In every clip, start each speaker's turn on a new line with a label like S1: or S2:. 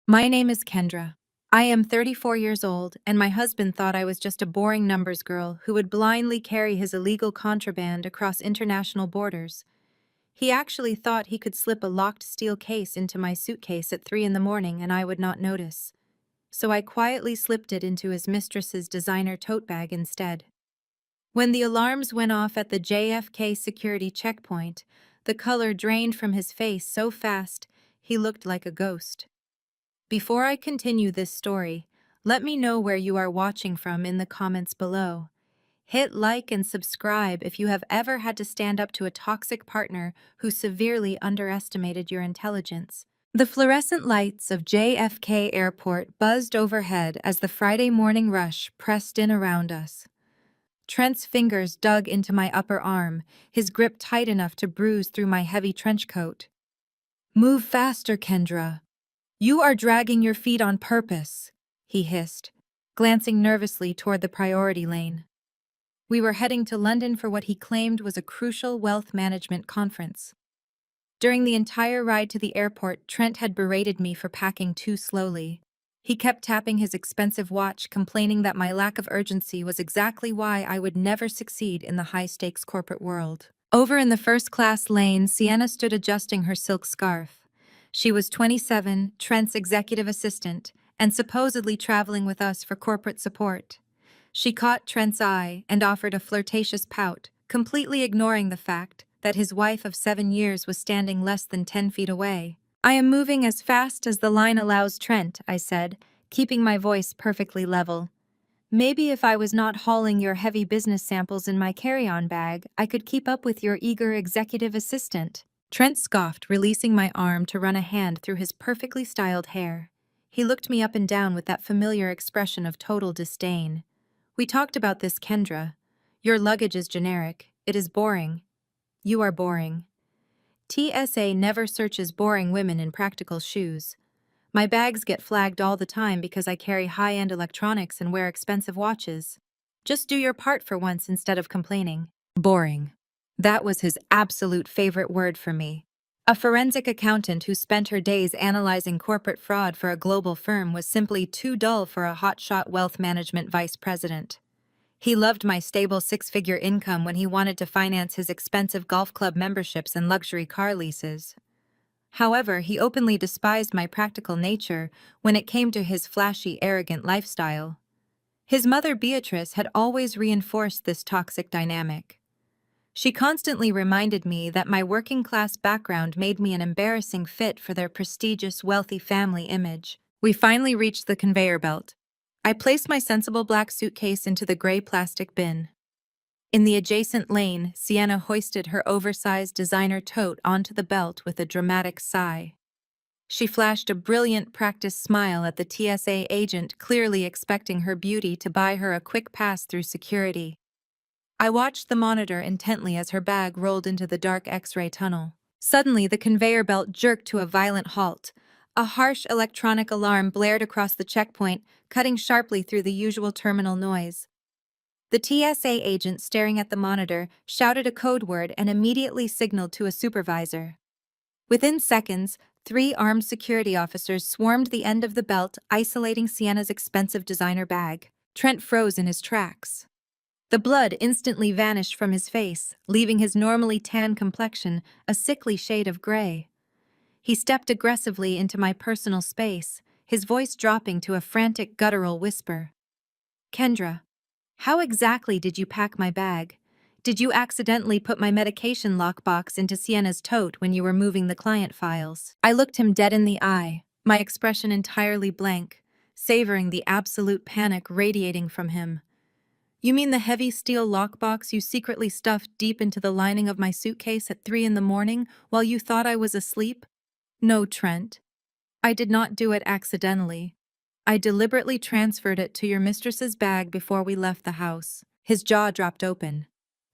S1: My name is Kendra. I am 34 years old, and my husband thought I was just a boring numbers girl who would blindly carry his illegal contraband across international borders. He actually thought he could slip a locked steel case into my suitcase at 3 in the morning and I would not notice. So I quietly slipped it into his mistress's designer tote bag instead. When the alarms went off at the JFK security checkpoint, the color drained from his face so fast he looked like a ghost. Before I continue this story, let me know where you are watching from in the comments below. Hit like and subscribe if you have ever had to stand up to a toxic partner who severely underestimated your intelligence. The fluorescent lights of JFK Airport buzzed overhead as the Friday morning rush pressed in around us. Trent's fingers dug into my upper arm, his grip tight enough to bruise through my heavy trench coat. "Move faster, Kendra. You are dragging your feet on purpose," he hissed, glancing nervously toward the priority lane. We were heading to London for what he claimed was a crucial wealth management conference. During the entire ride to the airport, Trent had berated me for packing too slowly. He kept tapping his expensive watch, complaining that my lack of urgency was exactly why I would never succeed in the high-stakes corporate world. Over in the first-class lane, Sienna stood adjusting her silk scarf. She was 27, Trent's executive assistant, and supposedly traveling with us for corporate support. She caught Trent's eye and offered a flirtatious pout, completely ignoring the fact that his wife of 7 years was standing less than 10 feet away. "I am moving as fast as the line allows, Trent," I said, keeping my voice perfectly level. "Maybe if I was not hauling your heavy business samples in my carry-on bag, I could keep up with your eager executive assistant." Trent scoffed, releasing my arm to run a hand through his perfectly styled hair. He looked me up and down with that familiar expression of total disdain. "We talked about this, Kendra. Your luggage is generic. It is boring. You are boring. TSA never searches boring women in practical shoes. My bags get flagged all the time because I carry high-end electronics and wear expensive watches. Just do your part for once instead of complaining." Boring. That was his absolute favorite word for me. A forensic accountant who spent her days analyzing corporate fraud for a global firm was simply too dull for a hotshot wealth management vice president. He loved my stable six-figure income when he wanted to finance his expensive golf club memberships and luxury car leases. However, he openly despised my practical nature when it came to his flashy, arrogant lifestyle. His mother, Beatrice, had always reinforced this toxic dynamic. She constantly reminded me that my working-class background made me an embarrassing fit for their prestigious, wealthy family image. We finally reached the conveyor belt. I placed my sensible black suitcase into the gray plastic bin. In the adjacent lane, Sienna hoisted her oversized designer tote onto the belt with a dramatic sigh. She flashed a brilliant practice smile at the TSA agent, clearly expecting her beauty to buy her a quick pass through security. I watched the monitor intently as her bag rolled into the dark X-ray tunnel. Suddenly, the conveyor belt jerked to a violent halt. A harsh electronic alarm blared across the checkpoint, cutting sharply through the usual terminal noise. The TSA agent, staring at the monitor, shouted a code word and immediately signaled to a supervisor. Within seconds, 3 armed security officers swarmed the end of the belt, isolating Sienna's expensive designer bag. Trent froze in his tracks. The blood instantly vanished from his face, leaving his normally tan complexion a sickly shade of gray. He stepped aggressively into my personal space, his voice dropping to a frantic guttural whisper. "Kendra, how exactly did you pack my bag? Did you accidentally put my medication lockbox into Sienna's tote when you were moving the client files?" I looked him dead in the eye, my expression entirely blank, savoring the absolute panic radiating from him. "You mean the heavy steel lockbox you secretly stuffed deep into the lining of my suitcase at 3 in the morning while you thought I was asleep?" "No, Trent. I did not do it accidentally. I deliberately transferred it to your mistress's bag before we left the house." His jaw dropped open.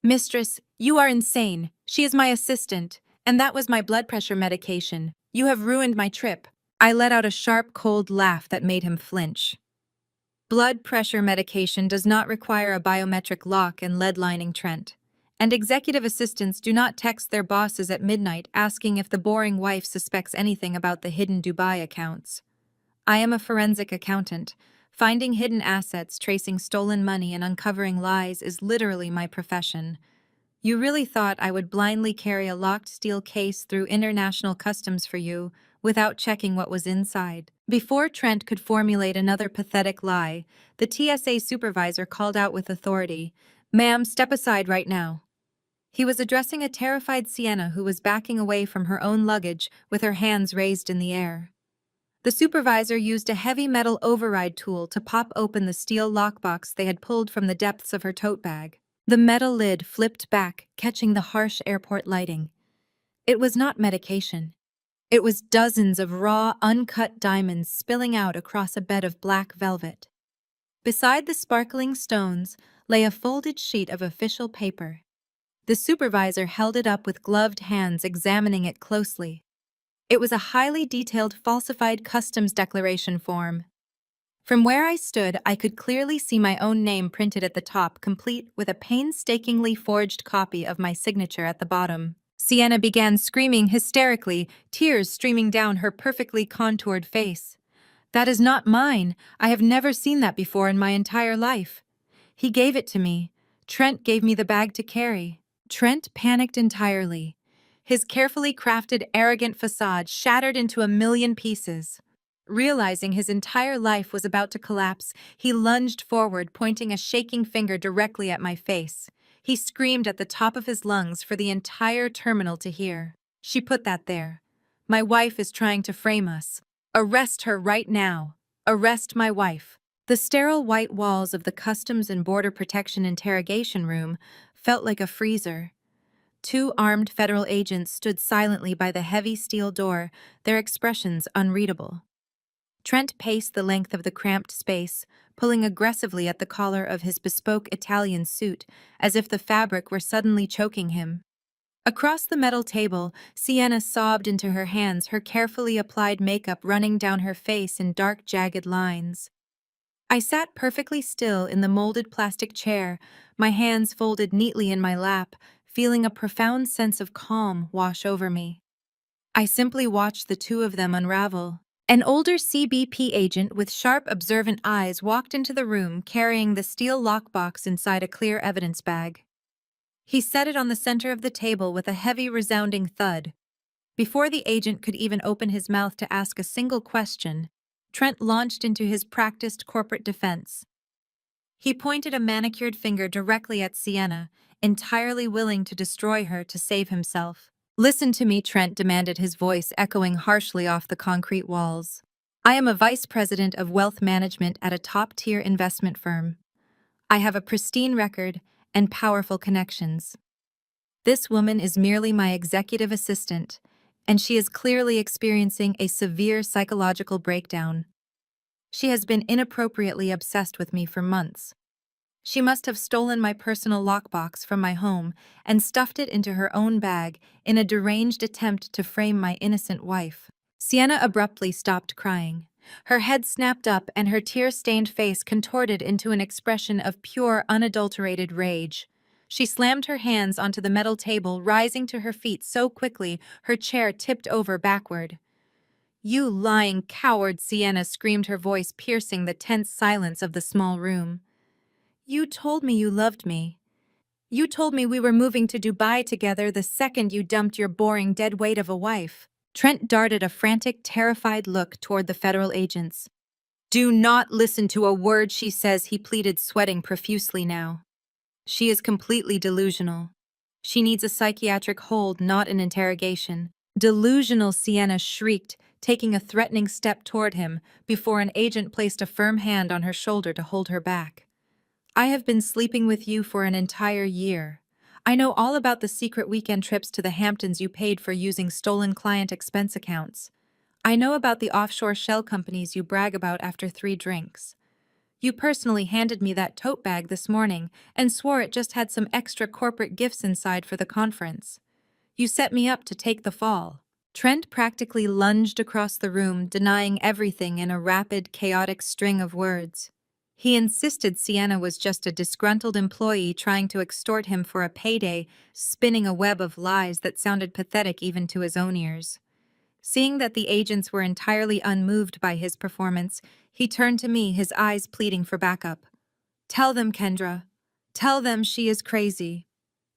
S1: "Mistress, you are insane. She is my assistant, and that was my blood pressure medication. You have ruined my trip." I let out a sharp, cold laugh that made him flinch. Blood pressure medication does not require a biometric lock and lead lining, Trent. And executive assistants do not text their bosses at midnight asking if the boring wife suspects anything about the hidden Dubai accounts. I am a forensic accountant. Finding hidden assets, tracing stolen money, and uncovering lies is literally my profession. You really thought I would blindly carry a locked steel case through international customs for you without checking what was inside. Before Trent could formulate another pathetic lie, the TSA supervisor called out with authority, "Ma'am, step aside right now." He was addressing a terrified Sienna who was backing away from her own luggage with her hands raised in the air. The supervisor used a heavy metal override tool to pop open the steel lockbox they had pulled from the depths of her tote bag. The metal lid flipped back, catching the harsh airport lighting. It was not medication. It was dozens of raw, uncut diamonds spilling out across a bed of black velvet. Beside the sparkling stones lay a folded sheet of official paper. The supervisor held it up with gloved hands, examining it closely. It was a highly detailed falsified customs declaration form. From where I stood, I could clearly see my own name printed at the top, complete with a painstakingly forged copy of my signature at the bottom. Sienna began screaming hysterically, tears streaming down her perfectly contoured face. "That is not mine. I have never seen that before in my entire life. He gave it to me. Trent gave me the bag to carry." Trent panicked entirely. His carefully crafted, arrogant facade shattered into a million pieces. Realizing his entire life was about to collapse, he lunged forward, pointing a shaking finger directly at my face. He screamed at the top of his lungs for the entire terminal to hear. "She put that there. My wife is trying to frame us. Arrest her right now. Arrest my wife." The sterile white walls of the Customs and Border Protection interrogation room felt like a freezer. Two armed federal agents stood silently by the heavy steel door, their expressions unreadable. Trent paced the length of the cramped space, pulling aggressively at the collar of his bespoke Italian suit, as if the fabric were suddenly choking him. Across the metal table, Sienna sobbed into her hands, her carefully applied makeup running down her face in dark, jagged lines. I sat perfectly still in the molded plastic chair, my hands folded neatly in my lap, feeling a profound sense of calm wash over me. I simply watched the two of them unravel. An older CBP agent with sharp, observant eyes walked into the room carrying the steel lockbox inside a clear evidence bag. He set it on the center of the table with a heavy, resounding thud. Before the agent could even open his mouth to ask a single question, Trent launched into his practiced corporate defense. He pointed a manicured finger directly at Sienna, entirely willing to destroy her to save himself. "Listen to me," Trent demanded, his voice echoing harshly off the concrete walls. "I am a vice president of wealth management at a top-tier investment firm. I have a pristine record and powerful connections. This woman is merely my executive assistant, and she is clearly experiencing a severe psychological breakdown. She has been inappropriately obsessed with me for months. She must have stolen my personal lockbox from my home and stuffed it into her own bag in a deranged attempt to frame my innocent wife." Sienna abruptly stopped crying. Her head snapped up and her tear-stained face contorted into an expression of pure, unadulterated rage. She slammed her hands onto the metal table, rising to her feet so quickly her chair tipped over backward. "You lying coward!" Sienna screamed, her voice piercing the tense silence of the small room. "You told me you loved me. You told me we were moving to Dubai together the second you dumped your boring dead weight of a wife." Trent darted a frantic, terrified look toward the federal agents. "Do not listen to a word she says," he pleaded, sweating profusely now. "She is completely delusional. She needs a psychiatric hold, not an interrogation." "Delusional!" Sienna shrieked, taking a threatening step toward him before an agent placed a firm hand on her shoulder to hold her back. "I have been sleeping with you for an entire year. I know all about the secret weekend trips to the Hamptons you paid for using stolen client expense accounts. I know about the offshore shell companies you brag about after 3 drinks. You personally handed me that tote bag this morning and swore it just had some extra corporate gifts inside for the conference. You set me up to take the fall." Trent practically lunged across the room, denying everything in a rapid, chaotic string of words. He insisted Sienna was just a disgruntled employee trying to extort him for a payday, spinning a web of lies that sounded pathetic even to his own ears. Seeing that the agents were entirely unmoved by his performance, he turned to me, his eyes pleading for backup. "Tell them, Kendra. Tell them she is crazy.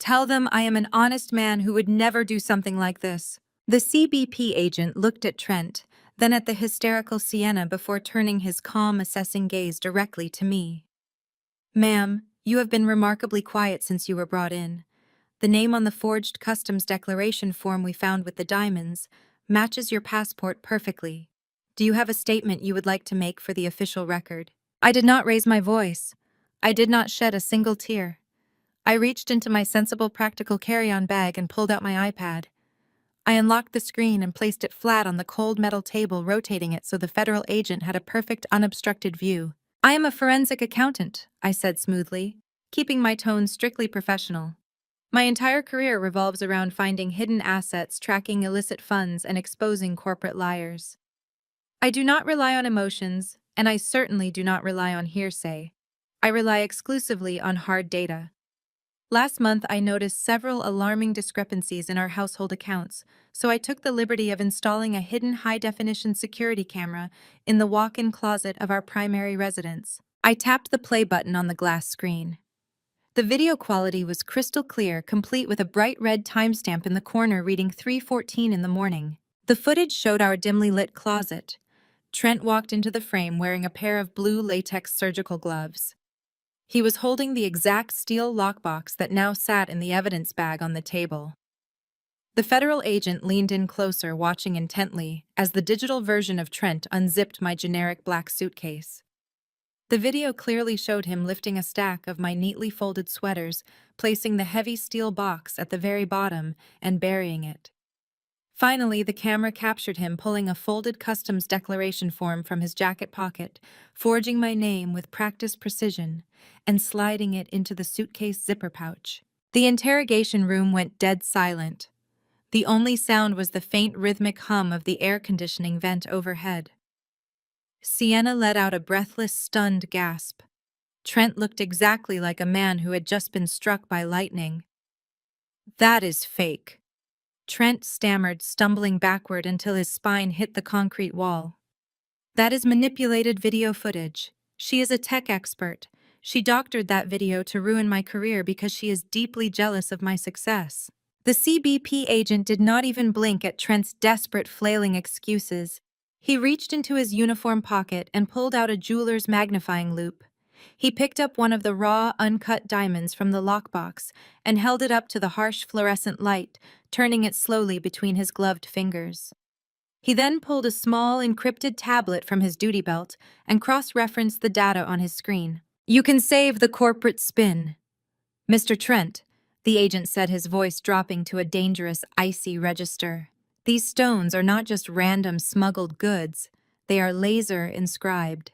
S1: Tell them I am an honest man who would never do something like this." The CBP agent looked at Trent, then at the hysterical Sienna before turning his calm, assessing gaze directly to me. "Ma'am, you have been remarkably quiet since you were brought in. The name on the forged customs declaration form we found with the diamonds matches your passport perfectly. Do you have a statement you would like to make for the official record?" I did not raise my voice. I did not shed a single tear. I reached into my sensible, practical carry-on bag and pulled out my iPad. I unlocked the screen and placed it flat on the cold metal table, rotating it so the federal agent had a perfect, unobstructed view. "I am a forensic accountant," I said smoothly, keeping my tone strictly professional. "My entire career revolves around finding hidden assets, tracking illicit funds, and exposing corporate liars. I do not rely on emotions, and I certainly do not rely on hearsay. I rely exclusively on hard data. Last month, I noticed several alarming discrepancies in our household accounts, so I took the liberty of installing a hidden high-definition security camera in the walk-in closet of our primary residence. I tapped the play button on the glass screen. The video quality was crystal clear, complete with a bright red timestamp in the corner reading 3:14 in the morning. The footage showed our dimly lit closet. Trent walked into the frame wearing a pair of blue latex surgical gloves. He was holding the exact steel lockbox that now sat in the evidence bag on the table. The federal agent leaned in closer, watching intently, as the digital version of Trent unzipped my generic black suitcase. The video clearly showed him lifting a stack of my neatly folded sweaters, placing the heavy steel box at the very bottom, and burying it. Finally, the camera captured him pulling a folded customs declaration form from his jacket pocket, forging my name with practiced precision, and sliding it into the suitcase zipper pouch. The interrogation room went dead silent. The only sound was the faint rhythmic hum of the air conditioning vent overhead. Sienna let out a breathless, stunned gasp. Trent looked exactly like a man who had just been struck by lightning. "That is fake," Trent stammered, stumbling backward until his spine hit the concrete wall. "That is manipulated video footage. She is a tech expert. She doctored that video to ruin my career because she is deeply jealous of my success." The CBP agent did not even blink at Trent's desperate, flailing excuses. He reached into his uniform pocket and pulled out a jeweler's magnifying loupe. He picked up one of the raw, uncut diamonds from the lockbox and held it up to the harsh fluorescent light, turning it slowly between his gloved fingers. He then pulled a small, encrypted tablet from his duty belt and cross-referenced the data on his screen. "You can save the corporate spin." "Mr. Trent," the agent said, his voice dropping to a dangerous, icy register. "These stones are not just random smuggled goods. They are laser-inscribed.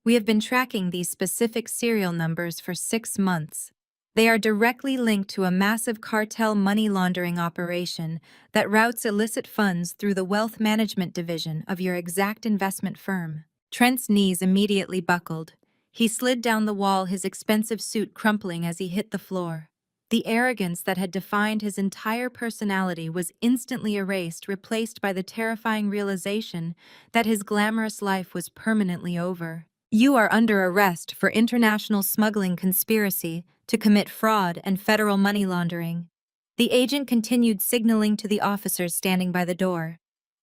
S1: We have been tracking these specific serial numbers for 6 months. They are directly linked to a massive cartel money laundering operation that routes illicit funds through the wealth management division of your exact investment firm." Trent's knees immediately buckled. He slid down the wall, his expensive suit crumpling as he hit the floor. The arrogance that had defined his entire personality was instantly erased, replaced by the terrifying realization that his glamorous life was permanently over. "You are under arrest for international smuggling conspiracy to commit fraud and federal money laundering." The agent continued, signaling to the officers standing by the door.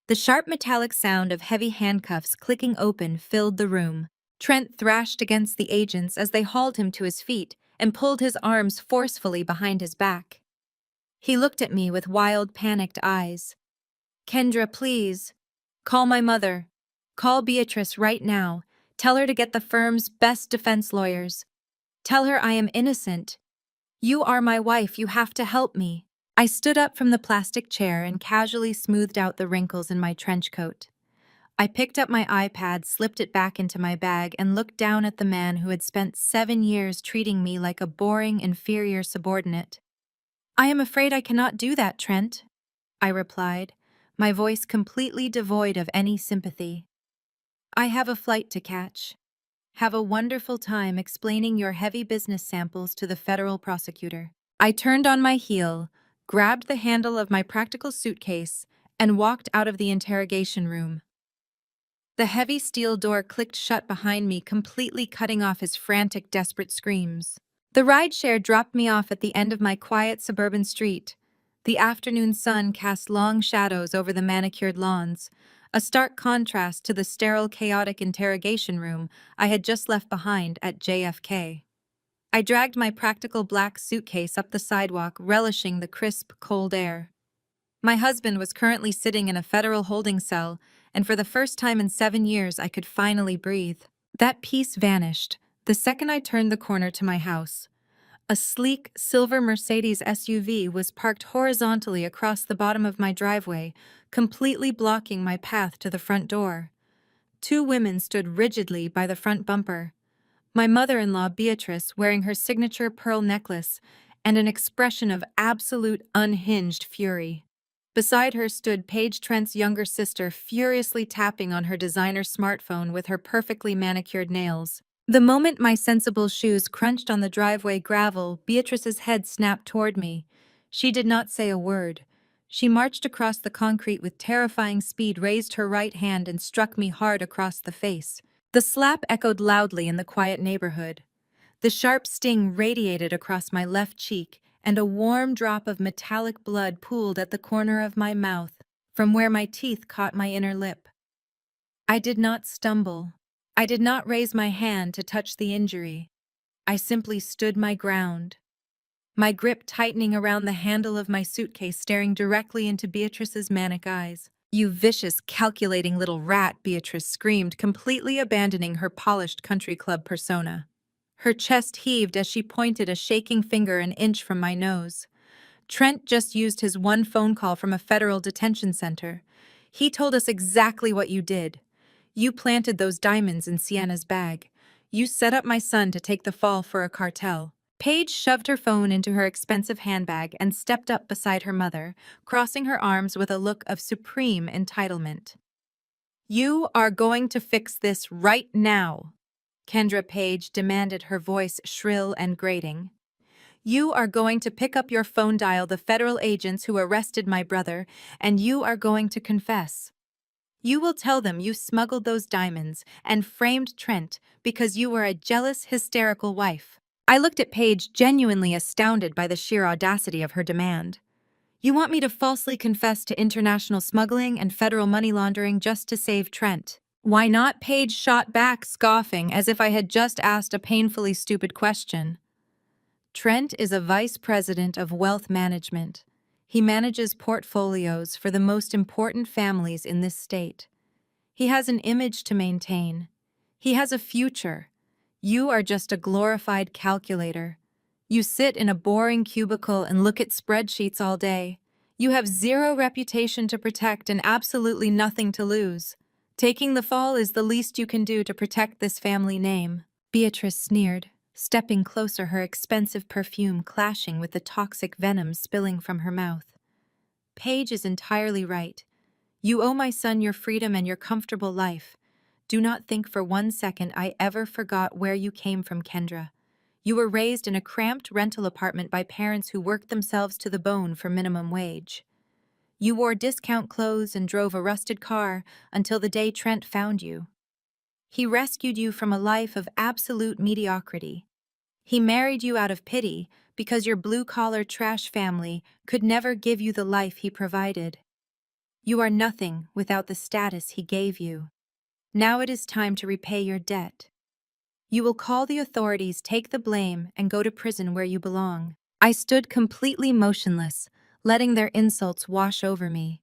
S1: The sharp metallic sound of heavy handcuffs clicking open filled the room. Trent thrashed against the agents as they hauled him to his feet and pulled his arms forcefully behind his back. He looked at me with wild, panicked eyes. "Kendra, please. Call my mother. Call Beatrice right now. Tell her to get the firm's best defense lawyers. Tell her I am innocent. You are my wife, you have to help me." I stood up from the plastic chair and casually smoothed out the wrinkles in my trench coat. I picked up my iPad, slipped it back into my bag, and looked down at the man who had spent 7 years treating me like a boring, inferior subordinate. "I am afraid I cannot do that, Trent," I replied, my voice completely devoid of any sympathy. "I have a flight to catch. Have a wonderful time explaining your heavy business samples to the federal prosecutor." I turned on my heel, grabbed the handle of my practical suitcase, and walked out of the interrogation room. The heavy steel door clicked shut behind me, completely cutting off his frantic, desperate screams. The rideshare dropped me off at the end of my quiet suburban street. The afternoon sun cast long shadows over the manicured lawns, a stark contrast to the sterile, chaotic interrogation room I had just left behind at JFK. I dragged my practical black suitcase up the sidewalk, relishing the crisp, cold air. My husband was currently sitting in a federal holding cell, and for the first time in 7 years I could finally breathe. That peace vanished the second I turned the corner to my house. A sleek, silver Mercedes SUV was parked horizontally across the bottom of my driveway, completely blocking my path to the front door. Two women stood rigidly by the front bumper. My mother-in-law, Beatrice, wearing her signature pearl necklace and an expression of absolute unhinged fury. Beside her stood Paige, Trent's younger sister, furiously tapping on her designer smartphone with her perfectly manicured nails. The moment my sensible shoes crunched on the driveway gravel, Beatrice's head snapped toward me. She did not say a word. She marched across the concrete with terrifying speed, raised her right hand, and struck me hard across the face. The slap echoed loudly in the quiet neighborhood. The sharp sting radiated across my left cheek, and a warm drop of metallic blood pooled at the corner of my mouth, from where my teeth caught my inner lip. I did not stumble. I did not raise my hand to touch the injury. I simply stood my ground, my grip tightening around the handle of my suitcase, staring directly into Beatrice's manic eyes. "You vicious, calculating little rat," Beatrice screamed, completely abandoning her polished country club persona. Her chest heaved as she pointed a shaking finger an inch from my nose. "Trent just used his one phone call from a federal detention center. He told us exactly what you did. You planted those diamonds in Sienna's bag. You set up my son to take the fall for a cartel." Paige shoved her phone into her expensive handbag and stepped up beside her mother, crossing her arms with a look of supreme entitlement. "You are going to fix this right now," Kendra Page demanded, her voice shrill and grating. "You are going to pick up your phone, dial the federal agents who arrested my brother, and you are going to confess. You will tell them you smuggled those diamonds and framed Trent because you were a jealous, hysterical wife." I looked at Paige, genuinely astounded by the sheer audacity of her demand. "You want me to falsely confess to international smuggling and federal money laundering just to save Trent?" "Why not?" Paige shot back, scoffing, as if I had just asked a painfully stupid question. "Trent is a vice president of wealth management. He manages portfolios for the most important families in this state. He has an image to maintain. He has a future. You are just a glorified calculator. You sit in a boring cubicle and look at spreadsheets all day. You have zero reputation to protect and absolutely nothing to lose. Taking the fall is the least you can do to protect this family name." Beatrice sneered, stepping closer, her expensive perfume clashing with the toxic venom spilling from her mouth. "Paige is entirely right. You owe my son your freedom and your comfortable life. Do not think for 1 second I ever forgot where you came from, Kendra. You were raised in a cramped rental apartment by parents who worked themselves to the bone for minimum wage. You wore discount clothes and drove a rusted car until the day Trent found you. He rescued you from a life of absolute mediocrity. He married you out of pity because your blue-collar trash family could never give you the life he provided. You are nothing without the status he gave you. Now it is time to repay your debt. You will call the authorities, take the blame, and go to prison where you belong." I stood completely motionless, letting their insults wash over me.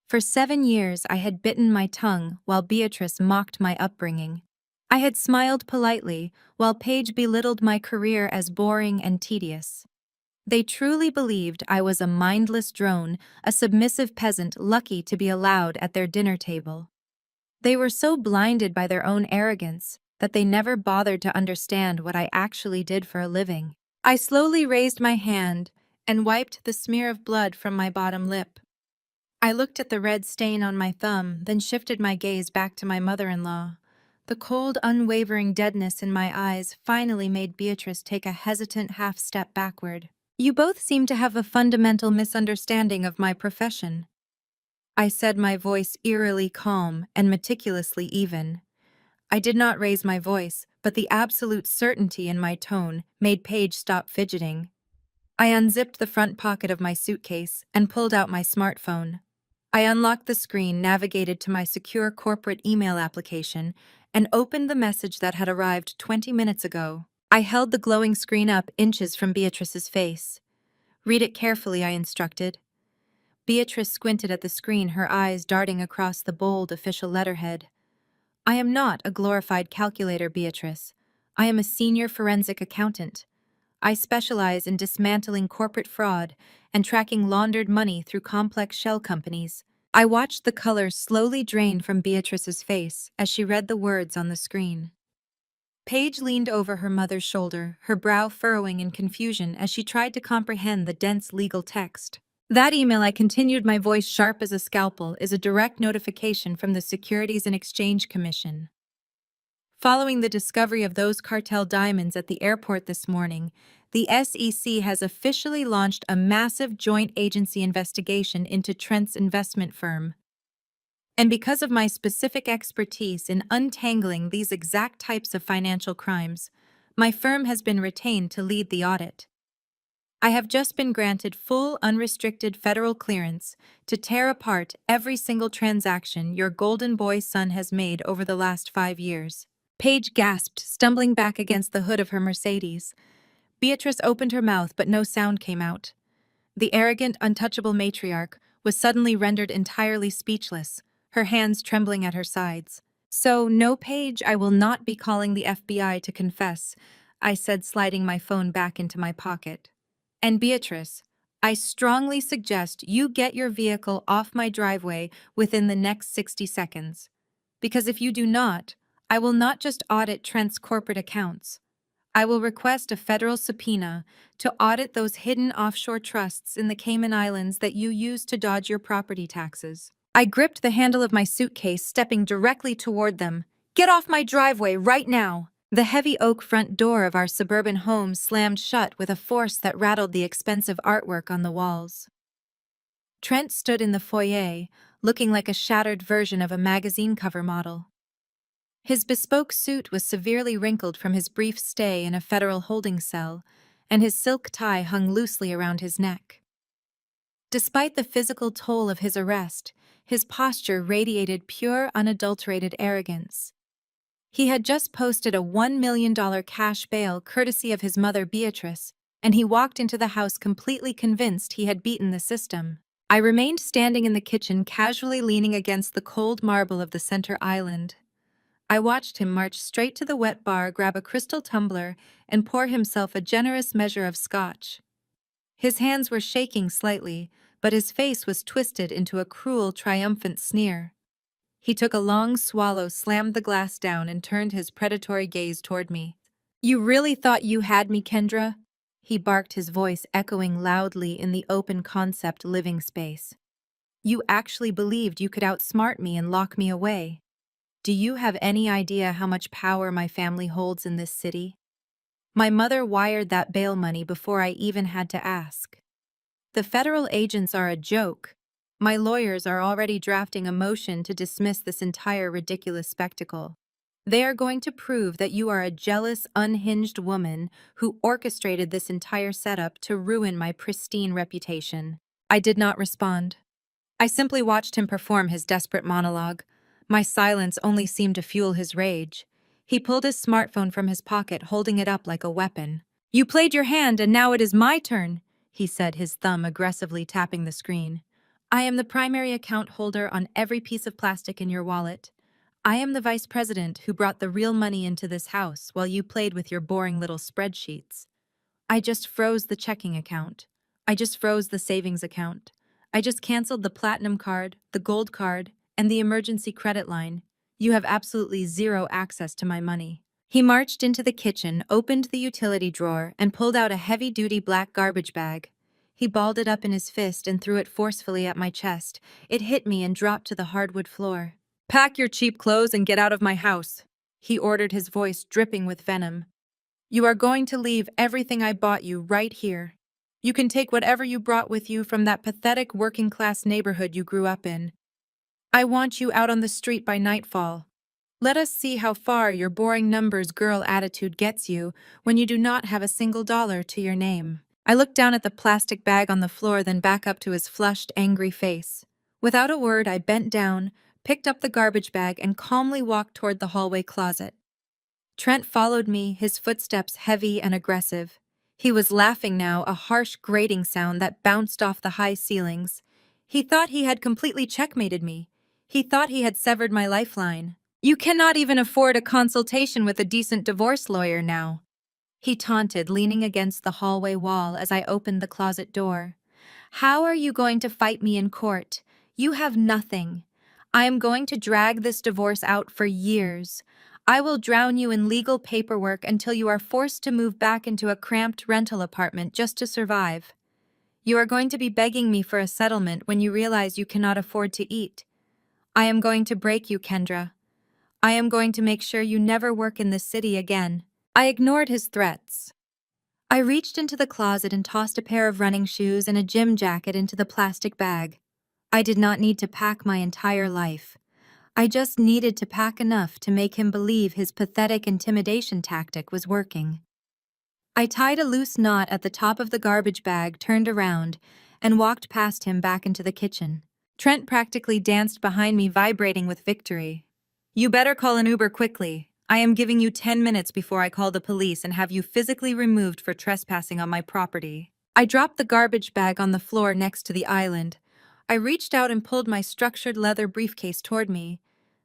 S1: For 7 years I had bitten my tongue while Beatrice mocked my upbringing. I had smiled politely while Paige belittled my career as boring and tedious. They truly believed I was a mindless drone, a submissive peasant lucky to be allowed at their dinner table. They were so blinded by their own arrogance that they never bothered to understand what I actually did for a living. I slowly raised my hand and wiped the smear of blood from my bottom lip. I looked at the red stain on my thumb, then shifted my gaze back to my mother-in-law. The cold, unwavering deadness in my eyes finally made Beatrice take a hesitant half-step backward. "You both seem to have a fundamental misunderstanding of my profession. I said, my voice eerily calm and meticulously even. I did not raise my voice, but the absolute certainty in my tone made Paige stop fidgeting. I unzipped the front pocket of my suitcase and pulled out my smartphone. I unlocked the screen, navigated to my secure corporate email application, and opened the message that had arrived 20 minutes ago. I held the glowing screen up inches from Beatrice's face. Read it carefully, I instructed. Beatrice squinted at the screen, her eyes darting across the bold official letterhead. I am not a glorified calculator, Beatrice. I am a senior forensic accountant. I specialize in dismantling corporate fraud and tracking laundered money through complex shell companies. I watched the color slowly drain from Beatrice's face as she read the words on the screen. Paige leaned over her mother's shoulder, her brow furrowing in confusion as she tried to comprehend the dense legal text. That email, I continued, my voice sharp as a scalpel, is a direct notification from the Securities and Exchange Commission. Following the discovery of those cartel diamonds at the airport this morning, the SEC has officially launched a massive joint agency investigation into Trent's investment firm. And because of my specific expertise in untangling these exact types of financial crimes, my firm has been retained to lead the audit. I have just been granted full, unrestricted federal clearance to tear apart every single transaction your golden boy son has made over the last 5 years. Paige gasped, stumbling back against the hood of her Mercedes. Beatrice opened her mouth, but no sound came out. The arrogant, untouchable matriarch was suddenly rendered entirely speechless, her hands trembling at her sides. So, no, Paige, I will not be calling the FBI to confess, I said, sliding my phone back into my pocket. And Beatrice, I strongly suggest you get your vehicle off my driveway within the next 60 seconds. Because if you do not, I will not just audit Trent's corporate accounts. I will request a federal subpoena to audit those hidden offshore trusts in the Cayman Islands that you use to dodge your property taxes. I gripped the handle of my suitcase, stepping directly toward them. Get off my driveway right now! The heavy oak front door of our suburban home slammed shut with a force that rattled the expensive artwork on the walls. Trent stood in the foyer, looking like a shattered version of a magazine cover model. His bespoke suit was severely wrinkled from his brief stay in a federal holding cell, and his silk tie hung loosely around his neck. Despite the physical toll of his arrest, his posture radiated pure, unadulterated arrogance. He had just posted a $1 million cash bail courtesy of his mother Beatrice, and he walked into the house completely convinced he had beaten the system. I remained standing in the kitchen, casually leaning against the cold marble of the center island. I watched him march straight to the wet bar, grab a crystal tumbler, and pour himself a generous measure of scotch. His hands were shaking slightly, but his face was twisted into a cruel, triumphant sneer. He took a long swallow, slammed the glass down, and turned his predatory gaze toward me. You really thought you had me, Kendra? He barked, his voice echoing loudly in the open concept living space. You actually believed you could outsmart me and lock me away. Do you have any idea how much power my family holds in this city? My mother wired that bail money before I even had to ask. The federal agents are a joke. My lawyers are already drafting a motion to dismiss this entire ridiculous spectacle. They are going to prove that you are a jealous, unhinged woman who orchestrated this entire setup to ruin my pristine reputation. I did not respond. I simply watched him perform his desperate monologue. My silence only seemed to fuel his rage. He pulled his smartphone from his pocket, holding it up like a weapon. You played your hand, and now it is my turn, he said, his thumb aggressively tapping the screen. I am the primary account holder on every piece of plastic in your wallet. I am the vice president who brought the real money into this house while you played with your boring little spreadsheets. I just froze the checking account. I just froze the savings account. I just canceled the platinum card, the gold card, and the emergency credit line. You have absolutely zero access to my money. He marched into the kitchen, opened the utility drawer, and pulled out a heavy-duty black garbage bag. He balled it up in his fist and threw it forcefully at my chest. It hit me and dropped to the hardwood floor. Pack your cheap clothes and get out of my house, he ordered, his voice dripping with venom. You are going to leave everything I bought you right here. You can take whatever you brought with you from that pathetic working-class neighborhood you grew up in. I want you out on the street by nightfall. Let us see how far your boring numbers girl attitude gets you when you do not have a single dollar to your name. I looked down at the plastic bag on the floor, then back up to his flushed, angry face. Without a word, I bent down, picked up the garbage bag, and calmly walked toward the hallway closet. Trent followed me, his footsteps heavy and aggressive. He was laughing now, a harsh grating sound that bounced off the high ceilings. He thought he had completely checkmated me. He thought he had severed my lifeline. You cannot even afford a consultation with a decent divorce lawyer now, he taunted, leaning against the hallway wall as I opened the closet door. How are you going to fight me in court? You have nothing. I am going to drag this divorce out for years. I will drown you in legal paperwork until you are forced to move back into a cramped rental apartment just to survive. You are going to be begging me for a settlement when you realize you cannot afford to eat. I am going to break you, Kendra. I am going to make sure you never work in this city again. I ignored his threats. I reached into the closet and tossed a pair of running shoes and a gym jacket into the plastic bag. I did not need to pack my entire life. I just needed to pack enough to make him believe his pathetic intimidation tactic was working. I tied a loose knot at the top of the garbage bag, turned around, and walked past him back into the kitchen. Trent practically danced behind me, vibrating with victory. You better call an Uber quickly. I am giving you 10 minutes before I call the police and have you physically removed for trespassing on my property. I dropped the garbage bag on the floor next to the island. I reached out and pulled my structured leather briefcase toward me.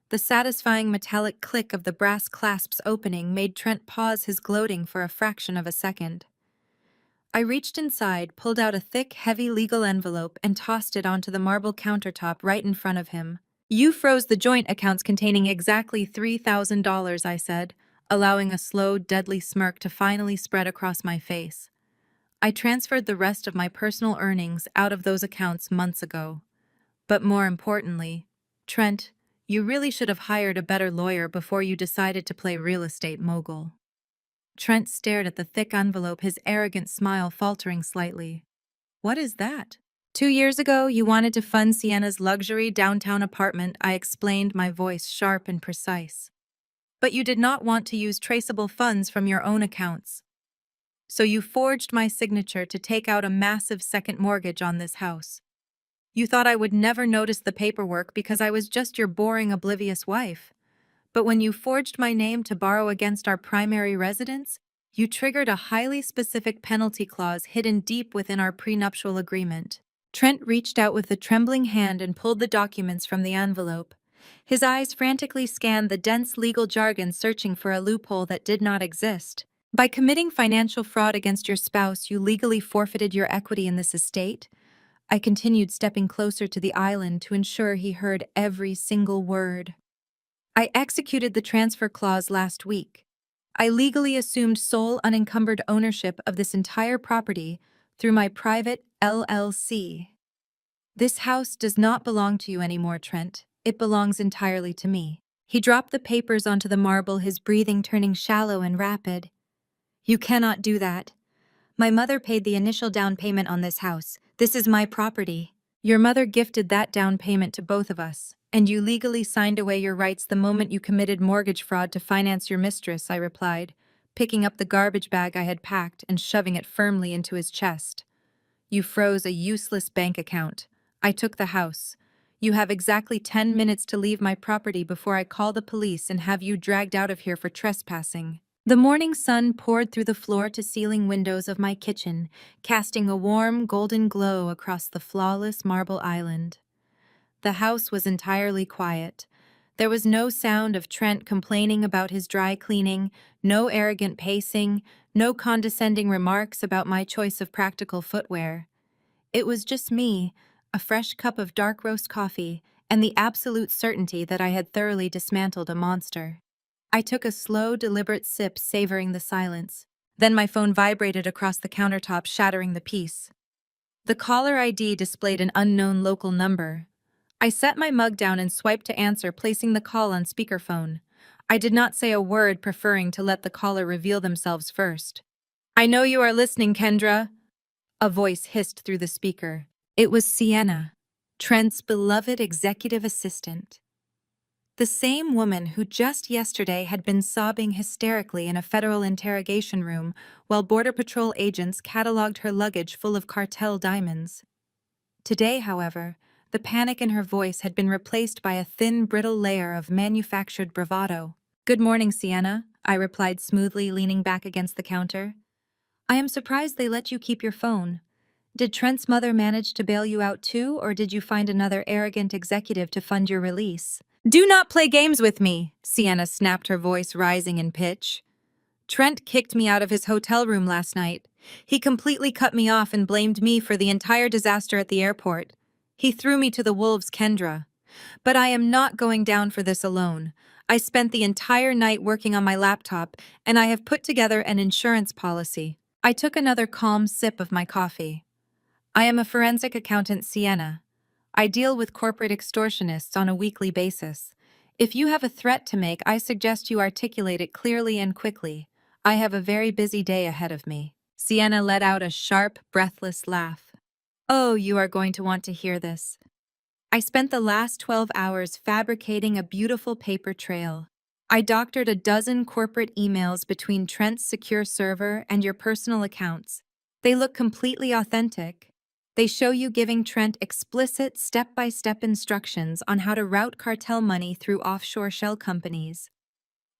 S1: The satisfying metallic click of the brass clasps opening made Trent pause his gloating for a fraction of a second. I reached inside, pulled out a thick, heavy legal envelope, and tossed it onto the marble countertop right in front of him. You froze the joint accounts containing exactly $3,000, I said, allowing a slow, deadly smirk to finally spread across my face. I transferred the rest of my personal earnings out of those accounts months ago. But more importantly, Trent, you really should have hired a better lawyer before you decided to play real estate mogul. Trent stared at the thick envelope, his arrogant smile faltering slightly. What is that? 2 years ago, you wanted to fund Sienna's luxury downtown apartment, I explained, my voice sharp and precise. But you did not want to use traceable funds from your own accounts. So you forged my signature to take out a massive second mortgage on this house. You thought I would never notice the paperwork because I was just your boring, oblivious wife. But when you forged my name to borrow against our primary residence, you triggered a highly specific penalty clause hidden deep within our prenuptial agreement. Trent reached out with a trembling hand and pulled the documents from the envelope. His eyes frantically scanned the dense legal jargon, searching for a loophole that did not exist. By committing financial fraud against your spouse, you legally forfeited your equity in this estate. I continued, stepping closer to the island to ensure he heard every single word. I executed the transfer clause last week. I legally assumed sole unencumbered ownership of this entire property through my private LLC. This house does not belong to you anymore, Trent. It belongs entirely to me. He dropped the papers onto the marble, his breathing turning shallow and rapid. You cannot do that. My mother paid the initial down payment on this house. This is my property. Your mother gifted that down payment to both of us, and you legally signed away your rights the moment you committed mortgage fraud to finance your mistress, I replied, picking up the garbage bag I had packed and shoving it firmly into his chest. You froze a useless bank account. I took the house. You have exactly 10 minutes to leave my property before I call the police and have you dragged out of here for trespassing. The morning sun poured through the floor-to-ceiling windows of my kitchen, casting a warm, golden glow across the flawless marble island. The house was entirely quiet. There was no sound of Trent complaining about his dry cleaning, no arrogant pacing, no condescending remarks about my choice of practical footwear. It was just me, a fresh cup of dark roast coffee, and the absolute certainty that I had thoroughly dismantled a monster. I took a slow, deliberate sip, savoring the silence. Then my phone vibrated across the countertop, shattering the peace. The caller ID displayed an unknown local number. I set my mug down and swiped to answer, placing the call on speakerphone. I did not say a word, preferring to let the caller reveal themselves first. I know you are listening, Kendra, a voice hissed through the speaker. It was Sienna. Trent's beloved executive assistant. The same woman who just yesterday had been sobbing hysterically in a federal interrogation room while Border Patrol agents cataloged her luggage full of cartel diamonds. Today, however, the panic in her voice had been replaced by a thin, brittle layer of manufactured bravado. "Good morning, Sienna," I replied smoothly, leaning back against the counter. "I am surprised they let you keep your phone. Did Trent's mother manage to bail you out too, or did you find another arrogant executive to fund your release?" "Do not play games with me," Sienna snapped, her voice rising in pitch. "Trent kicked me out of his hotel room last night. He completely cut me off and blamed me for the entire disaster at the airport. He threw me to the wolves, Kendra. But I am not going down for this alone. I spent the entire night working on my laptop, and I have put together an insurance policy." I took another calm sip of my coffee. "I am a forensic accountant, Sienna. I deal with corporate extortionists on a weekly basis. If you have a threat to make, I suggest you articulate it clearly and quickly. I have a very busy day ahead of me." Sienna let out a sharp, breathless laugh. "Oh, you are going to want to hear this. I spent the last 12 hours fabricating a beautiful paper trail. I doctored a dozen corporate emails between Trent's secure server and your personal accounts. They look completely authentic. They show you giving Trent explicit step-by-step instructions on how to route cartel money through offshore shell companies.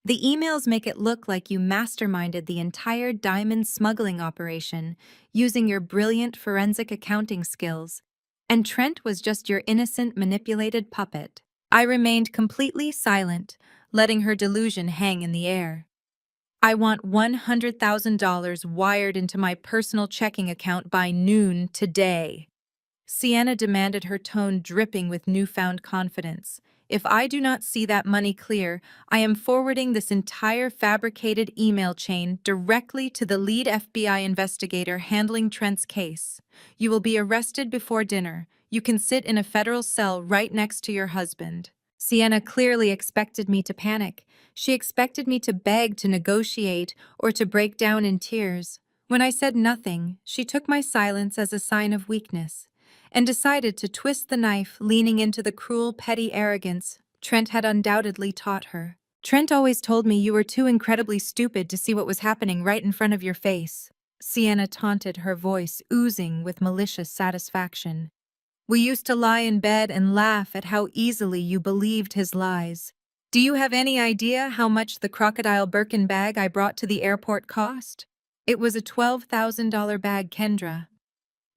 S1: The emails make it look like you masterminded the entire diamond smuggling operation using your brilliant forensic accounting skills, and Trent was just your innocent, manipulated puppet." I remained completely silent, letting her delusion hang in the air. "I want $100,000 wired into my personal checking account by noon today," Sienna demanded, her tone dripping with newfound confidence. "If I do not see that money clear, I am forwarding this entire fabricated email chain directly to the lead FBI investigator handling Trent's case. You will be arrested before dinner. You can sit in a federal cell right next to your husband." Sienna clearly expected me to panic. She expected me to beg, to negotiate, or to break down in tears. When I said nothing, she took my silence as a sign of weakness and decided to twist the knife, leaning into the cruel, petty arrogance Trent had undoubtedly taught her. "Trent always told me you were too incredibly stupid to see what was happening right in front of your face," Sienna taunted, her voice oozing with malicious satisfaction. "We used to lie in bed and laugh at how easily you believed his lies. Do you have any idea how much the crocodile Birkin bag I brought to the airport cost? It was a $12,000 bag, Kendra.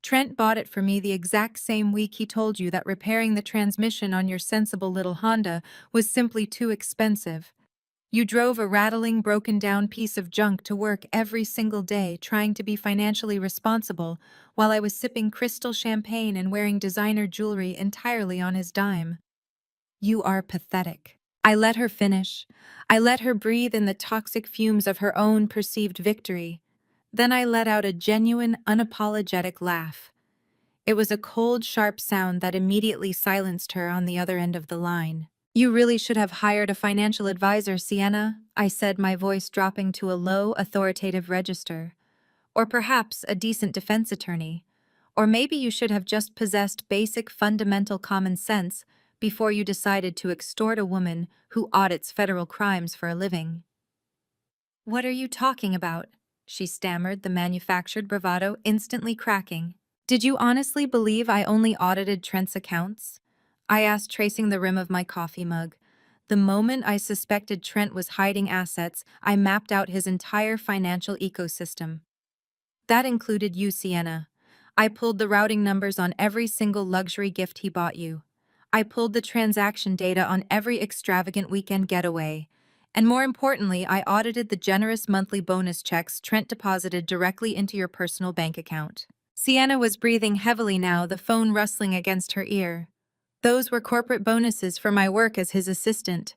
S1: Trent bought it for me the exact same week he told you that repairing the transmission on your sensible little Honda was simply too expensive. You drove a rattling, broken-down piece of junk to work every single day trying to be financially responsible while I was sipping crystal champagne and wearing designer jewelry entirely on his dime. You are pathetic." I let her finish. I let her breathe in the toxic fumes of her own perceived victory. Then I let out a genuine, unapologetic laugh. It was a cold, sharp sound that immediately silenced her on the other end of the line. "You really should have hired a financial advisor, Sienna," I said, my voice dropping to a low, authoritative register. "Or perhaps a decent defense attorney. Or maybe you should have just possessed basic, fundamental common sense before you decided to extort a woman who audits federal crimes for a living." "What are you talking about?" she stammered, the manufactured bravado instantly cracking. "Did you honestly believe I only audited Trent's accounts?" I asked, tracing the rim of my coffee mug. The moment I suspected Trent was hiding assets, I mapped out his entire financial ecosystem. That included you, Sienna. I pulled the routing numbers on every single luxury gift he bought you. I pulled the transaction data on every extravagant weekend getaway. And more importantly, I audited the generous monthly bonus checks Trent deposited directly into your personal bank account. Sienna was breathing heavily now, the phone rustling against her ear. Those were corporate bonuses for my work as his assistant.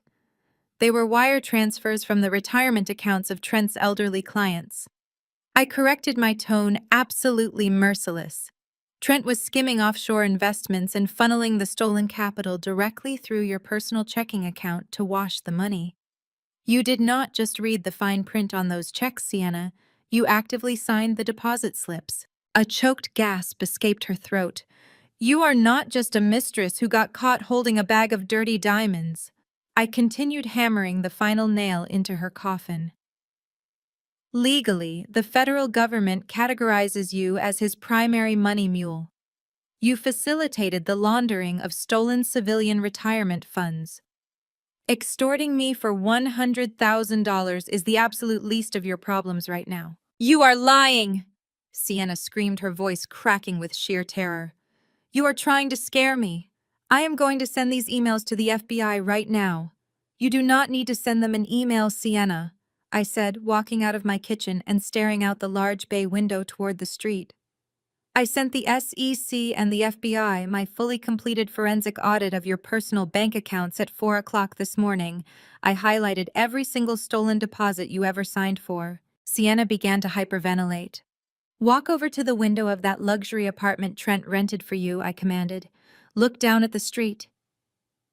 S1: They were wire transfers from the retirement accounts of Trent's elderly clients. I corrected my tone, absolutely merciless. Trent was skimming offshore investments and funneling the stolen capital directly through your personal checking account to wash the money. You did not just read the fine print on those checks, Sienna. You actively signed the deposit slips. A choked gasp escaped her throat. You are not just a mistress who got caught holding a bag of dirty diamonds. I continued hammering the final nail into her coffin. Legally, the federal government categorizes you as his primary money mule. You facilitated the laundering of stolen civilian retirement funds. Extorting me for $100,000 is the absolute least of your problems right now. You are lying! Sienna screamed, her voice cracking with sheer terror. You are trying to scare me. I am going to send these emails to the FBI right now. You do not need to send them an email, Sienna, I said, walking out of my kitchen and staring out the large bay window toward the street. I sent the SEC and the FBI my fully completed forensic audit of your personal bank accounts at 4 o'clock this morning. I highlighted every single stolen deposit you ever signed for. Sienna began to hyperventilate. Walk over to the window of that luxury apartment Trent rented for you, I commanded. Look down at the street.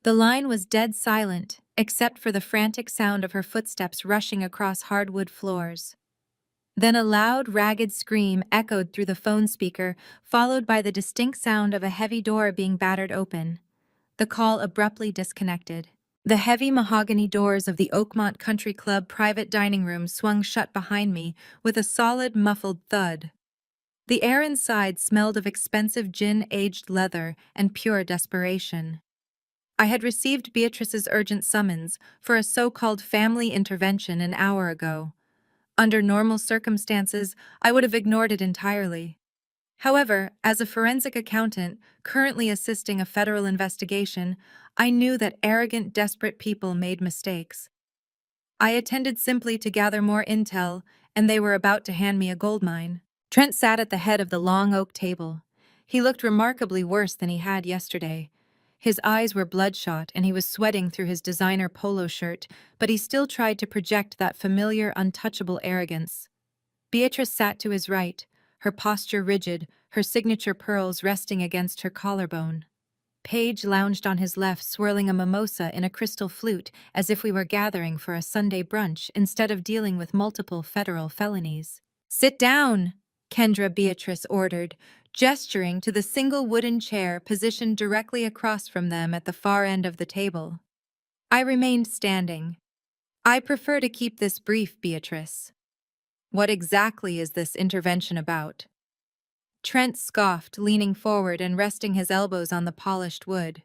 S1: The line was dead silent, except for the frantic sound of her footsteps rushing across hardwood floors. Then a loud, ragged scream echoed through the phone speaker, followed by the distinct sound of a heavy door being battered open. The call abruptly disconnected. The heavy mahogany doors of the Oakmont Country Club private dining room swung shut behind me with a solid, muffled thud. The air inside smelled of expensive gin-aged leather and pure desperation. I had received Beatrice's urgent summons for a so-called family intervention an hour ago. Under normal circumstances, I would have ignored it entirely. However, as a forensic accountant currently assisting a federal investigation, I knew that arrogant, desperate people made mistakes. I attended simply to gather more intel, and they were about to hand me a goldmine. Trent sat at the head of the long oak table. He looked remarkably worse than he had yesterday. His eyes were bloodshot and he was sweating through his designer polo shirt, but he still tried to project that familiar, untouchable arrogance. Beatrice sat to his right, her posture rigid, her signature pearls resting against her collarbone. Paige lounged on his left, swirling a mimosa in a crystal flute as if we were gathering for a Sunday brunch instead of dealing with multiple federal felonies. "Sit down," Kendra Beatrice ordered, gesturing to the single wooden chair positioned directly across from them at the far end of the table. I remained standing. "I prefer to keep this brief, Beatrice. What exactly is this intervention about?" Trent scoffed, leaning forward and resting his elbows on the polished wood.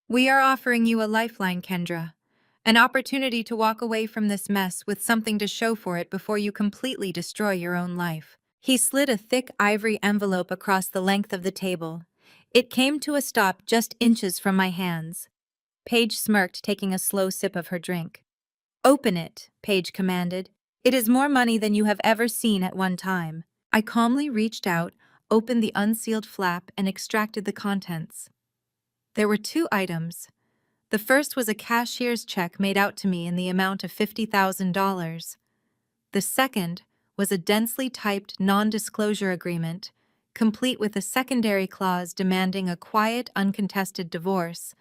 S1: "We are offering you a lifeline, Kendra. An opportunity to walk away from this mess with something to show for it before you completely destroy your own life." He slid a thick ivory envelope across the length of the table. It came to a stop just inches from my hands. Paige smirked, taking a slow sip of her drink. "Open it," Paige commanded. "It is more money than you have ever seen at one time." I calmly reached out, opened the unsealed flap, and extracted the contents. There were 2 items. The first was a cashier's check made out to me in the amount of $50,000. The second was a densely typed non-disclosure agreement, complete with a secondary clause demanding a quiet, uncontested divorce,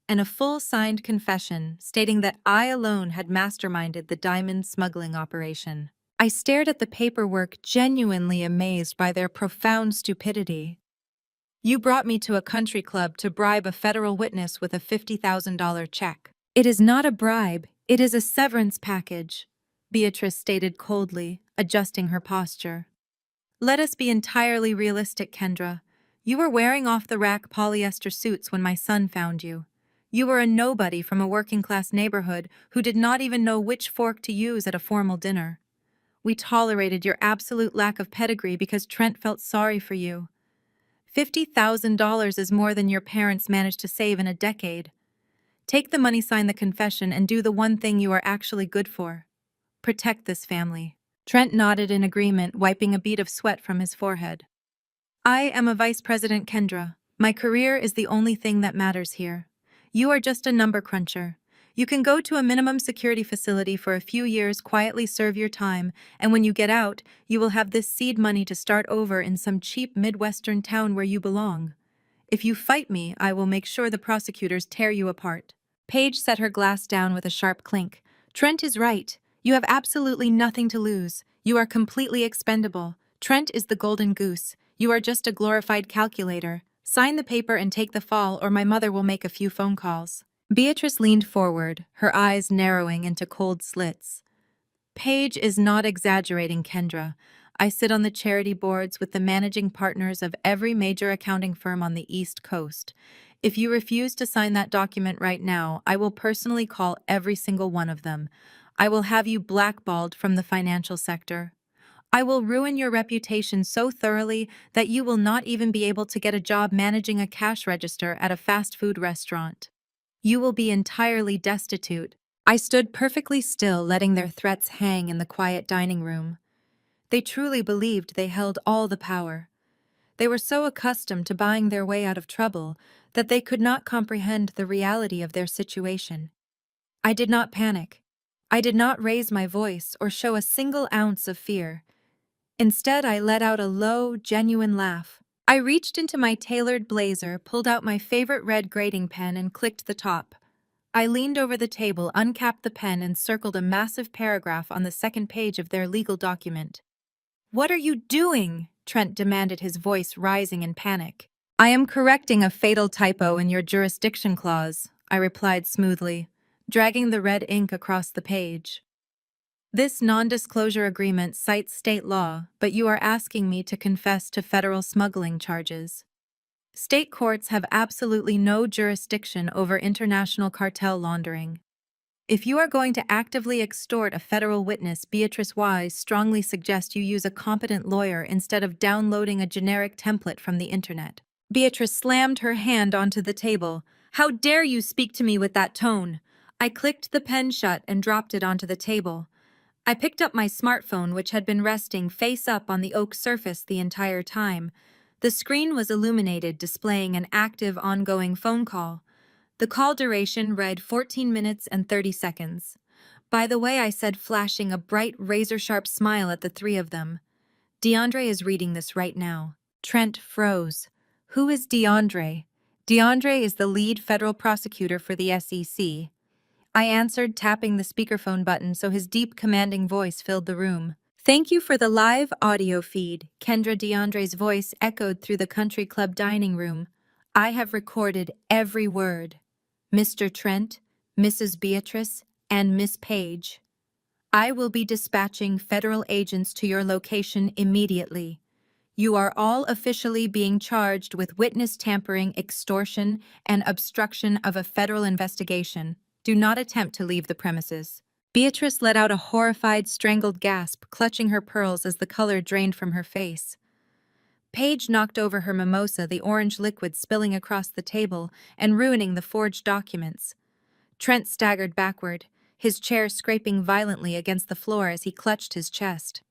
S1: and a full signed confession stating that I alone had masterminded the diamond smuggling operation. I stared at the paperwork, genuinely amazed by their profound stupidity. "You brought me to a country club to bribe a federal witness with a $50,000 check." "It is not a bribe, it is a severance package," Beatrice stated coldly, adjusting her posture. "Let us be entirely realistic, Kendra. You were wearing off-the-rack polyester suits when my son found you. You were a nobody from a working-class neighborhood who did not even know which fork to use at a formal dinner. We tolerated your absolute lack of pedigree because Trent felt sorry for you. $50,000 is more than your parents managed to save in a decade. Take the money, sign the confession, and do the one thing you are actually good for. Protect this family." Trent nodded in agreement, wiping a bead of sweat from his forehead. "I am a Vice President, Kendra. My career is the only thing that matters here. You are just a number cruncher. You can go to a minimum security facility for a few years, quietly serve your time, and when you get out, you will have this seed money to start over in some cheap Midwestern town where you belong. If you fight me, I will make sure the prosecutors tear you apart." Paige set her glass down with a sharp clink. "Trent is right. You have absolutely nothing to lose. You are completely expendable. Trent is the golden goose. You are just a glorified calculator. Sign the paper and take the fall, or my mother will make a few phone calls. Beatrice leaned forward, her eyes narrowing into cold slits. Paige is not exaggerating, Kendra. I sit on the charity boards with the managing partners of every major accounting firm on the East Coast. If you refuse to sign that document right now, I will personally call every single one of them. I will have you blackballed from the financial sector. I will ruin your reputation so thoroughly that you will not even be able to get a job managing a cash register at a fast food restaurant. You will be entirely destitute. I stood perfectly still, letting their threats hang in the quiet dining room. They truly believed they held all the power. They were so accustomed to buying their way out of trouble that they could not comprehend the reality of their situation. I did not panic. I did not raise my voice or show a single ounce of fear. Instead, I let out a low, genuine laugh. I reached into my tailored blazer, pulled out my favorite red grading pen, and clicked the top. I leaned over the table, uncapped the pen, and circled a massive paragraph on the second page of their legal document. "What are you doing?" Trent demanded, his voice rising in panic. "I am correcting a fatal typo in your jurisdiction clause," I replied smoothly, dragging the red ink across the page. "This non-disclosure agreement cites state law, but you are asking me to confess to federal smuggling charges. State courts have absolutely no jurisdiction over international cartel laundering. If you are going to actively extort a federal witness, Beatrice Wise strongly suggests you use a competent lawyer instead of downloading a generic template from the internet." Beatrice slammed her hand onto the table. "How dare you speak to me with that tone?" I clicked the pen shut and dropped it onto the table. I picked up my smartphone, which had been resting face up on the oak surface the entire time. The screen was illuminated, displaying an active, ongoing phone call. The call duration read 14 minutes and 30 seconds. "By the way," I said, flashing a bright, razor-sharp smile at the three of them. "DeAndre is reading this right now." Trent froze. "Who is DeAndre?" "DeAndre is the lead federal prosecutor for the SEC. I answered, tapping the speakerphone button so his deep, commanding voice filled the room. "Thank you for the live audio feed." Kendra DeAndre's voice echoed through the country club dining room. "I have recorded every word. Mr. Trent, Mrs. Beatrice, and Miss Page. I will be dispatching federal agents to your location immediately. You are all officially being charged with witness tampering, extortion, and obstruction of a federal investigation. Do not attempt to leave the premises." Beatrice let out a horrified, strangled gasp, clutching her pearls as the color drained from her face. Paige knocked over her mimosa, the orange liquid spilling across the table and ruining the forged documents. Trent staggered backward, his chair scraping violently against the floor as he clutched his chest.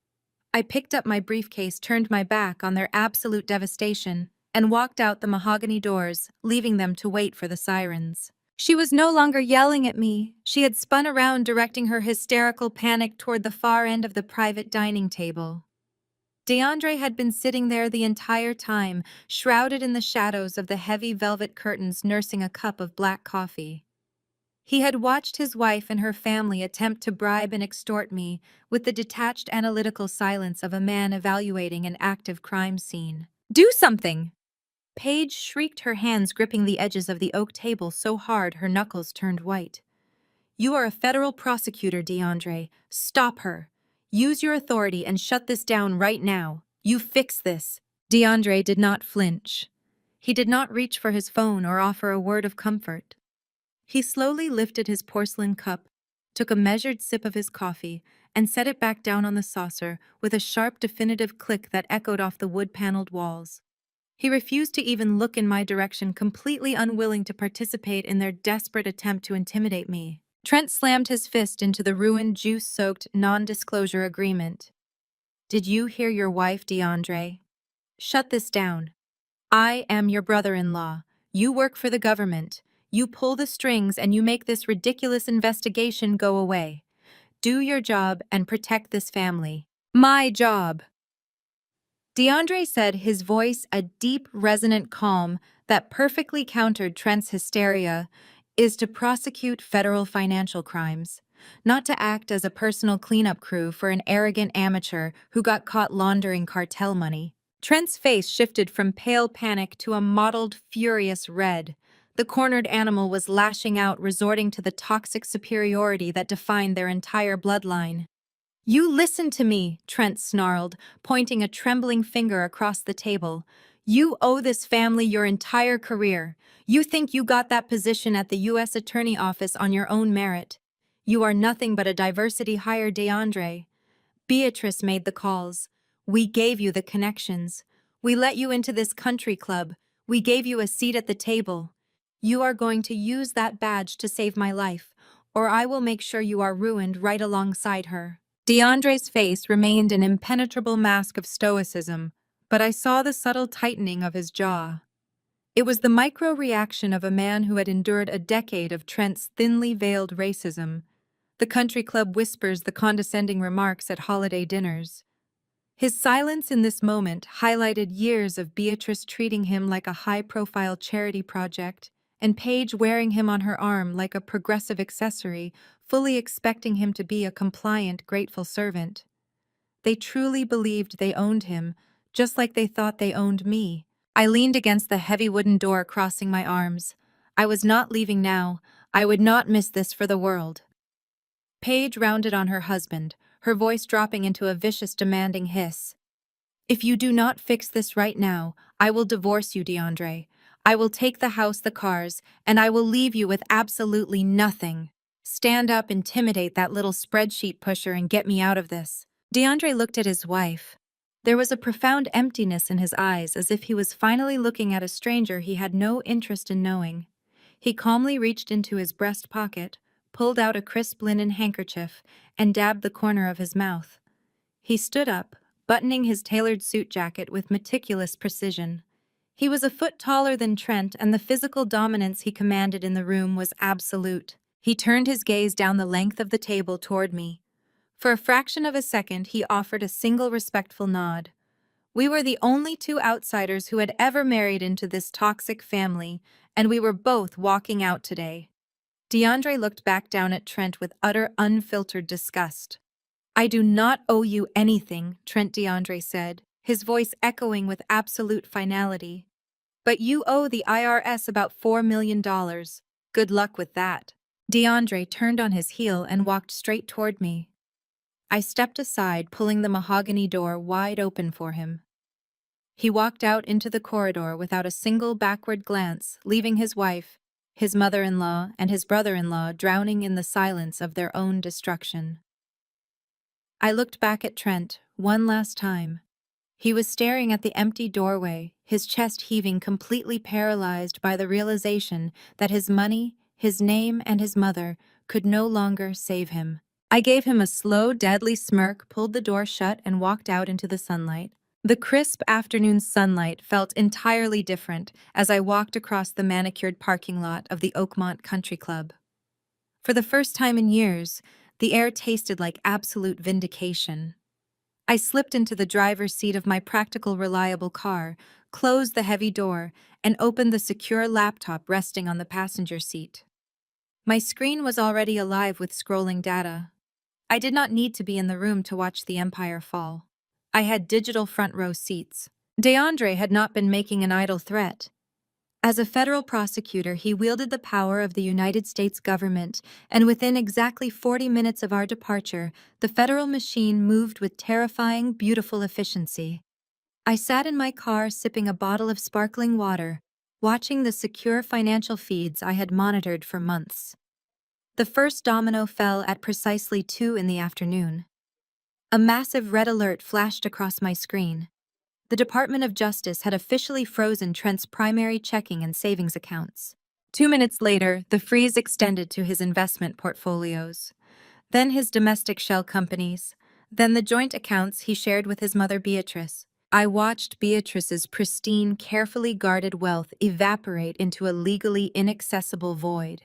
S1: I picked up my briefcase, turned my back on their absolute devastation, and walked out the mahogany doors, leaving them to wait for the sirens. She was no longer yelling at me. She had spun around, directing her hysterical panic toward the far end of the private dining table. DeAndre had been sitting there the entire time, shrouded in the shadows of the heavy velvet curtains, nursing a cup of black coffee. He had watched his wife and her family attempt to bribe and extort me with the detached, analytical silence of a man evaluating an active crime scene. "Do something!" Paige shrieked, her hands gripping the edges of the oak table so hard her knuckles turned white. "You are a federal prosecutor, DeAndre. Stop her. Use your authority and shut this down right now. You fix this." DeAndre did not flinch. He did not reach for his phone or offer a word of comfort. He slowly lifted his porcelain cup, took a measured sip of his coffee, and set it back down on the saucer with a sharp, definitive click that echoed off the wood-paneled walls. He refused to even look in my direction, completely unwilling to participate in their desperate attempt to intimidate me. Trent slammed his fist into the ruined, juice-soaked, non-disclosure agreement. "Did you hear your wife, DeAndre? Shut this down. I am your brother-in-law. You work for the government. You pull the strings and you make this ridiculous investigation go away. Do your job and protect this family." "My job," DeAndre said, his voice a deep, resonant calm that perfectly countered Trent's hysteria, "is to prosecute federal financial crimes, not to act as a personal cleanup crew for an arrogant amateur who got caught laundering cartel money." Trent's face shifted from pale panic to a mottled, furious red. The cornered animal was lashing out, resorting to the toxic superiority that defined their entire bloodline. "You listen to me," Trent snarled, pointing a trembling finger across the table. "You owe this family your entire career. You think you got that position at the U.S. Attorney Office on your own merit. You are nothing but a diversity hire, DeAndre. Beatrice made the calls. We gave you the connections. We let you into this country club. We gave you a seat at the table. You are going to use that badge to save my life, or I will make sure you are ruined right alongside her." DeAndre's face remained an impenetrable mask of stoicism, but I saw the subtle tightening of his jaw. It was the micro-reaction of a man who had endured a decade of Trent's thinly veiled racism. The country club whispers the condescending remarks at holiday dinners. His silence in this moment highlighted years of Beatrice treating him like a high-profile charity project, and Paige wearing him on her arm like a progressive accessory, fully expecting him to be a compliant, grateful servant. They truly believed they owned him, just like they thought they owned me. I leaned against the heavy wooden door, crossing my arms. I was not leaving now. I would not miss this for the world. Paige rounded on her husband, her voice dropping into a vicious, demanding hiss. "If you do not fix this right now, I will divorce you, DeAndre. I will take the house, the cars, and I will leave you with absolutely nothing. Stand up, intimidate that little spreadsheet pusher, and get me out of this." DeAndre looked at his wife. There was a profound emptiness in his eyes, as if he was finally looking at a stranger he had no interest in knowing. He calmly reached into his breast pocket, pulled out a crisp linen handkerchief, and dabbed the corner of his mouth. He stood up, buttoning his tailored suit jacket with meticulous precision. He was a foot taller than Trent, and the physical dominance he commanded in the room was absolute. He turned his gaze down the length of the table toward me. For a fraction of a second, he offered a single respectful nod. We were the only two outsiders who had ever married into this toxic family, and we were both walking out today. DeAndre looked back down at Trent with utter, unfiltered disgust. "I do not owe you anything," Trent DeAndre said, his voice echoing with absolute finality. "But you owe the IRS about $4 million. Good luck with that." DeAndre turned on his heel and walked straight toward me. I stepped aside, pulling the mahogany door wide open for him. He walked out into the corridor without a single backward glance, leaving his wife, his mother-in-law, and his brother-in-law drowning in the silence of their own destruction. I looked back at Trent one last time. He was staring at the empty doorway, his chest heaving, completely paralyzed by the realization that his money, his name, and his mother could no longer save him. I gave him a slow, deadly smirk, pulled the door shut, and walked out into the sunlight. The crisp afternoon sunlight felt entirely different as I walked across the manicured parking lot of the Oakmont Country Club. For the first time in years, the air tasted like absolute vindication. I slipped into the driver's seat of my practical, reliable car, closed the heavy door, and opened the secure laptop resting on the passenger seat. My screen was already alive with scrolling data. I did not need to be in the room to watch the empire fall. I had digital front row seats. DeAndre had not been making an idle threat. As a federal prosecutor, he wielded the power of the United States government, and within exactly 40 minutes of our departure, the federal machine moved with terrifying, beautiful efficiency. I sat in my car sipping a bottle of sparkling water, watching the secure financial feeds I had monitored for months. The first domino fell at precisely 2 in the afternoon. A massive red alert flashed across my screen. The Department of Justice had officially frozen Trent's primary checking and savings accounts. 2 minutes later, the freeze extended to his investment portfolios, then his domestic shell companies, then the joint accounts he shared with his mother Beatrice. I watched Beatrice's pristine, carefully guarded wealth evaporate into a legally inaccessible void.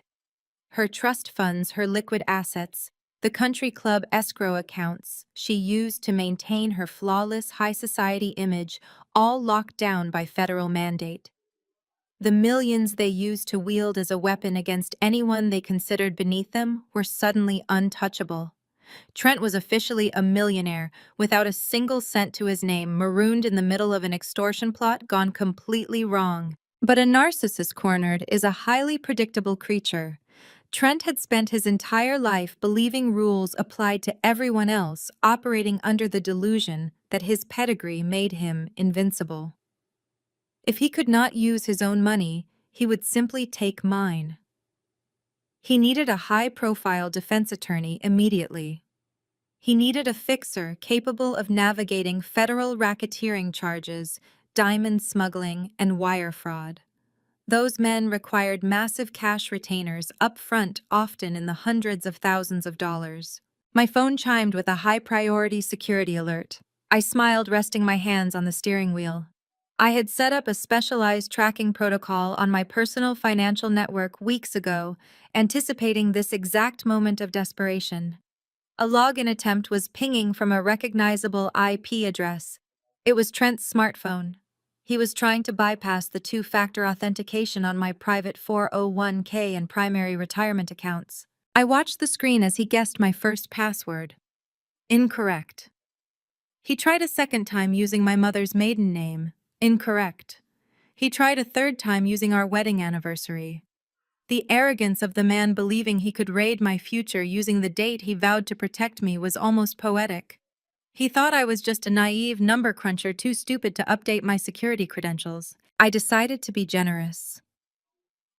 S1: Her trust funds, her liquid assets, the country club escrow accounts she used to maintain her flawless high society image, all locked down by federal mandate. The millions they used to wield as a weapon against anyone they considered beneath them were suddenly untouchable. Trent was officially a millionaire, without a single cent to his name, marooned in the middle of an extortion plot gone completely wrong. But a narcissist cornered is a highly predictable creature. Trent had spent his entire life believing rules applied to everyone else, operating under the delusion that his pedigree made him invincible. If he could not use his own money, he would simply take mine. He needed a high-profile defense attorney immediately. He needed a fixer capable of navigating federal racketeering charges, diamond smuggling, and wire fraud. Those men required massive cash retainers up front, often in the hundreds of thousands of dollars. My phone chimed with a high-priority security alert. I smiled, resting my hands on the steering wheel. I had set up a specialized tracking protocol on my personal financial network weeks ago, anticipating this exact moment of desperation. A login attempt was pinging from a recognizable IP address. It was Trent's smartphone. He was trying to bypass the two-factor authentication on my private 401k and primary retirement accounts. I watched the screen as he guessed my first password. Incorrect. He tried a second time using my mother's maiden name. Incorrect. He tried a third time using our wedding anniversary. The arrogance of the man believing he could raid my future using the date he vowed to protect me was almost poetic. He thought I was just a naive number cruncher too stupid to update my security credentials. I decided to be generous.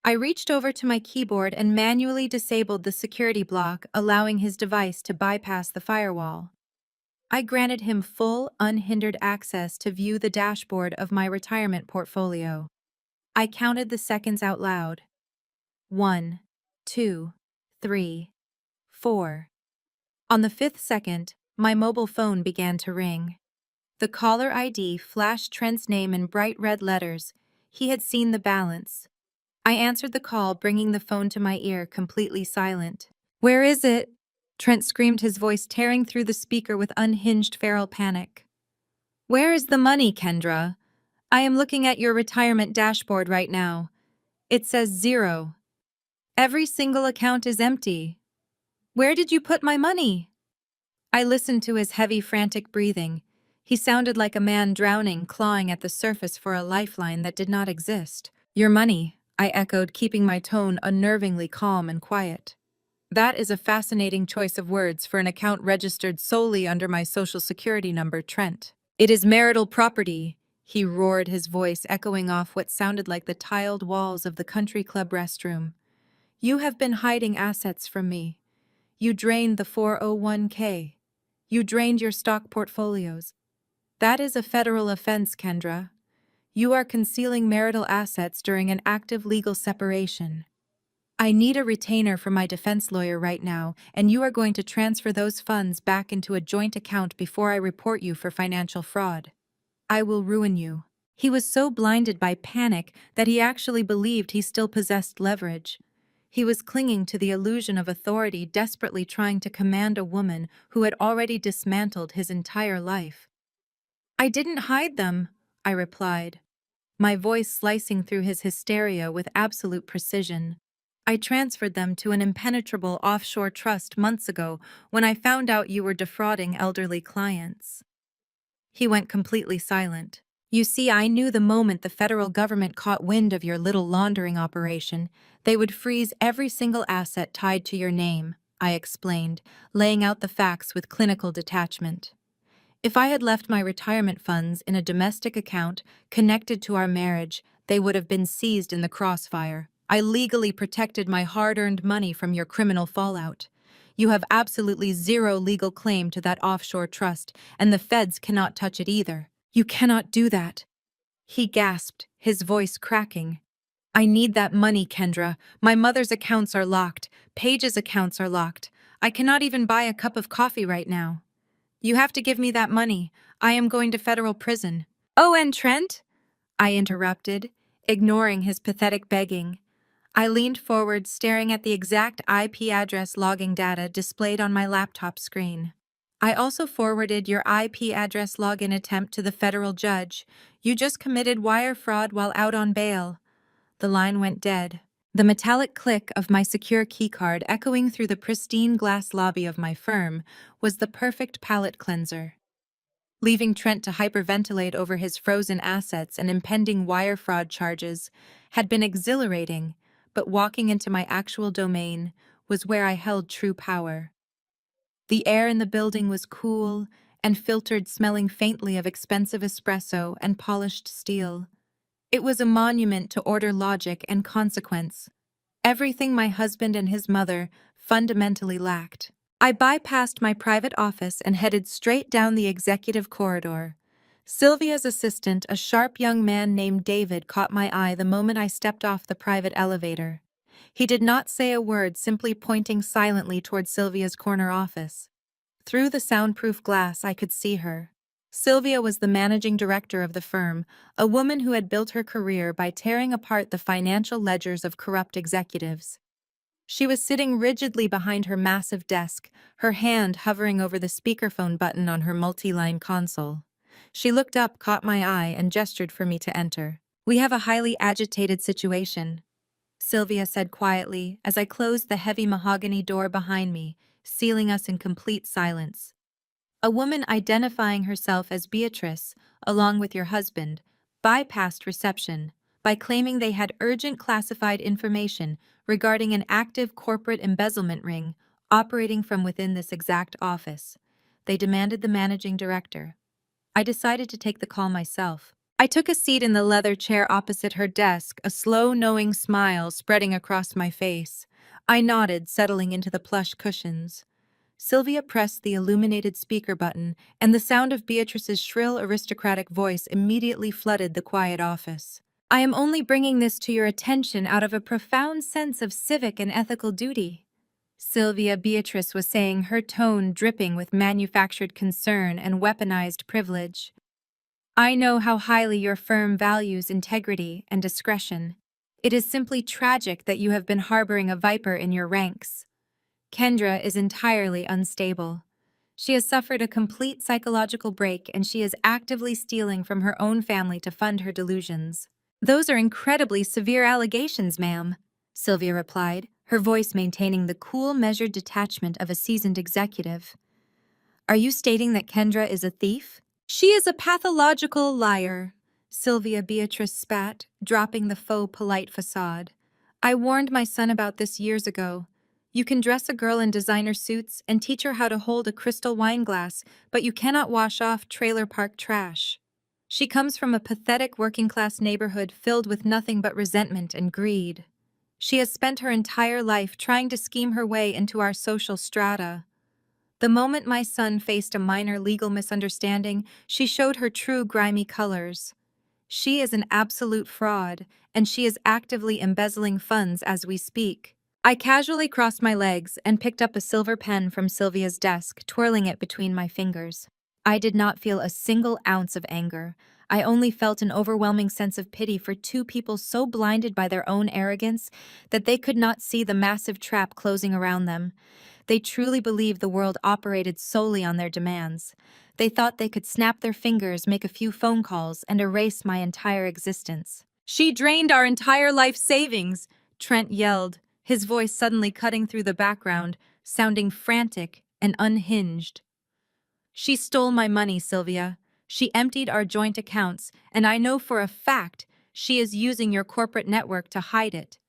S1: I reached over to my keyboard and manually disabled the security block, allowing his device to bypass the firewall. I granted him full, unhindered access to view the dashboard of my retirement portfolio. I counted the seconds out loud. 1, 2, 3, 4. On the fifth second, my mobile phone began to ring. The caller ID flashed Trent's name in bright red letters. He had seen the balance. I answered the call, bringing the phone to my ear, completely silent. "Where is it?" Trent screamed, his voice tearing through the speaker with unhinged feral panic. "Where is the money, Kendra? I am looking at your retirement dashboard right now. It says 0. Every single account is empty. Where did you put my money?" I listened to his heavy, frantic breathing. He sounded like a man drowning, clawing at the surface for a lifeline that did not exist. "Your money," I echoed, keeping my tone unnervingly calm and quiet. "That is a fascinating choice of words for an account registered solely under my social security number, Trent. It is marital property," he roared, his voice echoing off what sounded like the tiled walls of the country club restroom. "You have been hiding assets from me. You drained the 401k. You drained your stock portfolios. That is a federal offense, Kendra. You are concealing marital assets during an active legal separation. I need a retainer for my defense lawyer right now, and you are going to transfer those funds back into a joint account before I report you for financial fraud. I will ruin you." He was so blinded by panic that he actually believed he still possessed leverage. He was clinging to the illusion of authority, desperately trying to command a woman who had already dismantled his entire life. "I didn't hide them," I replied, my voice slicing through his hysteria with absolute precision. "I transferred them to an impenetrable offshore trust months ago when I found out you were defrauding elderly clients." He went completely silent. "You see, I knew the moment the federal government caught wind of your little laundering operation, they would freeze every single asset tied to your name," I explained, laying out the facts with clinical detachment. "If I had left my retirement funds in a domestic account connected to our marriage, they would have been seized in the crossfire. I legally protected my hard-earned money from your criminal fallout. You have absolutely zero legal claim to that offshore trust, and the feds cannot touch it either." "You cannot do that," he gasped, his voice cracking. "I need that money, Kendra. My mother's accounts are locked. Paige's accounts are locked. I cannot even buy a cup of coffee right now. You have to give me that money. I am going to federal prison." "Oh, and Trent?" I interrupted, ignoring his pathetic begging. I leaned forward, staring at the exact IP address logging data displayed on my laptop screen. "I also forwarded your IP address login attempt to the federal judge. You just committed wire fraud while out on bail." The line went dead. The metallic click of my secure keycard echoing through the pristine glass lobby of my firm was the perfect palate cleanser. Leaving Trent to hyperventilate over his frozen assets and impending wire fraud charges had been exhilarating, but walking into my actual domain was where I held true power. The air in the building was cool and filtered, smelling faintly of expensive espresso and polished steel. It was a monument to order, logic, and consequence. Everything my husband and his mother fundamentally lacked. I bypassed my private office and headed straight down the executive corridor. Sylvia's assistant, a sharp young man named David, caught my eye the moment I stepped off the private elevator. He did not say a word, simply pointing silently toward Sylvia's corner office. Through the soundproof glass, I could see her. Sylvia was the managing director of the firm, a woman who had built her career by tearing apart the financial ledgers of corrupt executives. She was sitting rigidly behind her massive desk, her hand hovering over the speakerphone button on her multi-line console. She looked up, caught my eye, and gestured for me to enter. "We have a highly agitated situation," Sylvia said quietly as I closed the heavy mahogany door behind me, sealing us in complete silence. "A woman identifying herself as Beatrice, along with your husband, bypassed reception by claiming they had urgent classified information regarding an active corporate embezzlement ring operating from within this exact office. They demanded the managing director. I decided to take the call myself. I took a seat in the leather chair opposite her desk, a slow, knowing smile spreading across my face. I nodded, settling into the plush cushions. Sylvia pressed the illuminated speaker button, and the sound of Beatrice's shrill, aristocratic voice immediately flooded the quiet office. "I am only bringing this to your attention out of a profound sense of civic and ethical duty," Beatrice was saying, her tone dripping with manufactured concern and weaponized privilege. "I know how highly your firm values integrity and discretion. It is simply tragic that you have been harboring a viper in your ranks. Kendra is entirely unstable. She has suffered a complete psychological break, and she is actively stealing from her own family to fund her delusions." "Those are incredibly severe allegations, ma'am," Sylvia replied, her voice maintaining the cool, measured detachment of a seasoned executive. "Are you stating that Kendra is a thief?" "She is a pathological liar," Beatrice spat, dropping the faux polite facade. "I warned my son about this years ago. You can dress a girl in designer suits and teach her how to hold a crystal wine glass, but you cannot wash off trailer park trash. She comes from a pathetic working-class neighborhood filled with nothing but resentment and greed. She has spent her entire life trying to scheme her way into our social strata. The moment my son faced a minor legal misunderstanding, she showed her true grimy colors. She is an absolute fraud, and she is actively embezzling funds as we speak." I casually crossed my legs and picked up a silver pen from Sylvia's desk, twirling it between my fingers. I did not feel a single ounce of anger. I only felt an overwhelming sense of pity for two people so blinded by their own arrogance that they could not see the massive trap closing around them. They truly believed the world operated solely on their demands. They thought they could snap their fingers, make a few phone calls, and erase my entire existence. "She drained our entire life savings," Trent yelled, his voice suddenly cutting through the background, sounding frantic and unhinged. "She stole my money, Sylvia. She emptied our joint accounts, and I know for a fact she is using your corporate network to hide it.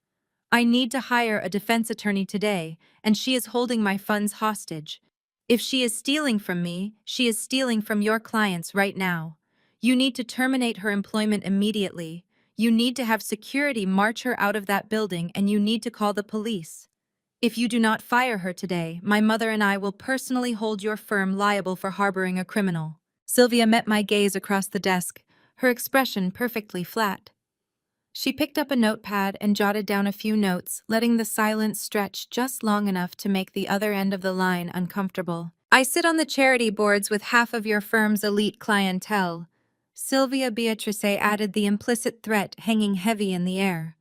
S1: I need to hire a defense attorney today, and she is holding my funds hostage. If she is stealing from me, she is stealing from your clients right now. You need to terminate her employment immediately. You need to have security march her out of that building, and you need to call the police. If you do not fire her today, my mother and I will personally hold your firm liable for harboring a criminal." Sylvia met my gaze across the desk, her expression perfectly flat. She picked up a notepad and jotted down a few notes, letting the silence stretch just long enough to make the other end of the line uncomfortable. "I sit on the charity boards with half of your firm's elite clientele." Beatrice added, the implicit threat hanging heavy in the air.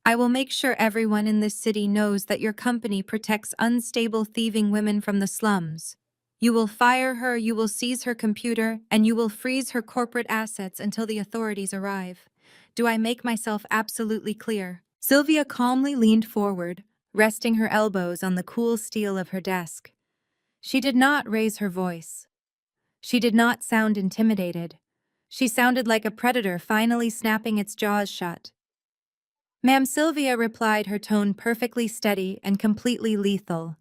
S1: "I will make sure everyone in this city knows that your company protects unstable, thieving women from the slums. You will fire her, you will seize her computer, and you will freeze her corporate assets until the authorities arrive. Do I make myself absolutely clear?" Sylvia calmly leaned forward, resting her elbows on the cool steel of her desk. She did not raise her voice. She did not sound intimidated. She sounded like a predator finally snapping its jaws shut. Ma'am, Sylvia replied, her tone perfectly steady and completely lethal.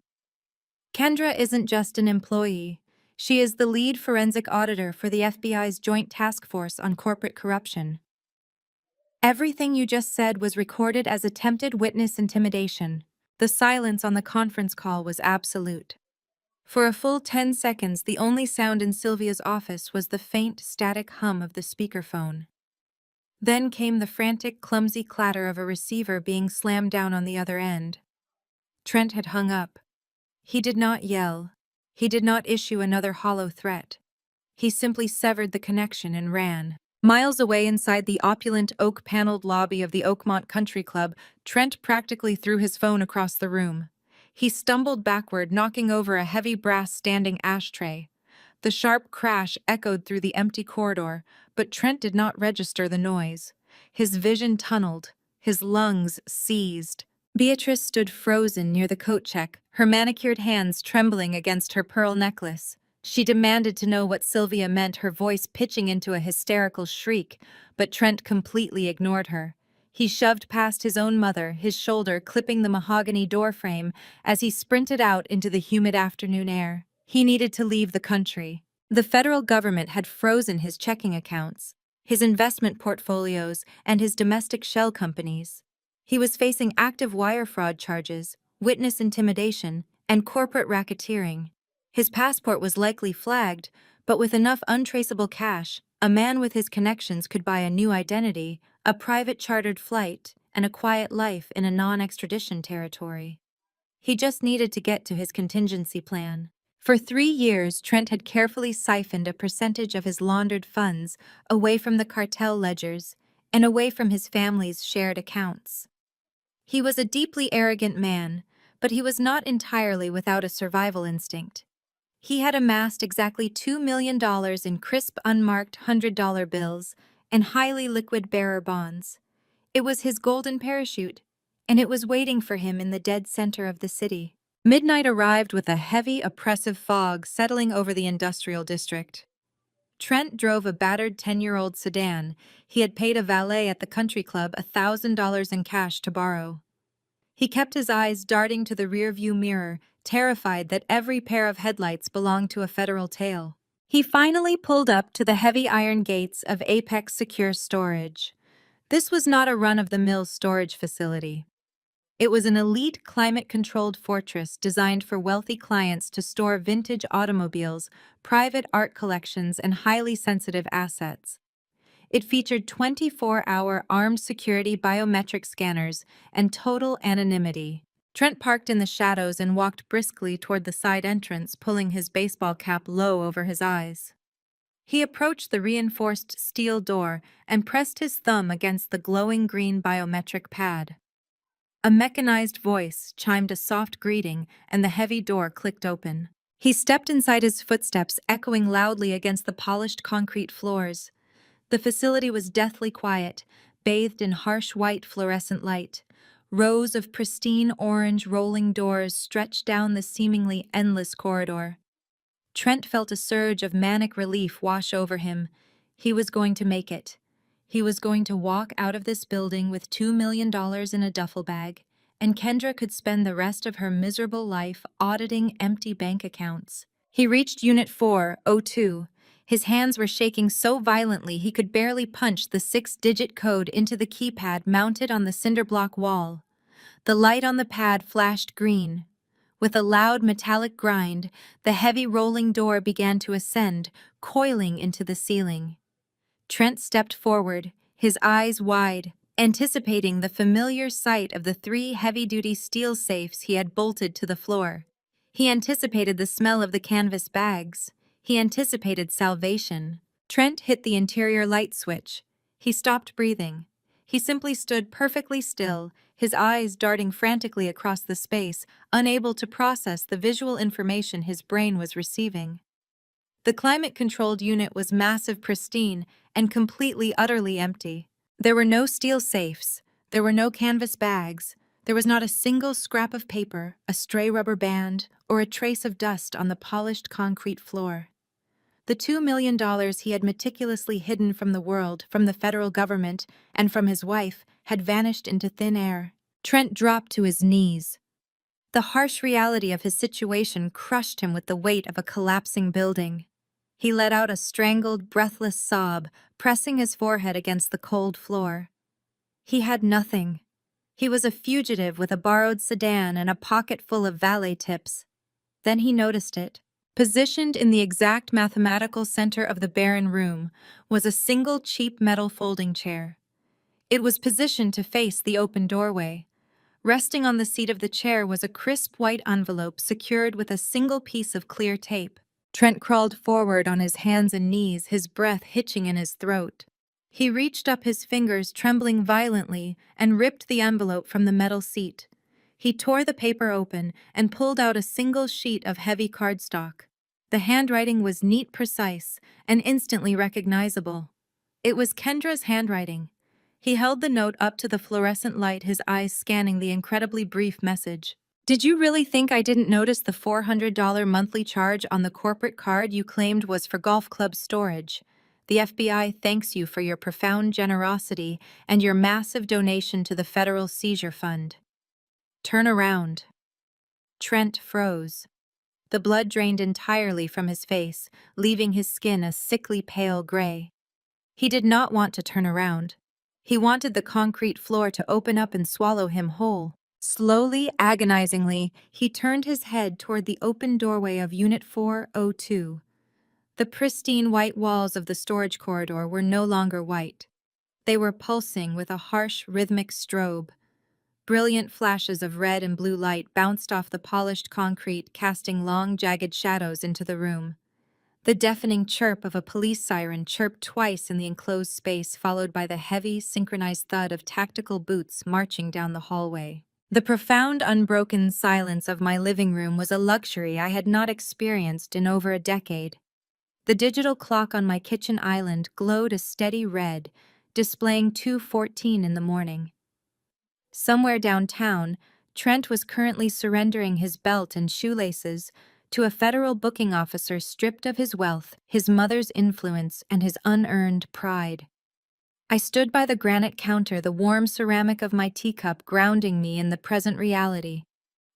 S1: Kendra isn't just an employee. She is the lead forensic auditor for the FBI's Joint Task Force on Corporate Corruption. Everything you just said was recorded as attempted witness intimidation. The silence on the conference call was absolute. For a full 10 seconds, the only sound in Sylvia's office was the faint, static hum of the speakerphone. Then came the frantic, clumsy clatter of a receiver being slammed down on the other end. Trent had hung up. He did not yell. He did not issue another hollow threat. He simply severed the connection and ran. Miles away inside the opulent oak-paneled lobby of the Oakmont Country Club, Trent practically threw his phone across the room. He stumbled backward, knocking over a heavy brass standing ashtray. The sharp crash echoed through the empty corridor, but Trent did not register the noise. His vision tunneled, his lungs seized. Beatrice stood frozen near the coat check, her manicured hands trembling against her pearl necklace. She demanded to know what Sylvia meant, her voice pitching into a hysterical shriek, but Trent completely ignored her. He shoved past his own mother, his shoulder clipping the mahogany doorframe as he sprinted out into the humid afternoon air. He needed to leave the country. The federal government had frozen his checking accounts, his investment portfolios, and his domestic shell companies. He was facing active wire fraud charges, witness intimidation, and corporate racketeering. His passport was likely flagged, but with enough untraceable cash, a man with his connections could buy a new identity, a private chartered flight, and a quiet life in a non-extradition territory. He just needed to get to his contingency plan. For 3 years, Trent had carefully siphoned a percentage of his laundered funds away from the cartel ledgers and away from his family's shared accounts. He was a deeply arrogant man, but he was not entirely without a survival instinct. He had amassed exactly $2 million in crisp, unmarked $100 bills and highly liquid bearer bonds. It was his golden parachute, and it was waiting for him in the dead center of the city. Midnight arrived with a heavy, oppressive fog settling over the industrial district. Trent drove a battered 10-year-old sedan. He had paid a valet at the country club $1,000 in cash to borrow. He kept his eyes darting to the rearview mirror, terrified that every pair of headlights belonged to a federal tail. He finally pulled up to the heavy iron gates of Apex Secure Storage. This was not a run-of-the-mill storage facility. It was an elite climate-controlled fortress designed for wealthy clients to store vintage automobiles, private art collections, and highly sensitive assets. It featured 24-hour armed security biometric scanners and total anonymity. Trent parked in the shadows and walked briskly toward the side entrance, pulling his baseball cap low over his eyes. He approached the reinforced steel door and pressed his thumb against the glowing green biometric pad. A mechanized voice chimed a soft greeting, and the heavy door clicked open. He stepped inside, his footsteps echoing loudly against the polished concrete floors. The facility was deathly quiet, bathed in harsh white fluorescent light. Rows of pristine orange rolling doors stretched down the seemingly endless corridor. Trent felt a surge of manic relief wash over him. He was going to make it. He was going to walk out of this building with $2 million in a duffel bag, and Kendra could spend the rest of her miserable life auditing empty bank accounts. He reached Unit 402. His hands were shaking so violently he could barely punch the 6-digit code into the keypad mounted on the cinderblock wall. The light on the pad flashed green. With a loud metallic grind, the heavy rolling door began to ascend, coiling into the ceiling. Trent stepped forward, his eyes wide, anticipating the familiar sight of the 3 heavy-duty steel safes he had bolted to the floor. He anticipated the smell of the canvas bags. He anticipated salvation. Trent hit the interior light switch. He stopped breathing. He simply stood perfectly still, his eyes darting frantically across the space, unable to process the visual information his brain was receiving. The climate-controlled unit was massive, pristine, and completely, utterly empty. There were no steel safes. There were no canvas bags. There was not a single scrap of paper, a stray rubber band, or a trace of dust on the polished concrete floor. The $2 million he had meticulously hidden from the world, from the federal government, and from his wife had vanished into thin air. Trent dropped to his knees. The harsh reality of his situation crushed him with the weight of a collapsing building. He let out a strangled, breathless sob, pressing his forehead against the cold floor. He had nothing. He was a fugitive with a borrowed sedan and a pocket full of valet tips. Then he noticed it. Positioned in the exact mathematical center of the barren room was a single cheap metal folding chair. It was positioned to face the open doorway. Resting on the seat of the chair was a crisp white envelope secured with a single piece of clear tape. Trent crawled forward on his hands and knees, his breath hitching in his throat. He reached up his fingers, trembling violently, and ripped the envelope from the metal seat. He tore the paper open and pulled out a single sheet of heavy cardstock. The handwriting was neat, precise, and instantly recognizable. It was Kendra's handwriting. He held the note up to the fluorescent light, his eyes scanning the incredibly brief message. "Did you really think I didn't notice the $400 monthly charge on the corporate card you claimed was for golf club storage? The FBI thanks you for your profound generosity and your massive donation to the Federal Seizure Fund. Turn around." Trent froze. The blood drained entirely from his face, leaving his skin a sickly pale gray. He did not want to turn around. He wanted the concrete floor to open up and swallow him whole. Slowly, agonizingly, he turned his head toward the open doorway of Unit 402. The pristine white walls of the storage corridor were no longer white. They were pulsing with a harsh, rhythmic strobe. Brilliant flashes of red and blue light bounced off the polished concrete, casting long, jagged shadows into the room. The deafening chirp of a police siren chirped twice in the enclosed space, followed by the heavy, synchronized thud of tactical boots marching down the hallway. The profound, unbroken silence of my living room was a luxury I had not experienced in over a decade. The digital clock on my kitchen island glowed a steady red, displaying 2:14 in the morning. Somewhere downtown, Trent was currently surrendering his belt and shoelaces to a federal booking officer stripped of his wealth, his mother's influence, and his unearned pride. I stood by the granite counter, the warm ceramic of my teacup grounding me in the present reality.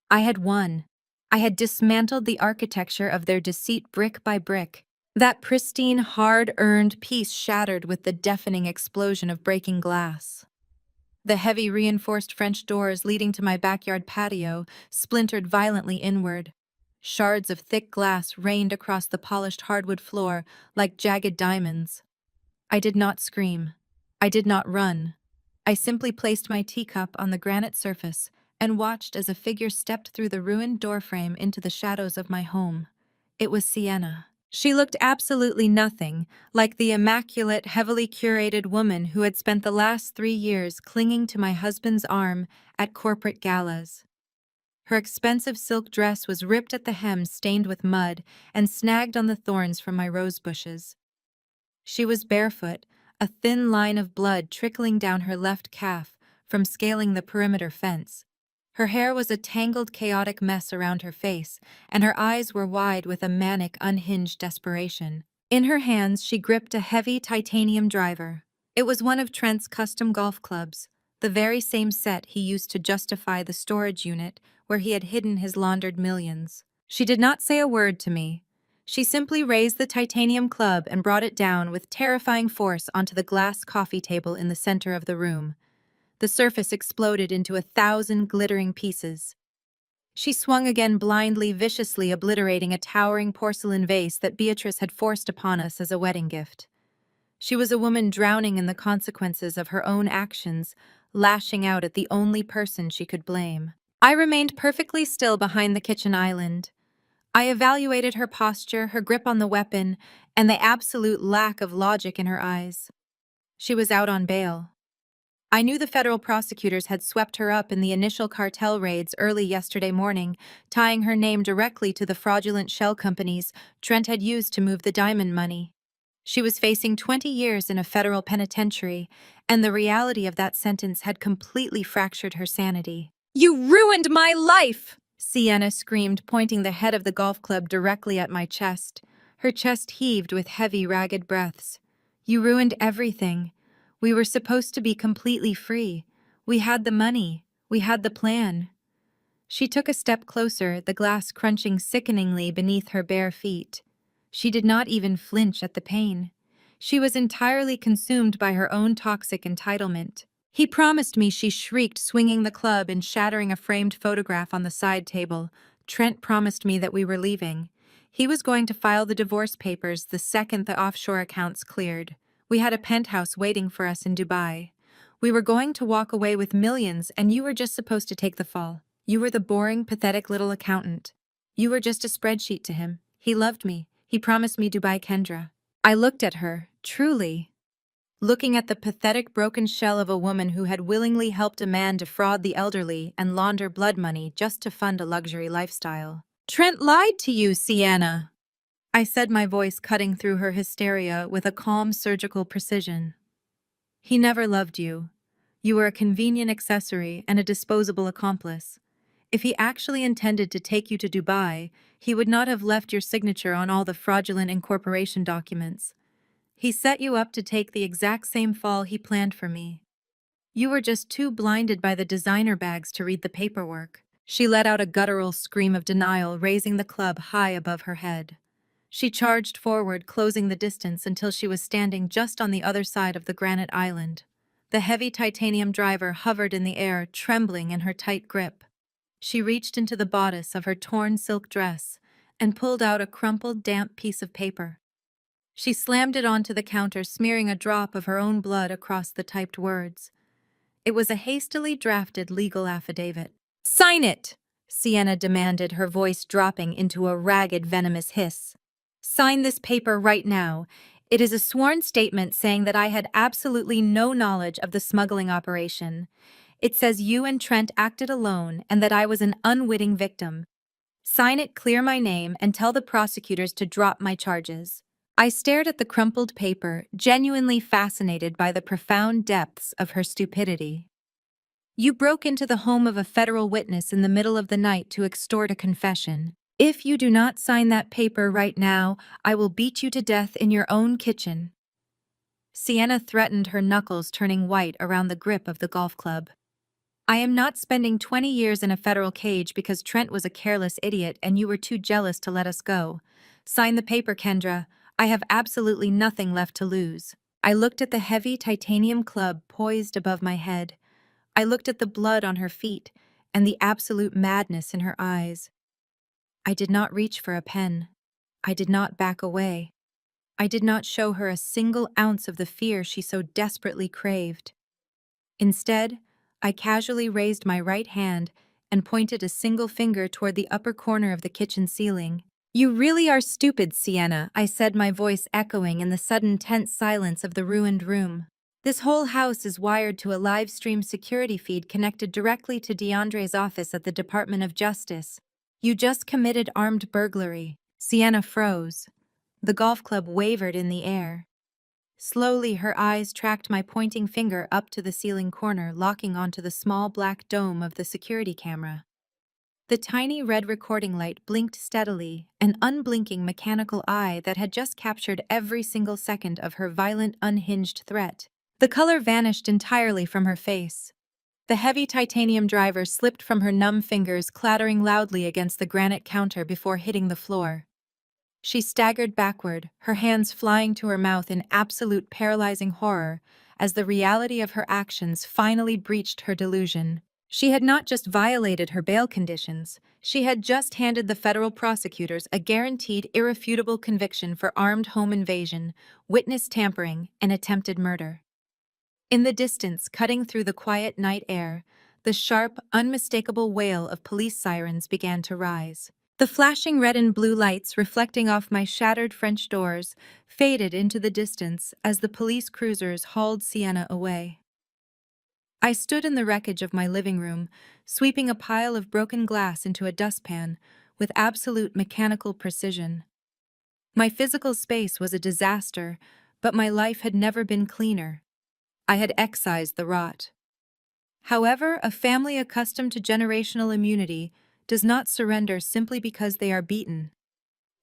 S1: I had won. I had dismantled the architecture of their deceit brick by brick. That pristine, hard-earned peace shattered with the deafening explosion of breaking glass. The heavy reinforced French doors leading to my backyard patio splintered violently inward. Shards of thick glass rained across the polished hardwood floor like jagged diamonds. I did not scream. I did not run. I simply placed my teacup on the granite surface and watched as a figure stepped through the ruined doorframe into the shadows of my home. It was Sienna. She looked absolutely nothing like the immaculate, heavily curated woman who had spent the last 3 years clinging to my husband's arm at corporate galas. Her expensive silk dress was ripped at the hem, stained with mud, and snagged on the thorns from my rose bushes. She was barefoot, a thin line of blood trickling down her left calf from scaling the perimeter fence. Her hair was a tangled, chaotic mess around her face, and her eyes were wide with a manic, unhinged desperation. In her hands, she gripped a heavy titanium driver. It was one of Trent's custom golf clubs, the very same set he used to justify the storage unit where he had hidden his laundered millions. She did not say a word to me. She simply raised the titanium club and brought it down with terrifying force onto the glass coffee table in the center of the room. The surface exploded into 1,000 glittering pieces. She swung again blindly, viciously obliterating a towering porcelain vase that Beatrice had forced upon us as a wedding gift. She was a woman drowning in the consequences of her own actions, lashing out at the only person she could blame. I remained perfectly still behind the kitchen island. I evaluated her posture, her grip on the weapon, and the absolute lack of logic in her eyes. She was out on bail. I knew the federal prosecutors had swept her up in the initial cartel raids early yesterday morning, tying her name directly to the fraudulent shell companies Trent had used to move the diamond money. She was facing 20 years in a federal penitentiary, and the reality of that sentence had completely fractured her sanity. "You ruined my life!" Sienna screamed, pointing the head of the golf club directly at my chest. Her chest heaved with heavy, ragged breaths. "You ruined everything. We were supposed to be completely free. We had the money. We had the plan." She took a step closer, the glass crunching sickeningly beneath her bare feet. She did not even flinch at the pain. She was entirely consumed by her own toxic entitlement. "He promised me," she shrieked, swinging the club and shattering a framed photograph on the side table. "Trent promised me that we were leaving. He was going to file the divorce papers the second the offshore accounts cleared. We had a penthouse waiting for us in Dubai. We were going to walk away with millions, and you were just supposed to take the fall. You were the boring, pathetic little accountant. You were just a spreadsheet to him. He loved me. He promised me Dubai Kendra." I looked at her, truly looking at the pathetic broken shell of a woman who had willingly helped a man defraud the elderly and launder blood money just to fund a luxury lifestyle. "Trent lied to you, Sienna," I said, my voice cutting through her hysteria with a calm, surgical precision. "He never loved you. You were a convenient accessory and a disposable accomplice. If he actually intended to take you to Dubai, he would not have left your signature on all the fraudulent incorporation documents. He set you up to take the exact same fall he planned for me. You were just too blinded by the designer bags to read the paperwork." She let out a guttural scream of denial, raising the club high above her head. She charged forward, closing the distance until she was standing just on the other side of the granite island. The heavy titanium driver hovered in the air, trembling in her tight grip. She reached into the bodice of her torn silk dress and pulled out a crumpled, damp piece of paper. She slammed it onto the counter, smearing a drop of her own blood across the typed words. It was a hastily drafted legal affidavit. "Sign it!" Sienna demanded, her voice dropping into a ragged, venomous hiss. "Sign this paper right now. It is a sworn statement saying that I had absolutely no knowledge of the smuggling operation. It says you and Trent acted alone and that I was an unwitting victim. Sign it, clear my name, and tell the prosecutors to drop my charges." I stared at the crumpled paper, genuinely fascinated by the profound depths of her stupidity. "You broke into the home of a federal witness in the middle of the night to extort a confession. If you do not sign that paper right now, I will beat you to death in your own kitchen." Sienna threatened, her knuckles turning white around the grip of the golf club. "I am not spending 20 years in a federal cage because Trent was a careless idiot and you were too jealous to let us go. Sign the paper, Kendra. I have absolutely nothing left to lose." I looked at the heavy titanium club poised above my head. I looked at the blood on her feet and the absolute madness in her eyes. I did not reach for a pen. I did not back away. I did not show her a single ounce of the fear she so desperately craved. Instead, I casually raised my right hand and pointed a single finger toward the upper corner of the kitchen ceiling. "You really are stupid, Sienna," I said, my voice echoing in the sudden tense silence of the ruined room. "This whole house is wired to a live stream security feed connected directly to DeAndre's office at the Department of Justice. You just committed armed burglary." Sienna froze. The golf club wavered in the air. Slowly, her eyes tracked my pointing finger up to the ceiling corner, locking onto the small black dome of the security camera. The tiny red recording light blinked steadily, an unblinking mechanical eye that had just captured every single second of her violent, unhinged threat. The color vanished entirely from her face. The heavy titanium driver slipped from her numb fingers, clattering loudly against the granite counter before hitting the floor. She staggered backward, her hands flying to her mouth in absolute paralyzing horror as the reality of her actions finally breached her delusion. She had not just violated her bail conditions, she had just handed the federal prosecutors a guaranteed, irrefutable conviction for armed home invasion, witness tampering, and attempted murder. In the distance, cutting through the quiet night air, the sharp, unmistakable wail of police sirens began to rise. The flashing red and blue lights reflecting off my shattered French doors faded into the distance as the police cruisers hauled Sienna away. I stood in the wreckage of my living room, sweeping a pile of broken glass into a dustpan with absolute mechanical precision. My physical space was a disaster, but my life had never been cleaner. I had excised the rot. However, a family accustomed to generational immunity does not surrender simply because they are beaten.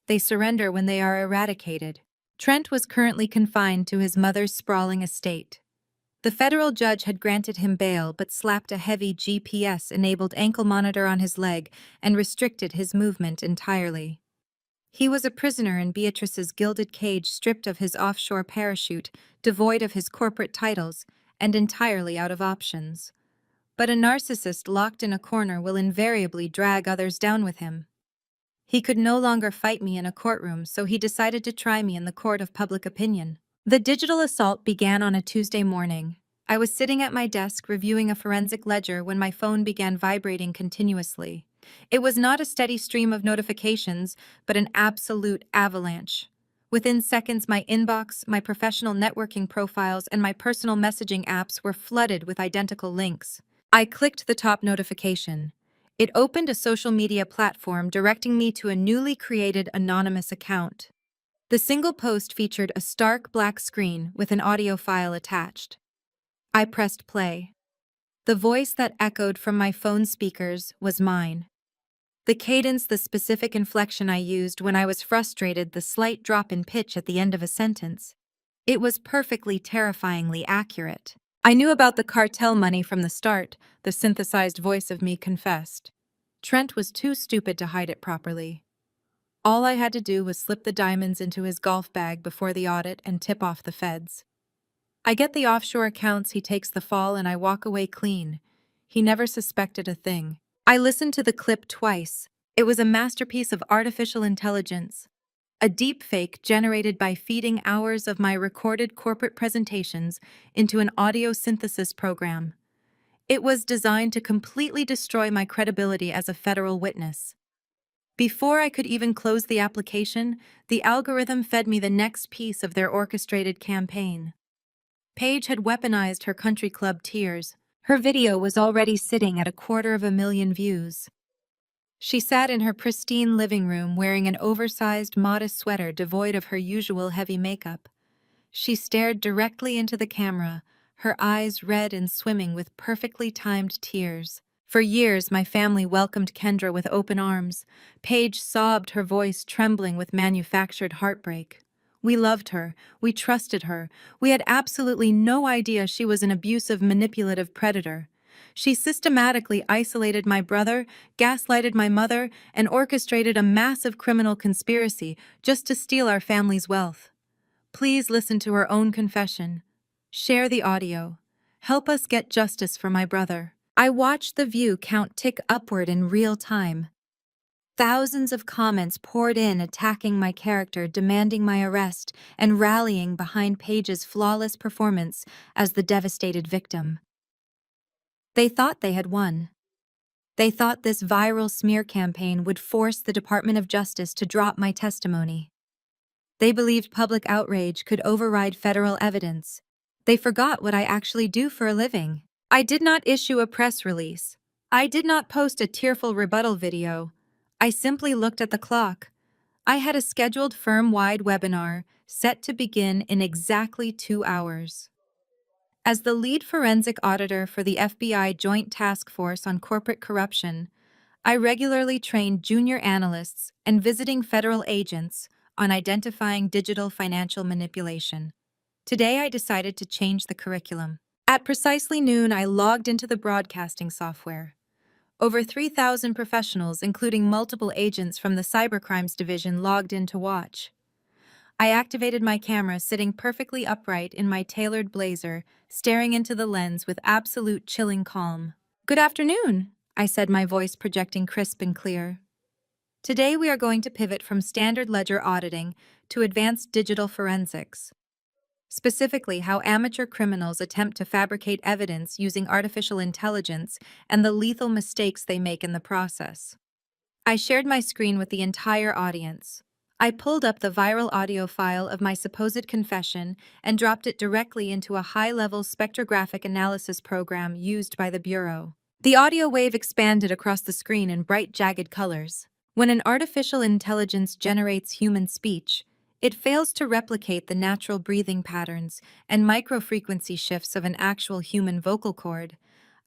S1: They surrender when they are eradicated. Trent was currently confined to his mother's sprawling estate. The federal judge had granted him bail but slapped a heavy GPS-enabled ankle monitor on his leg and restricted his movement entirely. He was a prisoner in Beatrice's gilded cage, stripped of his offshore parachute, devoid of his corporate titles, and entirely out of options. But a narcissist locked in a corner will invariably drag others down with him. He could no longer fight me in a courtroom, so he decided to try me in the court of public opinion. The digital assault began on a Tuesday morning. I was sitting at my desk reviewing a forensic ledger when my phone began vibrating continuously. It was not a steady stream of notifications, but an absolute avalanche. Within seconds, my inbox, my professional networking profiles, and my personal messaging apps were flooded with identical links. I clicked the top notification. It opened a social media platform directing me to a newly created anonymous account. The single post featured a stark black screen with an audio file attached. I pressed play. The voice that echoed from my phone speakers was mine. The cadence, the specific inflection I used when I was frustrated, the slight drop in pitch at the end of a sentence. It was perfectly, terrifyingly accurate. I knew about the cartel money from the start, the synthesized voice of me confessed. Trent was too stupid to hide it properly. All I had to do was slip the diamonds into his golf bag before the audit and tip off the feds. I get the offshore accounts, he takes the fall, and I walk away clean. He never suspected a thing. I listened to the clip twice. It was a masterpiece of artificial intelligence. A deepfake generated by feeding hours of my recorded corporate presentations into an audio synthesis program. It was designed to completely destroy my credibility as a federal witness. Before I could even close the application, the algorithm fed me the next piece of their orchestrated campaign. Paige had weaponized her country club tears. Her video was already sitting at 250,000 views. She sat in her pristine living room wearing an oversized, modest sweater devoid of her usual heavy makeup. She stared directly into the camera, her eyes red and swimming with perfectly timed tears. For years, my family welcomed Kendra with open arms. Paige sobbed, her voice trembling with manufactured heartbreak. We loved her. We trusted her. We had absolutely no idea she was an abusive, manipulative predator. She systematically isolated my brother, gaslighted my mother, and orchestrated a massive criminal conspiracy just to steal our family's wealth. Please listen to her own confession. Share the audio. Help us get justice for my brother. I watched the view count tick upward in real time. Thousands of comments poured in attacking my character, demanding my arrest, and rallying behind Paige's flawless performance as the devastated victim. They thought they had won. They thought this viral smear campaign would force the Department of Justice to drop my testimony. They believed public outrage could override federal evidence. They forgot what I actually do for a living. I did not issue a press release. I did not post a tearful rebuttal video. I simply looked at the clock. I had a scheduled firm-wide webinar set to begin in exactly 2 hours. As the lead forensic auditor for the FBI Joint Task Force on Corporate Corruption, I regularly trained junior analysts and visiting federal agents on identifying digital financial manipulation. Today, I decided to change the curriculum. At precisely noon, I logged into the broadcasting software. Over 3,000 professionals, including multiple agents from the Cybercrimes Division, logged in to watch. I activated my camera, sitting perfectly upright in my tailored blazer, staring into the lens with absolute chilling calm. "Good afternoon," I said, my voice projecting crisp and clear. Today we are going to pivot from standard ledger auditing to advanced digital forensics. Specifically, how amateur criminals attempt to fabricate evidence using artificial intelligence and the lethal mistakes they make in the process. I shared my screen with the entire audience. I pulled up the viral audio file of my supposed confession and dropped it directly into a high-level spectrographic analysis program used by the Bureau. The audio wave expanded across the screen in bright, jagged colors. When an artificial intelligence generates human speech, It fails to replicate the natural breathing patterns and microfrequency shifts of an actual human vocal cord.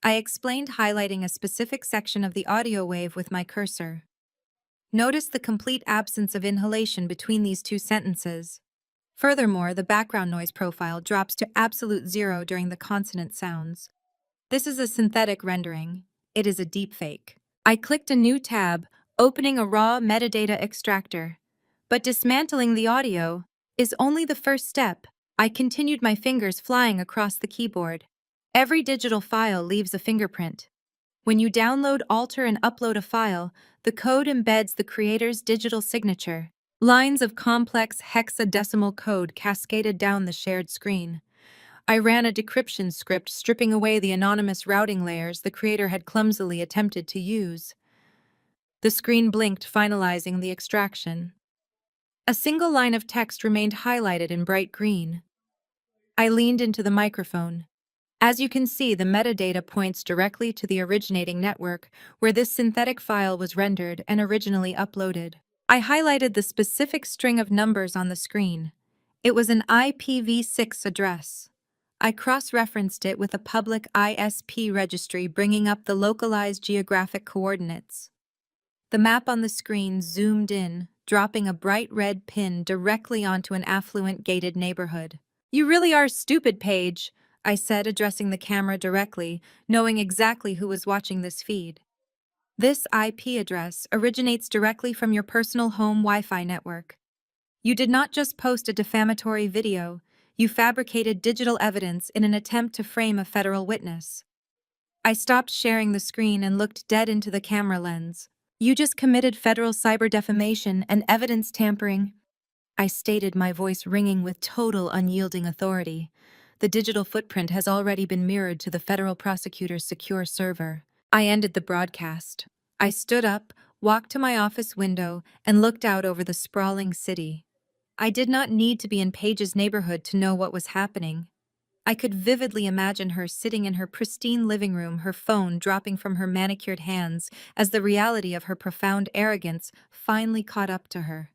S1: I explained, highlighting a specific section of the audio wave with my cursor. Notice the complete absence of inhalation between these two sentences. Furthermore, the background noise profile drops to absolute zero during the consonant sounds. This is a synthetic rendering. It is a deepfake. I clicked a new tab, opening a raw metadata extractor. But dismantling the audio is only the first step. I continued, my fingers flying across the keyboard. Every digital file leaves a fingerprint. When you download, alter, and upload a file, the code embeds the creator's digital signature. Lines of complex hexadecimal code cascaded down the shared screen. I ran a decryption script, stripping away the anonymous routing layers the creator had clumsily attempted to use. The screen blinked, finalizing the extraction. A single line of text remained highlighted in bright green. I leaned into the microphone. As you can see, the metadata points directly to the originating network where this synthetic file was rendered and originally uploaded. I highlighted the specific string of numbers on the screen. It was an IPv6 address. I cross-referenced it with a public ISP registry, bringing up the localized geographic coordinates. The map on the screen zoomed in, dropping a bright red pin directly onto an affluent gated neighborhood. "You really are stupid, Paige," I said, addressing the camera directly, knowing exactly who was watching this feed. "This IP address originates directly from your personal home Wi-Fi network. You did not just post a defamatory video, you fabricated digital evidence in an attempt to frame a federal witness." I stopped sharing the screen and looked dead into the camera lens. "You just committed federal cyber defamation and evidence tampering," I stated, my voice ringing with total unyielding authority. "The digital footprint has already been mirrored to the federal prosecutor's secure server." I ended the broadcast. I stood up, walked to my office window, and looked out over the sprawling city. I did not need to be in Paige's neighborhood to know what was happening. I could vividly imagine her sitting in her pristine living room, her phone dropping from her manicured hands as the reality of her profound arrogance finally caught up to her.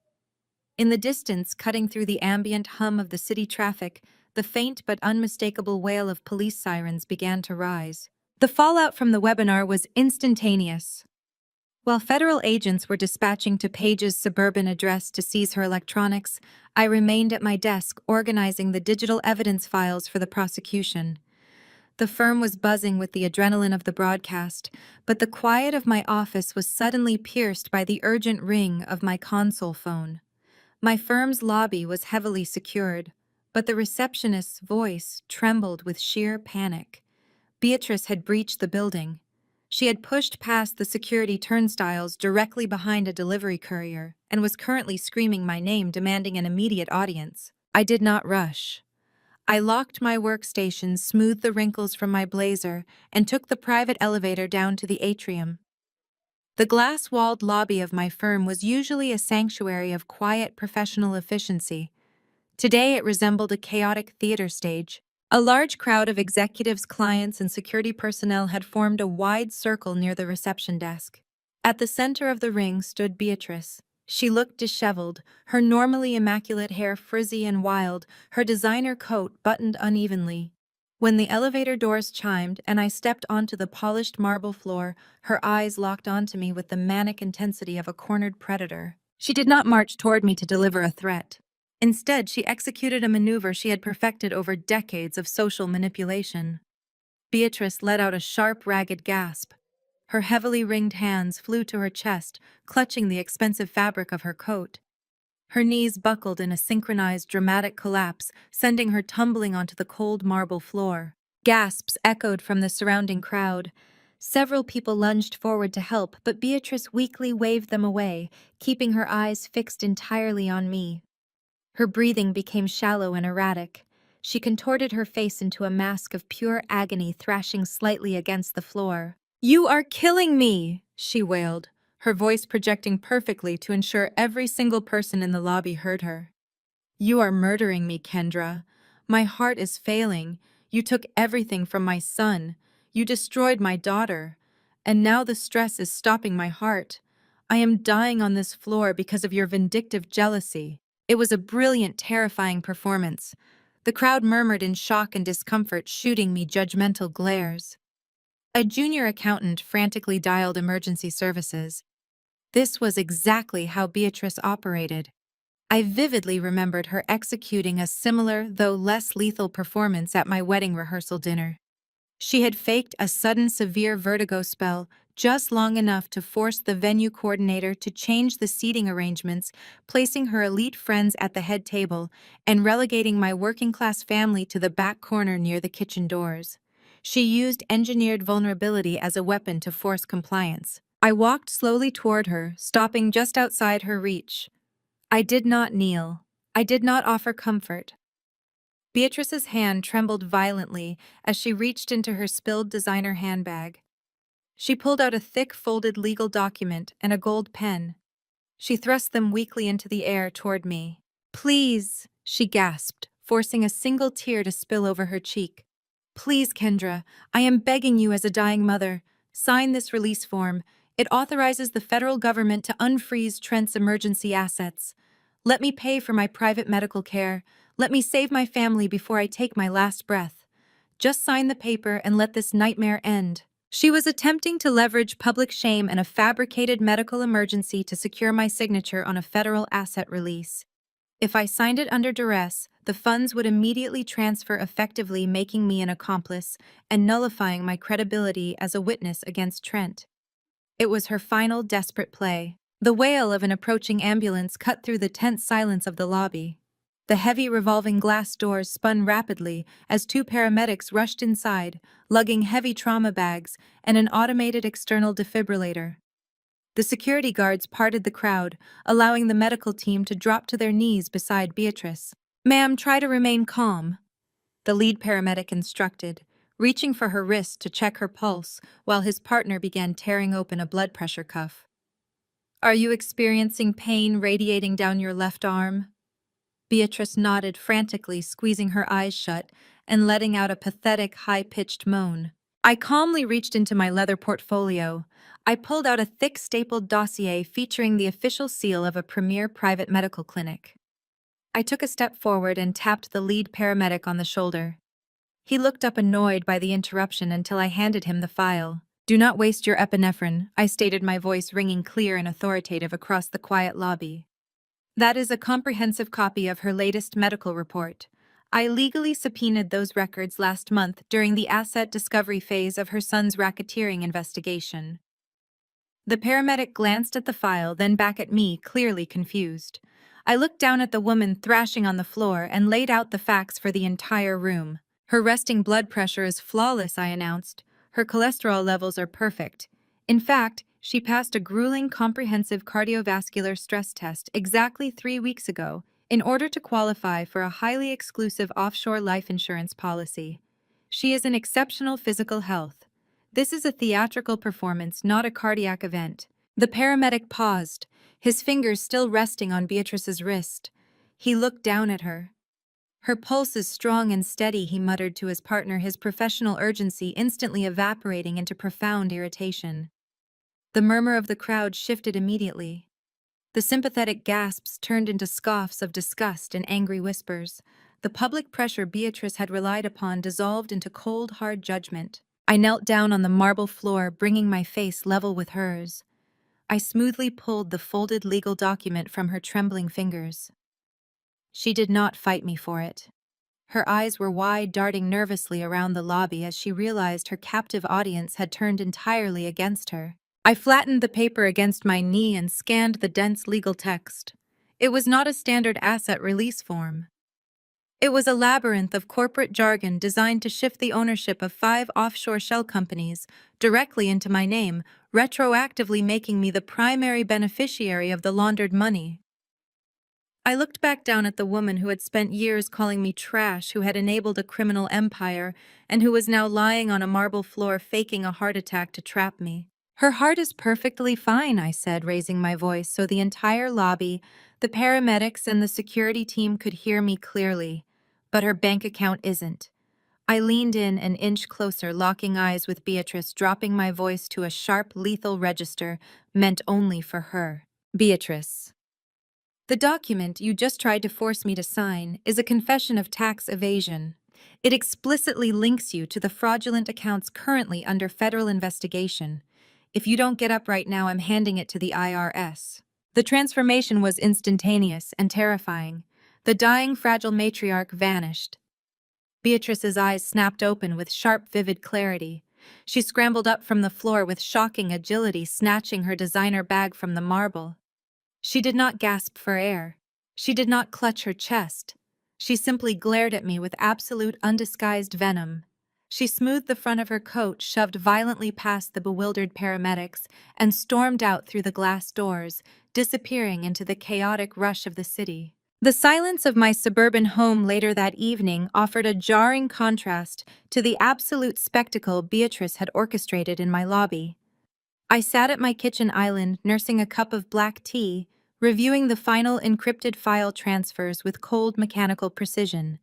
S1: In the distance, cutting through the ambient hum of the city traffic, the faint but unmistakable wail of police sirens began to rise. The fallout from the webinar was instantaneous. While federal agents were dispatching to Paige's suburban address to seize her electronics, I remained at my desk organizing the digital evidence files for the prosecution. The firm was buzzing with the adrenaline of the broadcast, but the quiet of my office was suddenly pierced by the urgent ring of my console phone. My firm's lobby was heavily secured, but the receptionist's voice trembled with sheer panic. Beatrice had breached the building. She had pushed past the security turnstiles directly behind a delivery courier and was currently screaming my name, demanding an immediate audience. I did not rush. I locked my workstation, smoothed the wrinkles from my blazer, and took the private elevator down to the atrium. The glass-walled lobby of my firm was usually a sanctuary of quiet professional efficiency. Today it resembled a chaotic theater stage. A large crowd of executives, clients, and security personnel had formed a wide circle near the reception desk. At the center of the ring stood Beatrice. She looked disheveled, her normally immaculate hair frizzy and wild, her designer coat buttoned unevenly. When the elevator doors chimed and I stepped onto the polished marble floor, her eyes locked onto me with the manic intensity of a cornered predator. She did not march toward me to deliver a threat. Instead, she executed a maneuver she had perfected over decades of social manipulation. Beatrice let out a sharp, ragged gasp. Her heavily ringed hands flew to her chest, clutching the expensive fabric of her coat. Her knees buckled in a synchronized, dramatic collapse, sending her tumbling onto the cold marble floor. Gasps echoed from the surrounding crowd. Several people lunged forward to help, but Beatrice weakly waved them away, keeping her eyes fixed entirely on me. Her breathing became shallow and erratic. She contorted her face into a mask of pure agony, thrashing slightly against the floor. "You are killing me!" she wailed, her voice projecting perfectly to ensure every single person in the lobby heard her. "You are murdering me, Kendra. My heart is failing. You took everything from my son. You destroyed my daughter. And now the stress is stopping my heart. I am dying on this floor because of your vindictive jealousy." It was a brilliant, terrifying performance. The crowd murmured in shock and discomfort, shooting me judgmental glares. A junior accountant frantically dialed emergency services. This was exactly how Beatrice operated. I vividly remembered her executing a similar, though less lethal performance at my wedding rehearsal dinner. She had faked a sudden severe vertigo spell just long enough to force the venue coordinator to change the seating arrangements, placing her elite friends at the head table and relegating my working-class family to the back corner near the kitchen doors. She used engineered vulnerability as a weapon to force compliance. I walked slowly toward her, stopping just outside her reach. I did not kneel. I did not offer comfort. Beatrice's hand trembled violently as she reached into her spilled designer handbag. She pulled out a thick, folded legal document and a gold pen. She thrust them weakly into the air toward me. "Please," she gasped, forcing a single tear to spill over her cheek. "Please, Kendra, I am begging you as a dying mother. Sign this release form. It authorizes the federal government to unfreeze Trent's emergency assets. Let me pay for my private medical care. Let me save my family before I take my last breath. Just sign the paper and let this nightmare end." She was attempting to leverage public shame and a fabricated medical emergency to secure my signature on a federal asset release. If I signed it under duress, the funds would immediately transfer, effectively making me an accomplice and nullifying my credibility as a witness against Trent. It was her final desperate play. The wail of an approaching ambulance cut through the tense silence of the lobby. The heavy revolving glass doors spun rapidly as two paramedics rushed inside, lugging heavy trauma bags and an automated external defibrillator. The security guards parted the crowd, allowing the medical team to drop to their knees beside Beatrice. "Ma'am, try to remain calm," the lead paramedic instructed, reaching for her wrist to check her pulse while his partner began tearing open a blood pressure cuff. "Are you experiencing pain radiating down your left arm?" Beatrice nodded frantically, squeezing her eyes shut and letting out a pathetic, high-pitched moan. I calmly reached into my leather portfolio. I pulled out a thick stapled dossier featuring the official seal of a premier private medical clinic. I took a step forward and tapped the lead paramedic on the shoulder. He looked up, annoyed by the interruption, until I handed him the file. "Do not waste your epinephrine," I stated, my voice ringing clear and authoritative across the quiet lobby. "That is a comprehensive copy of her latest medical report. I legally subpoenaed those records last month during the asset discovery phase of her son's racketeering investigation." The paramedic glanced at the file, then back at me, clearly confused. I looked down at the woman thrashing on the floor and laid out the facts for the entire room. "Her resting blood pressure is flawless," I announced. "Her cholesterol levels are perfect. In fact, she passed a grueling comprehensive cardiovascular stress test exactly 3 weeks ago in order to qualify for a highly exclusive offshore life insurance policy. She is in exceptional physical health. This is a theatrical performance, not a cardiac event." The paramedic paused, his fingers still resting on Beatrice's wrist. He looked down at her. "Her pulse is strong and steady," he muttered to his partner, his professional urgency instantly evaporating into profound irritation. The murmur of the crowd shifted immediately. The sympathetic gasps turned into scoffs of disgust and angry whispers. The public pressure Beatrice had relied upon dissolved into cold, hard judgment. I knelt down on the marble floor, bringing my face level with hers. I smoothly pulled the folded legal document from her trembling fingers. She did not fight me for it. Her eyes were wide, darting nervously around the lobby as she realized her captive audience had turned entirely against her. I flattened the paper against my knee and scanned the dense legal text. It was not a standard asset release form. It was a labyrinth of corporate jargon designed to shift the ownership of 5 offshore shell companies directly into my name, retroactively making me the primary beneficiary of the laundered money. I looked back down at the woman who had spent years calling me trash, who had enabled a criminal empire, and who was now lying on a marble floor faking a heart attack to trap me. "Her heart is perfectly fine," I said, raising my voice so the entire lobby, the paramedics, and the security team could hear me clearly. "But her bank account isn't." I leaned in an inch closer, locking eyes with Beatrice, dropping my voice to a sharp, lethal register meant only for her. "Beatrice, The document you just tried to force me to sign is a confession of tax evasion. It explicitly links you to the fraudulent accounts currently under federal investigation. If you don't get up right now, I'm handing it to the IRS. The transformation was instantaneous and terrifying. The dying, fragile matriarch vanished. Beatrice's eyes snapped open with sharp, vivid clarity. She scrambled up from the floor with shocking agility, snatching her designer bag from the marble. She did not gasp for air. She did not clutch her chest. She simply glared at me with absolute undisguised venom. She smoothed the front of her coat, shoved violently past the bewildered paramedics, and stormed out through the glass doors, disappearing into the chaotic rush of the city. The silence of my suburban home later that evening offered a jarring contrast to the absolute spectacle Beatrice had orchestrated in my lobby. I sat at my kitchen island nursing a cup of black tea, reviewing the final encrypted file transfers with cold mechanical precision.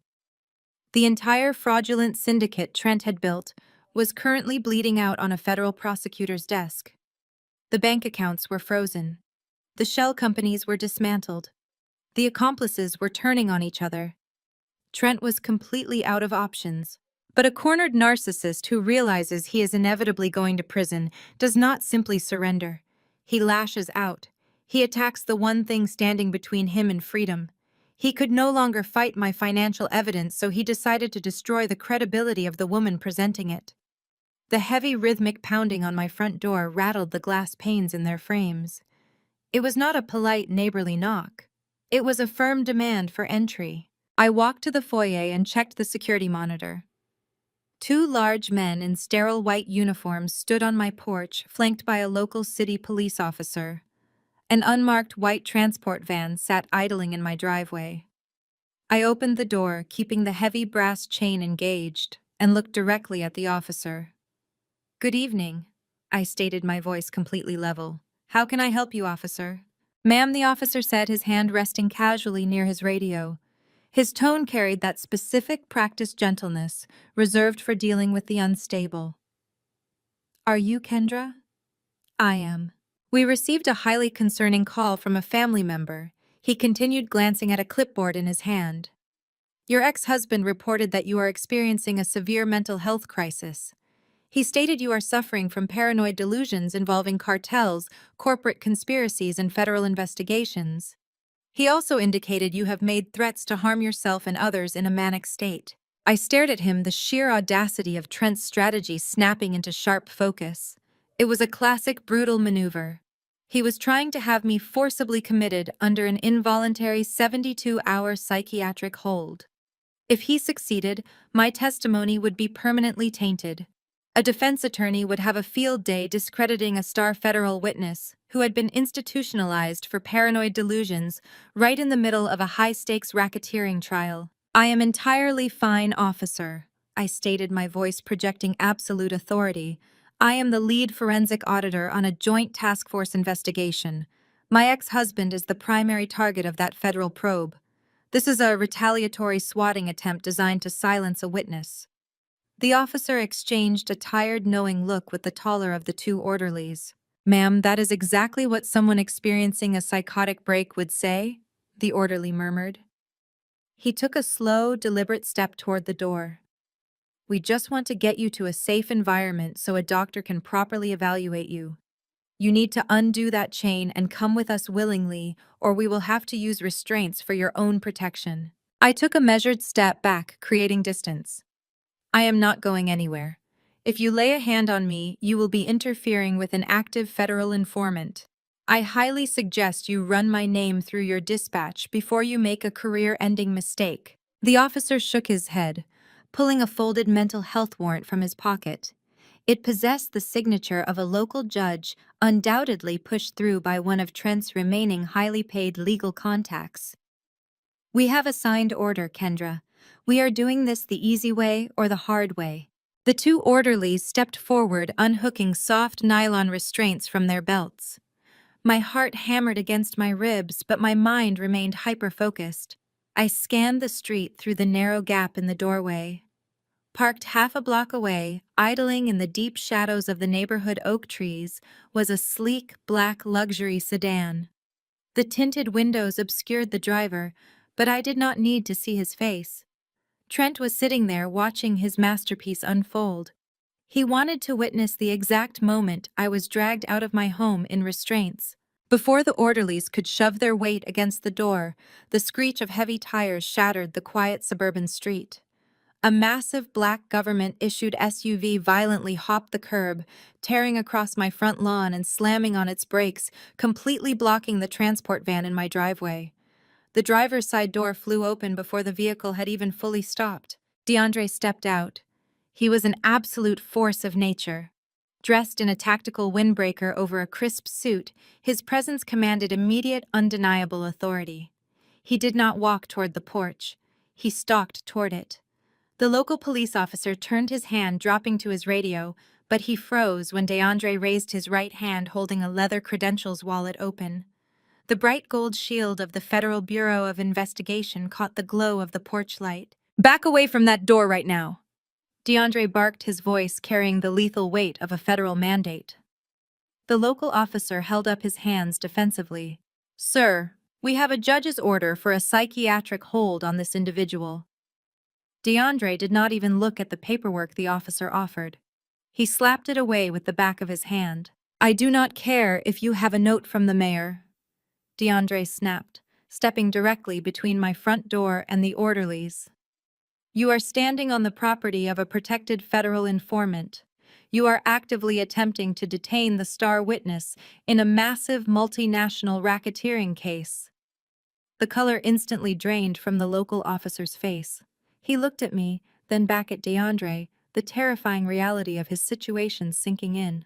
S1: The entire fraudulent syndicate Trent had built was currently bleeding out on a federal prosecutor's desk. The bank accounts were frozen. The shell companies were dismantled. The accomplices were turning on each other. Trent was completely out of options. But a cornered narcissist who realizes he is inevitably going to prison does not simply surrender. He lashes out. He attacks the one thing standing between him and freedom. He could no longer fight my financial evidence, so he decided to destroy the credibility of the woman presenting it. The heavy rhythmic pounding on my front door rattled the glass panes in their frames. It was not a polite neighborly knock. It was a firm demand for entry. I walked to the foyer and checked the security monitor. Two large men in sterile white uniforms stood on my porch, flanked by a local city police officer. An unmarked white transport van sat idling in my driveway. I opened the door, keeping the heavy brass chain engaged, and looked directly at the officer. "Good evening," I stated, my voice completely level. "How can I help you, officer?" "Ma'am," the officer said, his hand resting casually near his radio. His tone carried that specific practiced gentleness reserved for dealing with the unstable. "Are you Kendra?" "I am." "We received a highly concerning call from a family member." He continued, glancing at a clipboard in his hand. "Your ex-husband reported that you are experiencing a severe mental health crisis. He stated you are suffering from paranoid delusions involving cartels, corporate conspiracies, and federal investigations. He also indicated you have made threats to harm yourself and others in a manic state." I stared at him, the sheer audacity of Trent's strategy snapping into sharp focus. It was a classic brutal maneuver. He was trying to have me forcibly committed under an involuntary 72-hour psychiatric hold. If he succeeded, my testimony would be permanently tainted. A defense attorney would have a field day discrediting a star federal witness who had been institutionalized for paranoid delusions right in the middle of a high-stakes racketeering trial. "I am entirely fine, officer," I stated, my voice projecting absolute authority. "I am the lead forensic auditor on a joint task force investigation. My ex-husband is the primary target of that federal probe. This is a retaliatory swatting attempt designed to silence a witness." The officer exchanged a tired, knowing look with the taller of the two orderlies. "Ma'am, that is exactly what someone experiencing a psychotic break would say," the orderly murmured. He took a slow, deliberate step toward the door. "We just want to get you to a safe environment so a doctor can properly evaluate you. You need to undo that chain and come with us willingly, or we will have to use restraints for your own protection." I took a measured step back, creating distance. "I am not going anywhere. If you lay a hand on me, you will be interfering with an active federal informant. I highly suggest you run my name through your dispatch before you make a career-ending mistake." The officer shook his head, pulling a folded mental health warrant from his pocket. It possessed the signature of a local judge, undoubtedly pushed through by one of Trent's remaining highly paid legal contacts. "We have a signed order, Kendra. We are doing this the easy way or the hard way." The two orderlies stepped forward, unhooking soft nylon restraints from their belts. My heart hammered against my ribs, but my mind remained hyper-focused. I scanned the street through the narrow gap in the doorway. Parked half a block away, idling in the deep shadows of the neighborhood oak trees, was a sleek, black luxury sedan. The tinted windows obscured the driver, but I did not need to see his face. Trent was sitting there watching his masterpiece unfold. He wanted to witness the exact moment I was dragged out of my home in restraints. Before the orderlies could shove their weight against the door, the screech of heavy tires shattered the quiet suburban street. A massive black government-issued SUV violently hopped the curb, tearing across my front lawn and slamming on its brakes, completely blocking the transport van in my driveway. The driver's side door flew open before the vehicle had even fully stopped. DeAndre stepped out. He was an absolute force of nature. Dressed in a tactical windbreaker over a crisp suit, his presence commanded immediate, undeniable authority. He did not walk toward the porch. He stalked toward it. The local police officer turned his hand, dropping to his radio, but he froze when DeAndre raised his right hand holding a leather credentials wallet open. The bright gold shield of the Federal Bureau of Investigation caught the glow of the porch light. "Back away from that door right now!" DeAndre barked, his voice carrying the lethal weight of a federal mandate. The local officer held up his hands defensively. "Sir, we have a judge's order for a psychiatric hold on this individual." DeAndre did not even look at the paperwork the officer offered. He slapped it away with the back of his hand. "I do not care if you have a note from the mayor," DeAndre snapped, stepping directly between my front door and the orderlies. "You are standing on the property of a protected federal informant. You are actively attempting to detain the star witness in a massive multinational racketeering case." The color instantly drained from the local officer's face. He looked at me, then back at DeAndre, the terrifying reality of his situation sinking in.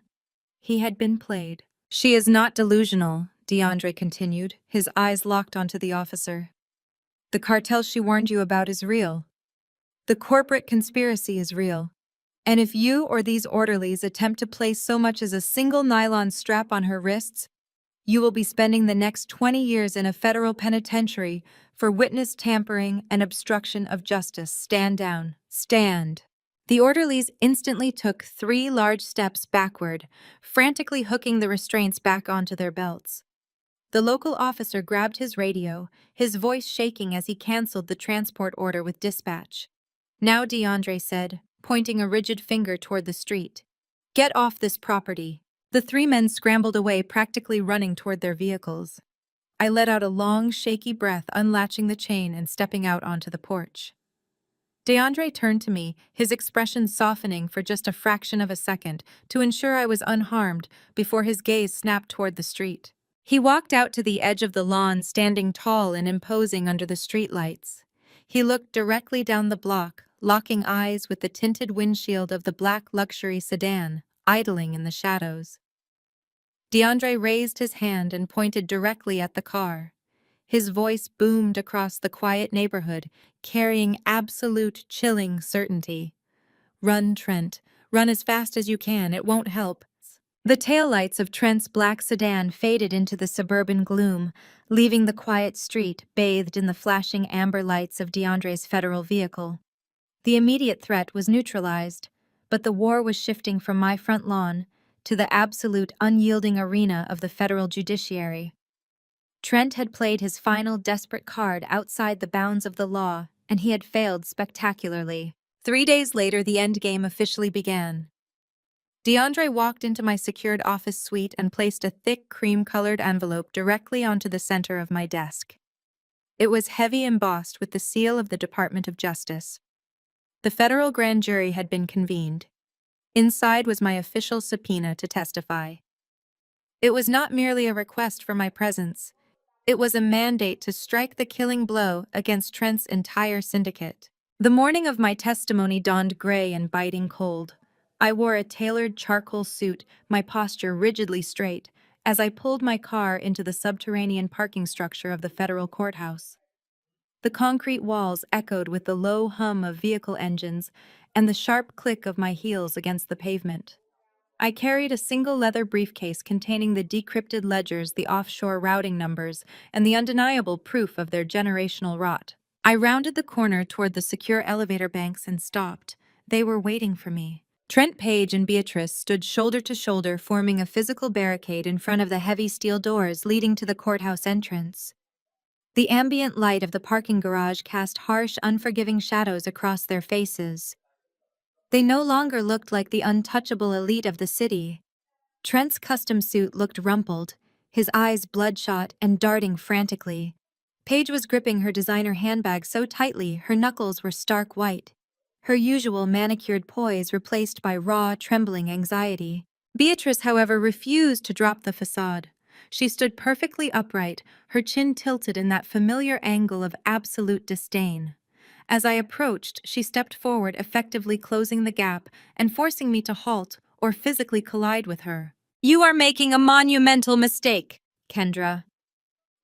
S1: He had been played. "She is not delusional," DeAndre continued, his eyes locked onto the officer. "The cartel she warned you about is real. The corporate conspiracy is real. And if you or these orderlies attempt to place so much as a single nylon strap on her wrists, you will be spending the next 20 years in a federal penitentiary for witness tampering and obstruction of justice. Stand down. Stand." The orderlies instantly took 3 large steps backward, frantically hooking the restraints back onto their belts. The local officer grabbed his radio, his voice shaking as he canceled the transport order with dispatch. "Now," DeAndre said, pointing a rigid finger toward the street. "Get off this property." The 3 men scrambled away, practically running toward their vehicles. I let out a long, shaky breath, unlatching the chain and stepping out onto the porch. DeAndre turned to me, his expression softening for just a fraction of a second to ensure I was unharmed before his gaze snapped toward the street. He walked out to the edge of the lawn, standing tall and imposing under the streetlights. He looked directly down the block, locking eyes with the tinted windshield of the black luxury sedan, idling in the shadows. DeAndre raised his hand and pointed directly at the car. His voice boomed across the quiet neighborhood, carrying absolute, chilling certainty. "Run, Trent. Run as fast as you can. It won't help." The taillights of Trent's black sedan faded into the suburban gloom, leaving the quiet street bathed in the flashing amber lights of DeAndre's federal vehicle. The immediate threat was neutralized, but the war was shifting from my front lawn to the absolute, unyielding arena of the federal judiciary. Trent had played his final desperate card outside the bounds of the law, and he had failed spectacularly. 3 days later, the endgame officially began. DeAndre walked into my secured office suite and placed a thick, cream-colored envelope directly onto the center of my desk. It was heavy, embossed with the seal of the Department of Justice. The federal grand jury had been convened. Inside was my official subpoena to testify. It was not merely a request for my presence. It was a mandate to strike the killing blow against Trent's entire syndicate. The morning of my testimony dawned gray and biting cold. I wore a tailored charcoal suit, my posture rigidly straight, as I pulled my car into the subterranean parking structure of the federal courthouse. The concrete walls echoed with the low hum of vehicle engines and the sharp click of my heels against the pavement. I carried a single leather briefcase containing the decrypted ledgers, the offshore routing numbers, and the undeniable proof of their generational rot. I rounded the corner toward the secure elevator banks and stopped. They were waiting for me. Trent Page and Beatrice stood shoulder to shoulder, forming a physical barricade in front of the heavy steel doors leading to the courthouse entrance. The ambient light of the parking garage cast harsh, unforgiving shadows across their faces. They no longer looked like the untouchable elite of the city. Trent's custom suit looked rumpled, his eyes bloodshot and darting frantically. Paige was gripping her designer handbag so tightly her knuckles were stark white, her usual manicured poise replaced by raw, trembling anxiety. Beatrice, however, refused to drop the facade. She stood perfectly upright, her chin tilted in that familiar angle of absolute disdain. As I approached, she stepped forward, effectively closing the gap and forcing me to halt or physically collide with her. "You are making a monumental mistake, Kendra,"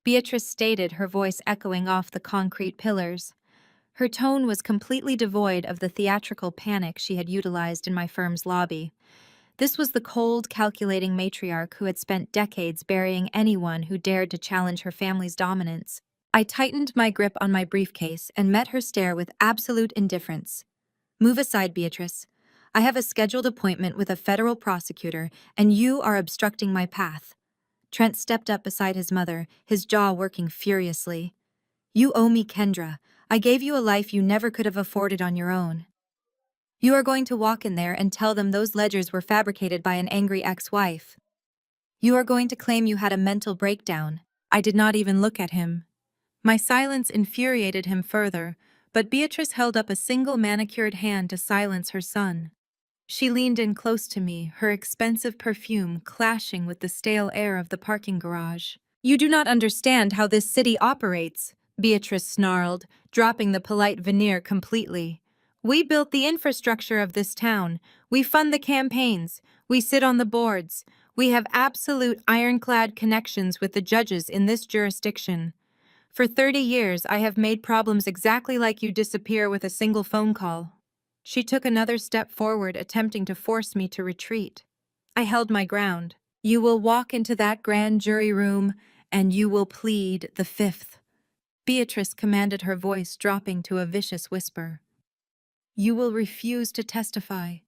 S1: Beatrice stated, her voice echoing off the concrete pillars. Her tone was completely devoid of the theatrical panic she had utilized in my firm's lobby. This was the cold, calculating matriarch who had spent decades burying anyone who dared to challenge her family's dominance. I tightened my grip on my briefcase and met her stare with absolute indifference. "Move aside, Beatrice. I have a scheduled appointment with a federal prosecutor, and you are obstructing my path." Trent stepped up beside his mother, his jaw working furiously. "You owe me, Kendra. I gave you a life you never could have afforded on your own. You are going to walk in there and tell them those ledgers were fabricated by an angry ex-wife. You are going to claim you had a mental breakdown." I did not even look at him. My silence infuriated him further, but Beatrice held up a single manicured hand to silence her son. She leaned in close to me, her expensive perfume clashing with the stale air of the parking garage. "You do not understand how this city operates," Beatrice snarled, dropping the polite veneer completely. "We built the infrastructure of this town. We fund the campaigns. We sit on the boards. We have absolute ironclad connections with the judges in this jurisdiction. For 30 years, I have made problems exactly like you disappear with a single phone call." She took another step forward, attempting to force me to retreat. I held my ground. "You will walk into that grand jury room, and you will plead the fifth," Beatrice commanded, her voice dropping to a vicious whisper. "You will refuse to testify.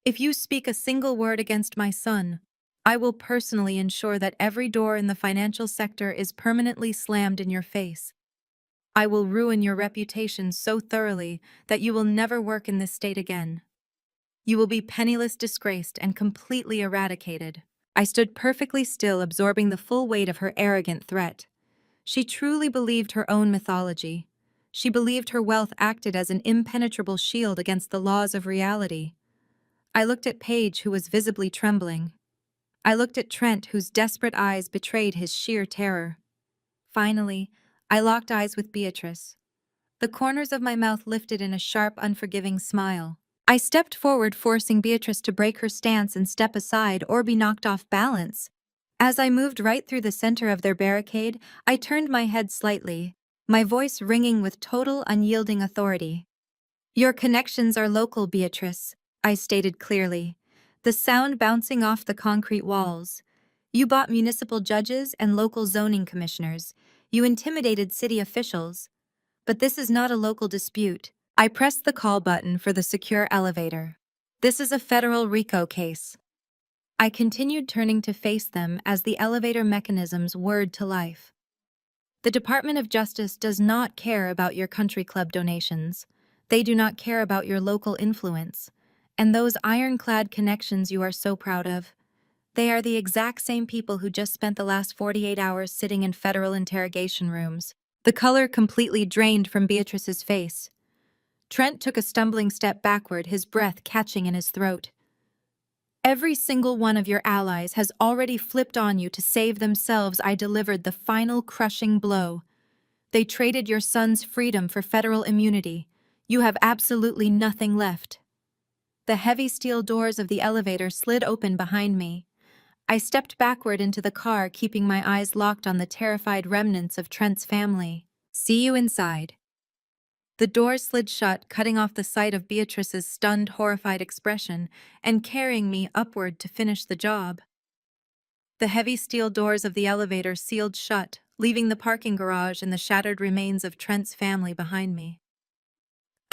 S1: If you speak a single word against my son, I will personally ensure that every door in the financial sector is permanently slammed in your face. I will ruin your reputation so thoroughly that you will never work in this state again. You will be penniless, disgraced, and completely eradicated." I stood perfectly still, absorbing the full weight of her arrogant threat. She truly believed her own mythology. She believed her wealth acted as an impenetrable shield against the laws of reality. I looked at Paige, who was visibly trembling. I looked at Trent, whose desperate eyes betrayed his sheer terror. Finally, I locked eyes with Beatrice. The corners of my mouth lifted in a sharp, unforgiving smile. I stepped forward, forcing Beatrice to break her stance and step aside or be knocked off balance. As I moved right through the center of their barricade, I turned my head slightly, my voice ringing with total, unyielding authority. "Your connections are local, Beatrice," I stated clearly, the sound bouncing off the concrete walls. "You bought municipal judges and local zoning commissioners. You intimidated city officials. But this is not a local dispute." I pressed the call button for the secure elevator. "This is a federal RICO case." I continued, turning to face them as the elevator mechanisms whirred to life. "The Department of Justice does not care about your country club donations. They do not care about your local influence. And those ironclad connections you are so proud of, they are the exact same people who just spent the last 48 hours sitting in federal interrogation rooms." The color completely drained from Beatrice's face. Trent took a stumbling step backward, his breath catching in his throat. "Every single one of your allies has already flipped on you to save themselves. I delivered the final crushing blow. They traded your son's freedom for federal immunity. You have absolutely nothing left." The heavy steel doors of the elevator slid open behind me. I stepped backward into the car, keeping my eyes locked on the terrified remnants of Trent's family. "See you inside." The door slid shut, cutting off the sight of Beatrice's stunned, horrified expression and carrying me upward to finish the job. The heavy steel doors of the elevator sealed shut, leaving the parking garage and the shattered remains of Trent's family behind me.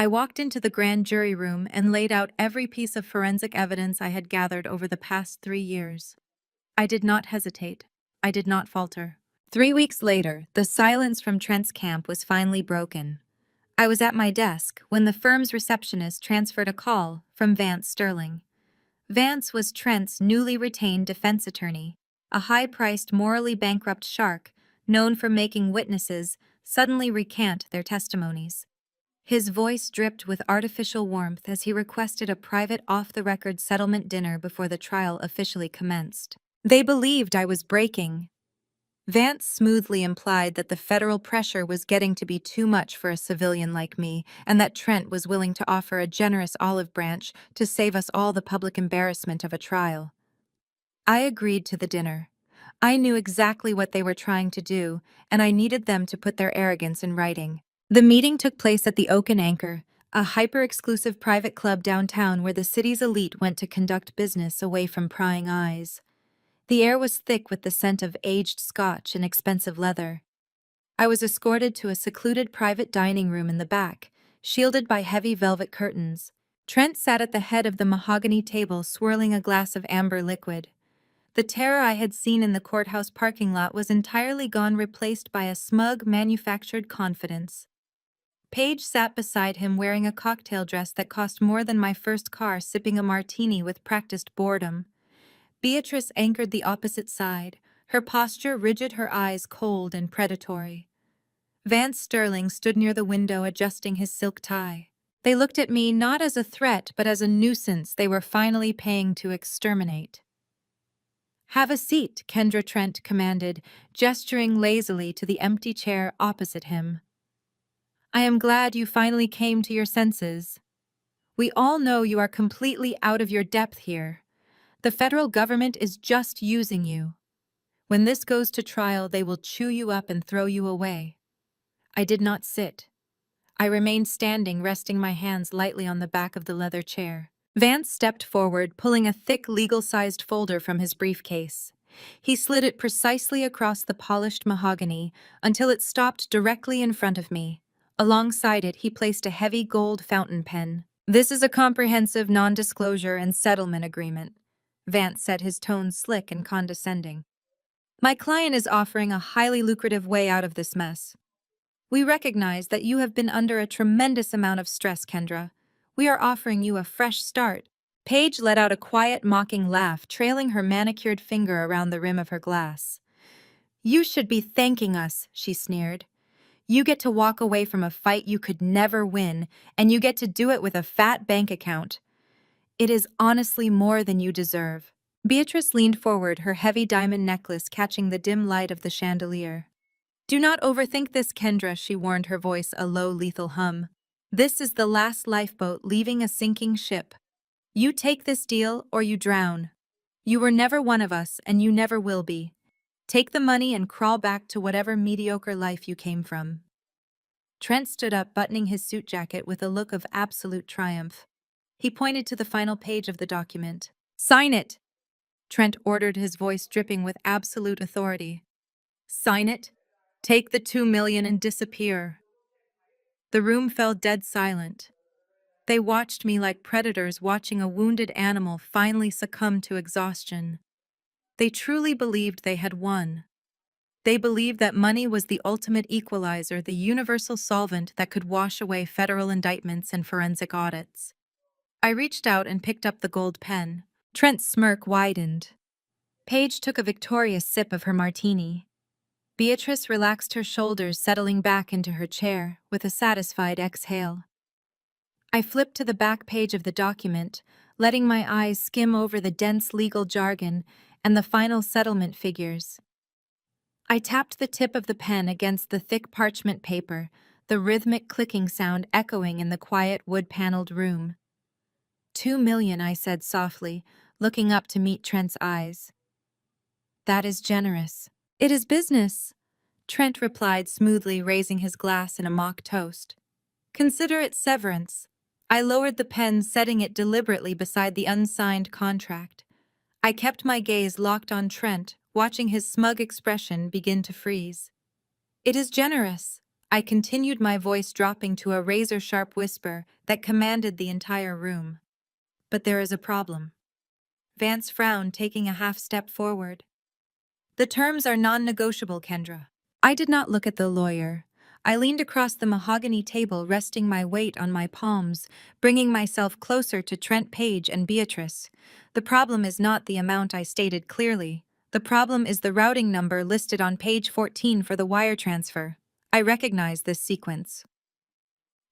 S1: I walked into the grand jury room and laid out every piece of forensic evidence I had gathered over the past 3 years. I did not hesitate. I did not falter. 3 weeks later, the silence from Trent's camp was finally broken. I was at my desk when the firm's receptionist transferred a call from Vance Sterling. Vance was Trent's newly retained defense attorney, a high-priced, morally bankrupt shark known for making witnesses suddenly recant their testimonies. His voice dripped with artificial warmth as he requested a private off-the-record settlement dinner before the trial officially commenced. They believed I was breaking. Vance smoothly implied that the federal pressure was getting to be too much for a civilian like me, and that Trent was willing to offer a generous olive branch to save us all the public embarrassment of a trial. I agreed to the dinner. I knew exactly what they were trying to do, and I needed them to put their arrogance in writing. The meeting took place at the Oak and Anchor, a hyper-exclusive private club downtown where the city's elite went to conduct business away from prying eyes. The air was thick with the scent of aged scotch and expensive leather. I was escorted to a secluded private dining room in the back, shielded by heavy velvet curtains. Trent sat at the head of the mahogany table swirling a glass of amber liquid. The terror I had seen in the courthouse parking lot was entirely gone, replaced by a smug, manufactured confidence. Paige sat beside him wearing a cocktail dress that cost more than my first car, sipping a martini with practiced boredom. Beatrice anchored the opposite side, her posture rigid, her eyes cold and predatory. Vance Sterling stood near the window adjusting his silk tie. They looked at me not as a threat but as a nuisance they were finally paying to exterminate. "Have a seat," Kendra Trent commanded, gesturing lazily to the empty chair opposite him. "I am glad you finally came to your senses. We all know you are completely out of your depth here. The federal government is just using you. When this goes to trial, they will chew you up and throw you away." I did not sit. I remained standing, resting my hands lightly on the back of the leather chair. Vance stepped forward, pulling a thick, legal-sized folder from his briefcase. He slid it precisely across the polished mahogany until it stopped directly in front of me. Alongside it, he placed a heavy gold fountain pen. "This is a comprehensive non-disclosure and settlement agreement," Vance said, his tone slick and condescending. "My client is offering a highly lucrative way out of this mess. We recognize that you have been under a tremendous amount of stress, Kendra. We are offering you a fresh start." Paige let out a quiet, mocking laugh, trailing her manicured finger around the rim of her glass. "You should be thanking us," she sneered. "You get to walk away from a fight you could never win, and you get to do it with a fat bank account. It is honestly more than you deserve." Beatrice leaned forward, her heavy diamond necklace catching the dim light of the chandelier. "Do not overthink this, Kendra," she warned, her voice a low, lethal hum. "This is the last lifeboat leaving a sinking ship. You take this deal or you drown. You were never one of us, and you never will be. Take the money and crawl back to whatever mediocre life you came from." Trent stood up, buttoning his suit jacket with a look of absolute triumph. He pointed to the final page of the document. "Sign it!" Trent ordered, his voice dripping with absolute authority. "Sign it. Take the 2 million and disappear." The room fell dead silent. They watched me like predators watching a wounded animal finally succumb to exhaustion. They truly believed they had won. They believed that money was the ultimate equalizer, the universal solvent that could wash away federal indictments and forensic audits. I reached out and picked up the gold pen. Trent's smirk widened. Paige took a victorious sip of her martini. Beatrice relaxed her shoulders, settling back into her chair with a satisfied exhale. I flipped to the back page of the document, letting my eyes skim over the dense legal jargon and the final settlement figures. I tapped the tip of the pen against the thick parchment paper, the rhythmic clicking sound echoing in the quiet wood-paneled room. 2 million, I said softly, looking up to meet Trent's eyes. "That is generous." "It is business," Trent replied smoothly, raising his glass in a mock toast. "Consider it severance." I lowered the pen, setting it deliberately beside the unsigned contract. I kept my gaze locked on Trent, watching his smug expression begin to freeze. "It is generous," I continued, my voice dropping to a razor-sharp whisper that commanded the entire room. But there is a problem. Vance frowned, taking a half step forward. The terms are non-negotiable, Kendra. I did not look at the lawyer. I leaned across the mahogany table, resting my weight on my palms, bringing myself closer to Trent Page and Beatrice. The problem is not the amount I stated clearly. The problem is the routing number listed on page 14 for the wire transfer. I recognize this sequence.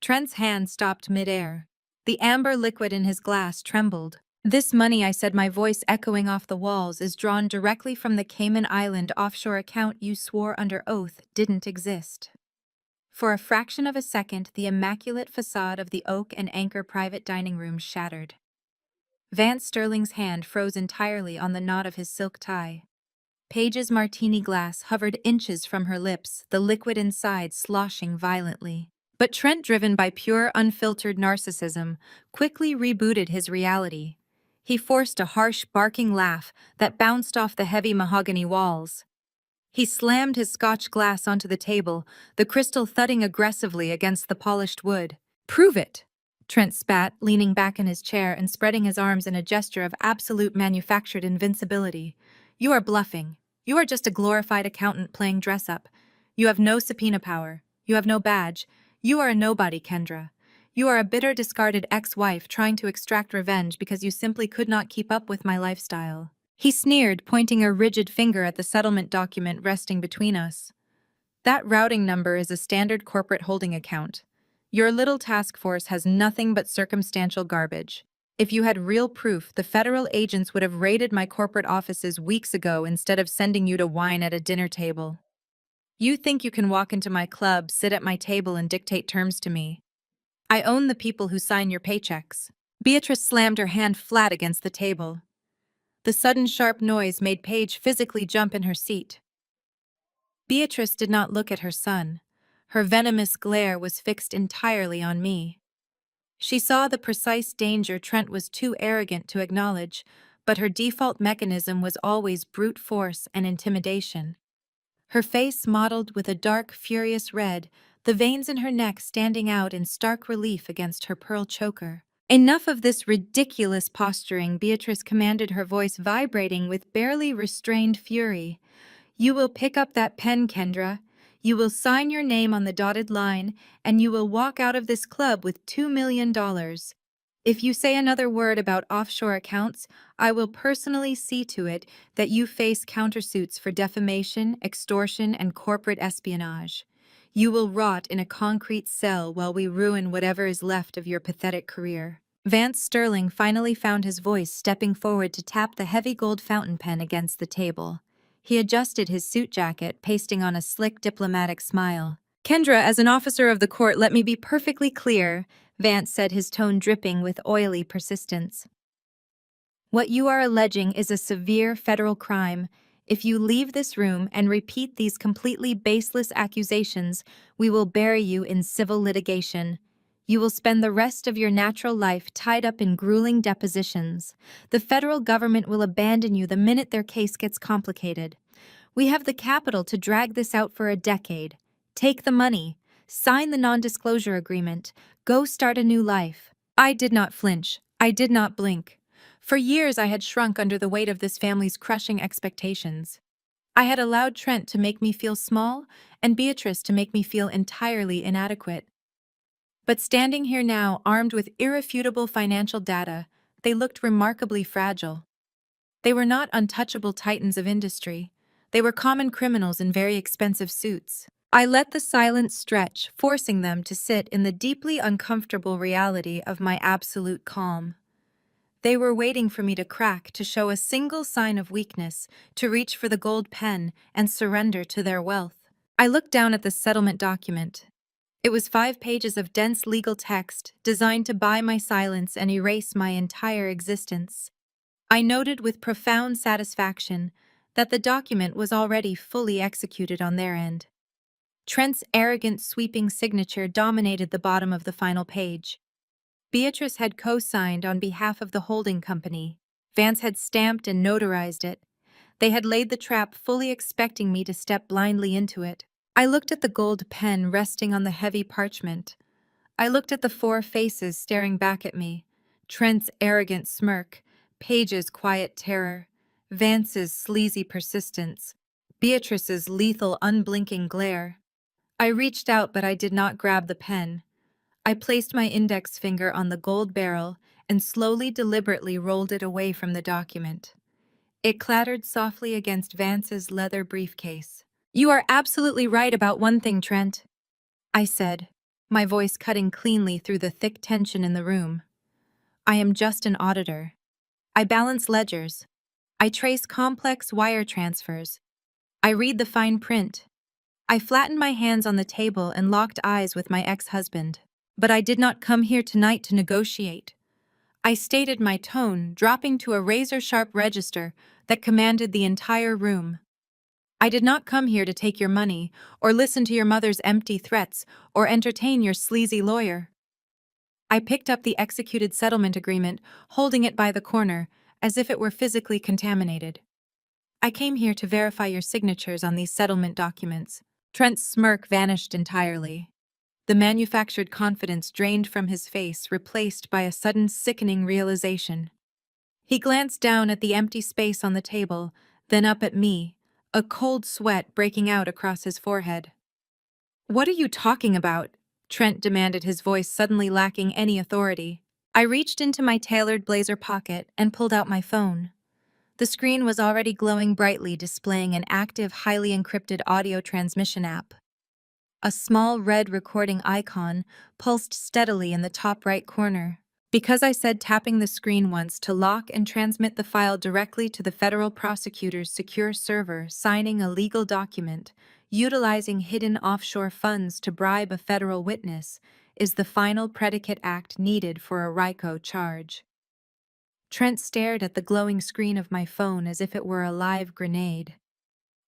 S1: Trent's hand stopped midair. The amber liquid in his glass trembled. This money, I said, my voice echoing off the walls, is drawn directly from the Cayman Island offshore account you swore under oath didn't exist. For a fraction of a second, the immaculate facade of the oak and anchor private dining room shattered. Vance Sterling's hand froze entirely on the knot of his silk tie. Paige's martini glass hovered inches from her lips, the liquid inside sloshing violently. But Trent, driven by pure, unfiltered narcissism, quickly rebooted his reality. He forced a harsh, barking laugh that bounced off the heavy mahogany walls. He slammed his Scotch glass onto the table, the crystal thudding aggressively against the polished wood. "Prove it!" Trent spat, leaning back in his chair and spreading his arms in a gesture of absolute manufactured invincibility. "You are bluffing. You are just a glorified accountant playing dress-up. You have no subpoena power. You have no badge. You are a nobody, Kendra. You are a bitter, discarded ex-wife trying to extract revenge because you simply could not keep up with my lifestyle." He sneered, pointing a rigid finger at the settlement document resting between us. "That routing number is a standard corporate holding account. Your little task force has nothing but circumstantial garbage. If you had real proof, the federal agents would have raided my corporate offices weeks ago instead of sending you to whine at a dinner table. You think you can walk into my club, sit at my table, and dictate terms to me. I own the people who sign your paychecks." Beatrice slammed her hand flat against the table. The sudden sharp noise made Paige physically jump in her seat. Beatrice did not look at her son. Her venomous glare was fixed entirely on me. She saw the precise danger Trent was too arrogant to acknowledge, but her default mechanism was always brute force and intimidation. Her face mottled with a dark, furious red, the veins in her neck standing out in stark relief against her pearl choker. "Enough of this ridiculous posturing," Beatrice commanded, her voice vibrating with barely restrained fury. "You will pick up that pen, Kendra. You will sign your name on the dotted line, and you will walk out of this club with $2 million. If you say another word about offshore accounts, I will personally see to it that you face countersuits for defamation, extortion, and corporate espionage. You will rot in a concrete cell while we ruin whatever is left of your pathetic career." Vance Sterling finally found his voice, stepping forward to tap the heavy gold fountain pen against the table. He adjusted his suit jacket, pasting on a slick, diplomatic smile. "Kendra, as an officer of the court, let me be perfectly clear," Vance said, his tone dripping with oily persistence. "What you are alleging is a severe federal crime. If you leave this room and repeat these completely baseless accusations, we will bury you in civil litigation. You will spend the rest of your natural life tied up in grueling depositions. The federal government will abandon you the minute their case gets complicated. We have the capital to drag this out for a decade. Take the money. Sign the non-disclosure agreement. Go start a new life." I did not flinch. I did not blink. For years I had shrunk under the weight of this family's crushing expectations. I had allowed Trent to make me feel small and Beatrice to make me feel entirely inadequate. But standing here now, armed with irrefutable financial data, they looked remarkably fragile. They were not untouchable titans of industry. They were common criminals in very expensive suits. I let the silence stretch, forcing them to sit in the deeply uncomfortable reality of my absolute calm. They were waiting for me to crack, to show a single sign of weakness, to reach for the gold pen and surrender to their wealth. I looked down at the settlement document. It was 5 pages of dense legal text designed to buy my silence and erase my entire existence. I noted with profound satisfaction that the document was already fully executed on their end. Trent's arrogant, sweeping signature dominated the bottom of the final page. Beatrice had co-signed on behalf of the holding company. Vance had stamped and notarized it. They had laid the trap, fully expecting me to step blindly into it. I looked at the gold pen resting on the heavy parchment. I looked at the four faces staring back at me. Trent's arrogant smirk, Paige's quiet terror, Vance's sleazy persistence, Beatrice's lethal unblinking glare. I reached out, but I did not grab the pen. I placed my index finger on the gold barrel and slowly, deliberately rolled it away from the document. It clattered softly against Vance's leather briefcase. "You are absolutely right about one thing, Trent," I said, my voice cutting cleanly through the thick tension in the room. "I am just an auditor. I balance ledgers. I trace complex wire transfers. I read the fine print." I flattened my hands on the table and locked eyes with my ex-husband. "But I did not come here tonight to negotiate." I stated, my tone dropping to a razor-sharp register that commanded the entire room. "I did not come here to take your money, or listen to your mother's empty threats, or entertain your sleazy lawyer." I picked up the executed settlement agreement, holding it by the corner, as if it were physically contaminated. "I came here to verify your signatures on these settlement documents." Trent's smirk vanished entirely. The manufactured confidence drained from his face, replaced by a sudden sickening realization. He glanced down at the empty space on the table, then up at me, a cold sweat breaking out across his forehead. "What are you talking about?" Trent demanded, his voice suddenly lacking any authority. I reached into my tailored blazer pocket and pulled out my phone. The screen was already glowing brightly, displaying an active, highly encrypted audio transmission app. A small red recording icon pulsed steadily in the top right corner. Because I said tapping the screen once to lock and transmit the file directly to the federal prosecutor's secure server, signing a legal document, utilizing hidden offshore funds to bribe a federal witness, is the final predicate act needed for a RICO charge. Trent stared at the glowing screen of my phone as if it were a live grenade.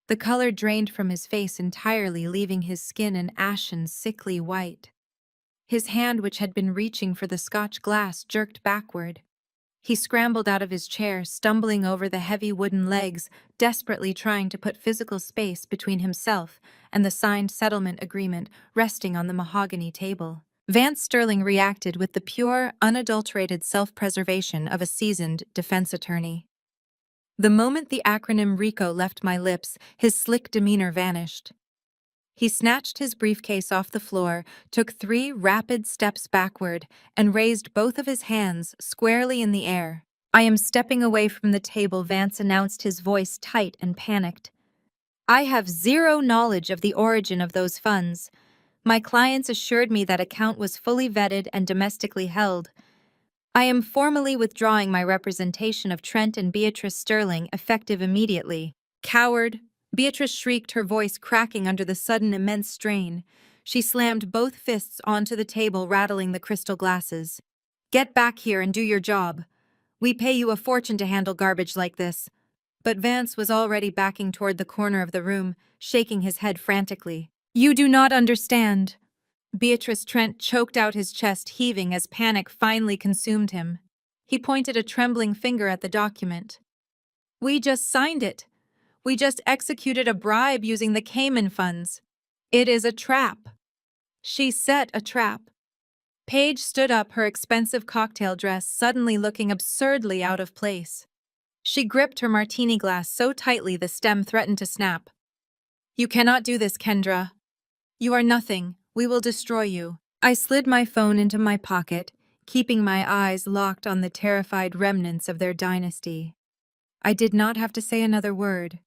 S1: The color drained from his face entirely, leaving his skin an ashen, sickly white. His hand, which had been reaching for the Scotch glass, jerked backward. He scrambled out of his chair, stumbling over the heavy wooden legs, desperately trying to put physical space between himself and the signed settlement agreement resting on the mahogany table. Vance Sterling reacted with the pure, unadulterated self-preservation of a seasoned defense attorney. The moment the acronym RICO left my lips, his slick demeanor vanished. He snatched his briefcase off the floor, took 3 rapid steps backward, and raised both of his hands squarely in the air. "I am stepping away from the table," Vance announced, his voice tight and panicked. "I have zero knowledge of the origin of those funds. My clients assured me that account was fully vetted and domestically held. I am formally withdrawing my representation of Trent and Beatrice Sterling, effective immediately." "Coward!" Beatrice shrieked, her voice cracking under the sudden immense strain. She slammed both fists onto the table, rattling the crystal glasses. "Get back here and do your job. We pay you a fortune to handle garbage like this." But Vance was already backing toward the corner of the room, shaking his head frantically. "You do not understand." Beatrice Trent choked out, his chest heaving as panic finally consumed him. He pointed a trembling finger at the document. "We just signed it. We just executed a bribe using the Cayman funds. It is a trap." She set a trap. Paige stood up, her expensive cocktail dress suddenly looking absurdly out of place. She gripped her martini glass so tightly the stem threatened to snap. "You cannot do this, Kendra. You are nothing. We will destroy you." I slid my phone into my pocket, keeping my eyes locked on the terrified remnants of their dynasty. I did not have to say another word.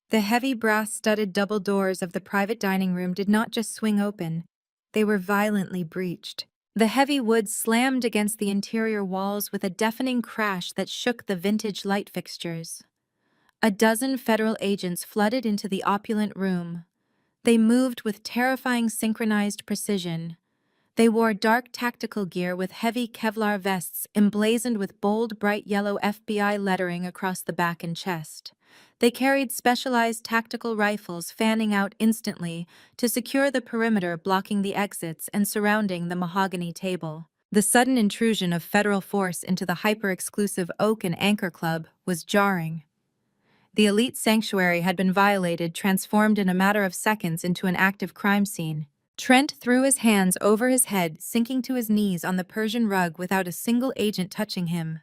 S1: The heavy brass-studded double doors of the private dining room did not just swing open, they were violently breached. The heavy wood slammed against the interior walls with a deafening crash that shook the vintage light fixtures. A dozen federal agents flooded into the opulent room. They moved with terrifying synchronized precision. They wore dark tactical gear with heavy Kevlar vests emblazoned with bold, bright yellow FBI lettering across the back and chest. They carried specialized tactical rifles fanning out instantly to secure the perimeter blocking the exits and surrounding the mahogany table. The sudden intrusion of federal force into the hyper-exclusive Oak and Anchor Club was jarring. The elite sanctuary had been violated, transformed in a matter of seconds into an active crime scene. Trent threw his hands over his head, sinking to his knees on the Persian rug without a single agent touching him.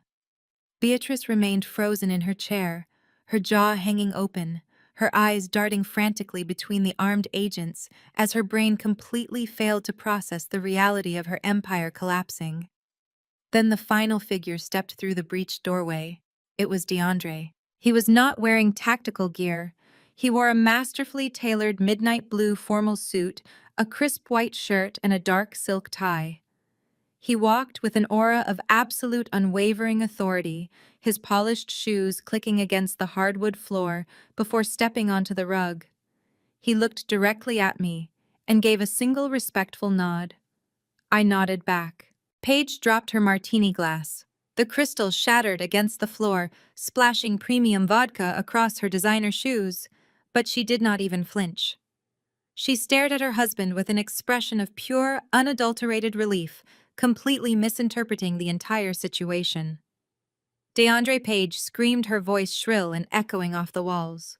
S1: Beatrice remained frozen in her chair, her jaw hanging open, her eyes darting frantically between the armed agents as her brain completely failed to process the reality of her empire collapsing. Then the final figure stepped through the breached doorway. It was DeAndre. He was not wearing tactical gear. He wore a masterfully tailored midnight blue formal suit, a crisp white shirt, and a dark silk tie. He walked with an aura of absolute unwavering authority, his polished shoes clicking against the hardwood floor before stepping onto the rug. He looked directly at me and gave a single respectful nod. I nodded back. Paige dropped her martini glass. The crystal shattered against the floor, splashing premium vodka across her designer shoes, but she did not even flinch. She stared at her husband with an expression of pure, unadulterated relief, completely misinterpreting the entire situation. DeAndre Page screamed, her voice shrill and echoing off the walls.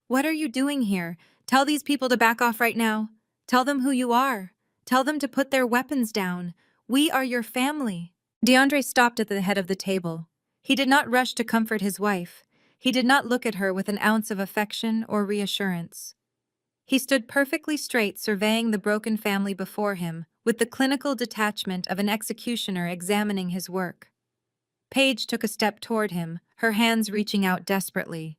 S1: "What are you doing here? Tell these people to back off right now. Tell them who you are. Tell them to put their weapons down. We are your family." DeAndre stopped at the head of the table. He did not rush to comfort his wife. He did not look at her with an ounce of affection or reassurance. He stood perfectly straight, surveying the broken family before him, with the clinical detachment of an executioner examining his work. Paige took a step toward him, her hands reaching out desperately.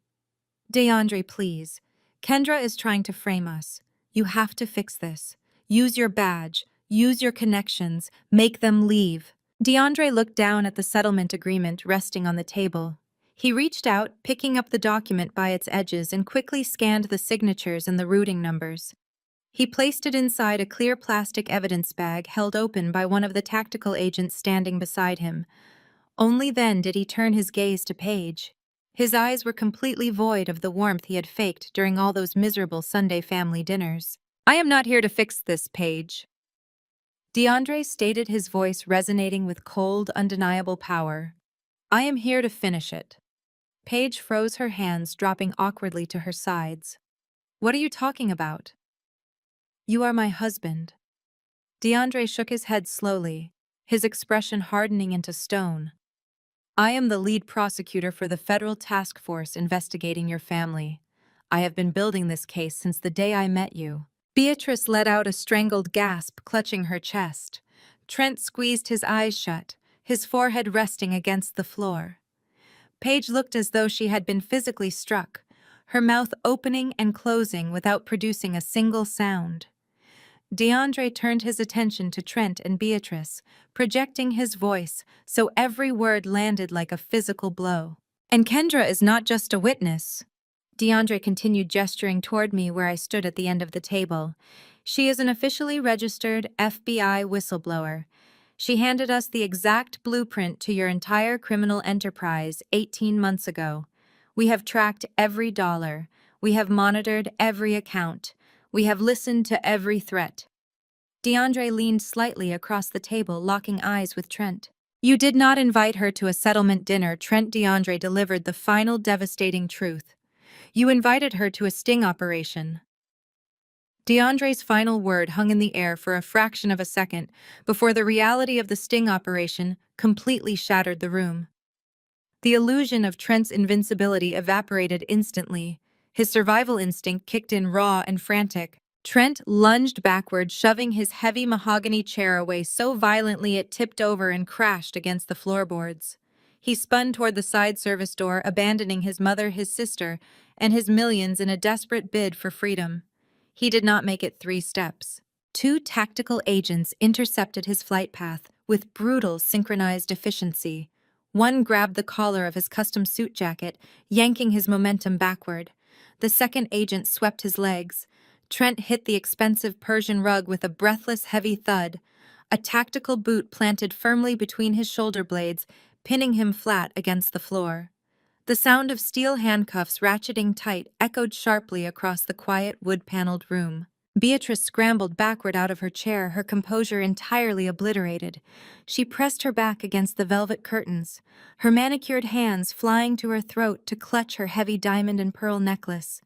S1: "DeAndre, please. Kendra is trying to frame us. You have to fix this. Use your badge. Use your connections. Make them leave." DeAndre looked down at the settlement agreement resting on the table. He reached out, picking up the document by its edges, and quickly scanned the signatures and the routing numbers. He placed it inside a clear plastic evidence bag held open by one of the tactical agents standing beside him. Only then did he turn his gaze to Paige. His eyes were completely void of the warmth he had faked during all those miserable Sunday family dinners. "I am not here to fix this, Paige," DeAndre stated, his voice resonating with cold, undeniable power. "I am here to finish it." Paige froze, her hands dropping awkwardly to her sides. "What are you talking about?" "You are my husband." DeAndre shook his head slowly, his expression hardening into stone. "I am the lead prosecutor for the federal task force investigating your family. I have been building this case since the day I met you." Beatrice let out a strangled gasp, clutching her chest. Trent squeezed his eyes shut, his forehead resting against the floor. Paige looked as though she had been physically struck, her mouth opening and closing without producing a single sound. DeAndre turned his attention to Trent and Beatrice, projecting his voice so every word landed like a physical blow. "And Kendra is not just a witness." DeAndre continued, gesturing toward me where I stood at the end of the table. "She is an officially registered FBI whistleblower. She handed us the exact blueprint to your entire criminal enterprise 18 months ago. We have tracked every dollar. We have monitored every account. We have listened to every threat." DeAndre leaned slightly across the table, locking eyes with Trent. "You did not invite her to a settlement dinner," Trent DeAndre delivered the final devastating truth. "You invited her to a sting operation." DeAndre's final word hung in the air for a fraction of a second before the reality of the sting operation completely shattered the room. The illusion of Trent's invincibility evaporated instantly. His survival instinct kicked in raw and frantic. Trent lunged backward, shoving his heavy mahogany chair away so violently it tipped over and crashed against the floorboards. He spun toward the side service door, abandoning his mother, his sister, and his millions in a desperate bid for freedom. He did not make it 3 steps. 2 tactical agents intercepted his flight path with brutal, synchronized efficiency. One grabbed the collar of his custom suit jacket, yanking his momentum backward. The second agent swept his legs. Trent hit the expensive Persian rug with a breathless, heavy thud. A tactical boot planted firmly between his shoulder blades, pinning him flat against the floor. The sound of steel handcuffs ratcheting tight echoed sharply across the quiet, wood-paneled room. Beatrice scrambled backward out of her chair, her composure entirely obliterated. She pressed her back against the velvet curtains, her manicured hands flying to her throat to clutch her heavy diamond and pearl necklace.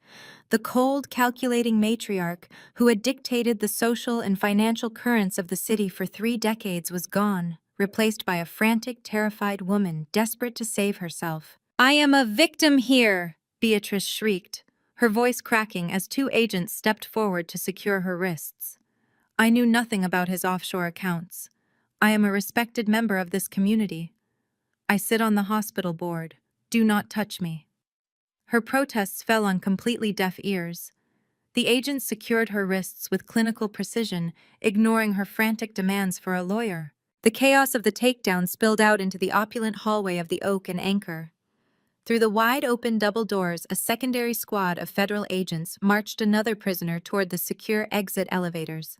S1: The cold, calculating matriarch who had dictated the social and financial currents of the city for 3 decades was gone, replaced by a frantic, terrified woman desperate to save herself. "I am a victim here!" Beatrice shrieked, her voice cracking as 2 agents stepped forward to secure her wrists. "I knew nothing about his offshore accounts. I am a respected member of this community. I sit on the hospital board. Do not touch me." Her protests fell on completely deaf ears. The agents secured her wrists with clinical precision, ignoring her frantic demands for a lawyer. The chaos of the takedown spilled out into the opulent hallway of the Oak and Anchor. Through the wide-open double doors, a secondary squad of federal agents marched another prisoner toward the secure exit elevators.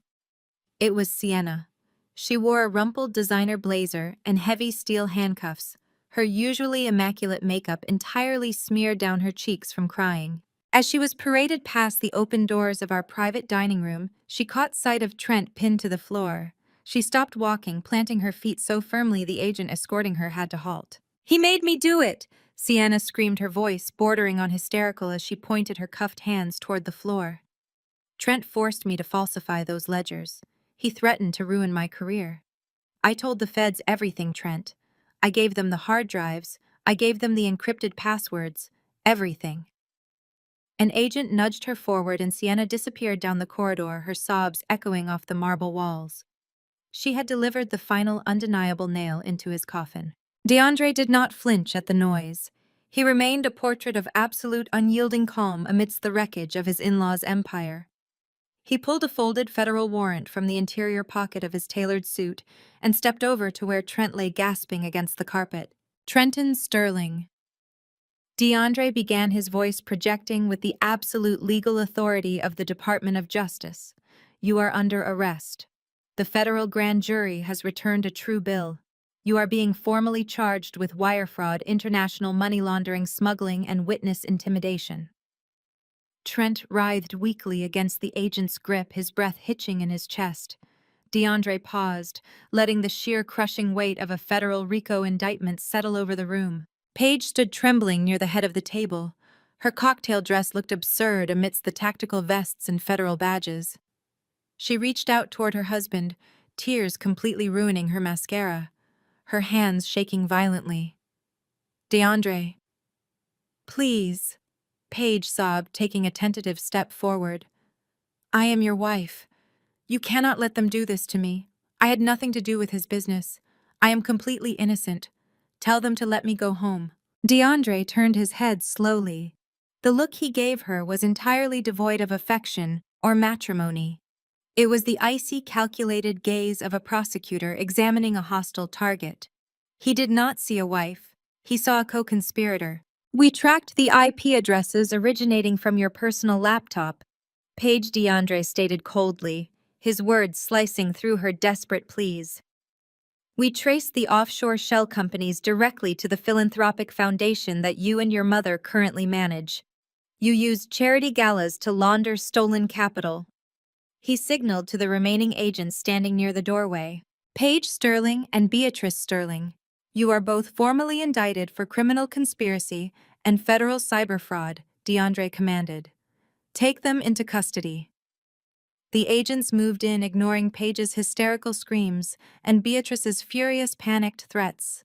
S1: It was Sienna. She wore a rumpled designer blazer and heavy steel handcuffs, her usually immaculate makeup entirely smeared down her cheeks from crying. As she was paraded past the open doors of our private dining room, she caught sight of Trent pinned to the floor. She stopped walking, planting her feet so firmly the agent escorting her had to halt. "He made me do it!" Sienna screamed, her voice bordering on hysterical as she pointed her cuffed hands toward the floor. "Trent forced me to falsify those ledgers. He threatened to ruin my career. I told the feds everything, Trent. I gave them the hard drives. I gave them the encrypted passwords. Everything." An agent nudged her forward and Sienna disappeared down the corridor, her sobs echoing off the marble walls. She had delivered the final undeniable nail into his coffin. DeAndre did not flinch at the noise. He remained a portrait of absolute unyielding calm amidst the wreckage of his in-laws' empire. He pulled a folded federal warrant from the interior pocket of his tailored suit and stepped over to where Trent lay gasping against the carpet. "Trenton Sterling." DeAndre began, his voice projecting with the absolute legal authority of the Department of Justice. "You are under arrest. The federal grand jury has returned a true bill. You are being formally charged with wire fraud, international money laundering, smuggling, and witness intimidation." Trent writhed weakly against the agent's grip, his breath hitching in his chest. DeAndre paused, letting the sheer crushing weight of a federal RICO indictment settle over the room. Paige stood trembling near the head of the table. Her cocktail dress looked absurd amidst the tactical vests and federal badges. She reached out toward her husband, tears completely ruining her mascara, her hands shaking violently. "DeAndre, please," Paige sobbed, taking a tentative step forward. "I am your wife. You cannot let them do this to me. I had nothing to do with his business. I am completely innocent. Tell them to let me go home." DeAndre turned his head slowly. The look he gave her was entirely devoid of affection or matrimony. It was the icy, calculated gaze of a prosecutor examining a hostile target. He did not see a wife. He saw a co-conspirator. "We tracked the IP addresses originating from your personal laptop," Paige DeAndre stated coldly, his words slicing through her desperate pleas. "We traced the offshore shell companies directly to the philanthropic foundation that you and your mother currently manage. You used charity galas to launder stolen capital." He signaled to the remaining agents standing near the doorway. "Paige Sterling and Beatrice Sterling, you are both formally indicted for criminal conspiracy and federal cyber fraud," DeAndre commanded. "Take them into custody." The agents moved in, ignoring Paige's hysterical screams and Beatrice's furious, panicked threats.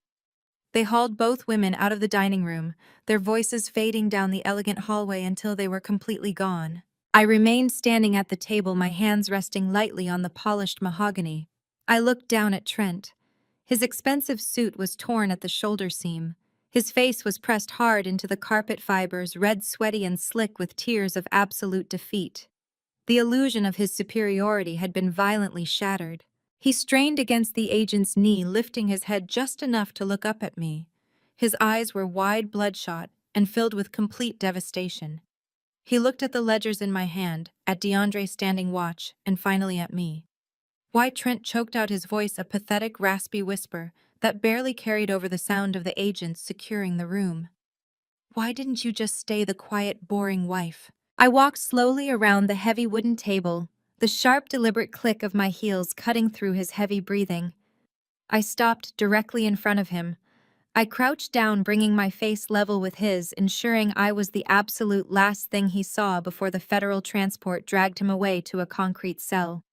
S1: They hauled both women out of the dining room, their voices fading down the elegant hallway until they were completely gone. I remained standing at the table, my hands resting lightly on the polished mahogany. I looked down at Trent. His expensive suit was torn at the shoulder seam. His face was pressed hard into the carpet fibers, red, sweaty, and slick with tears of absolute defeat. The illusion of his superiority had been violently shattered. He strained against the agent's knee, lifting his head just enough to look up at me. His eyes were wide, bloodshot, and filled with complete devastation. He looked at the ledgers in my hand, at DeAndre standing watch, and finally at me. Why, Trent choked out, his voice a pathetic, raspy whisper that barely carried over the sound of the agents securing the room. "Why didn't you just stay the quiet, boring wife?" I walked slowly around the heavy wooden table, the sharp, deliberate click of my heels cutting through his heavy breathing. I stopped directly in front of him. I crouched down, bringing my face level with his, ensuring I was the absolute last thing he saw before the federal transport dragged him away to a concrete cell.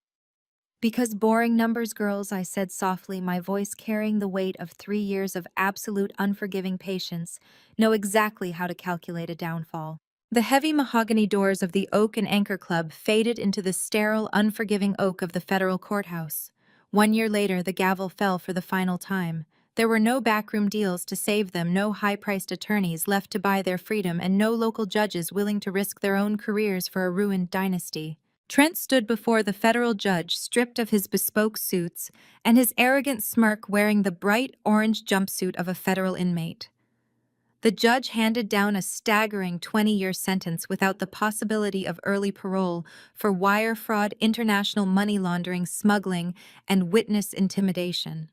S1: "Because boring numbers, girls," I said softly, my voice carrying the weight of 3 years of absolute unforgiving patience, know exactly how to calculate a downfall. The heavy mahogany doors of the Oak and Anchor Club faded into the sterile, unforgiving oak of the federal courthouse. 1 year later, the gavel fell for the final time. There were no backroom deals to save them, no high-priced attorneys left to buy their freedom, and no local judges willing to risk their own careers for a ruined dynasty. Trent stood before the federal judge, stripped of his bespoke suits, and his arrogant smirk wearing the bright orange jumpsuit of a federal inmate. The judge handed down a staggering 20-year sentence without the possibility of early parole for wire fraud, international money laundering, smuggling, and witness intimidation.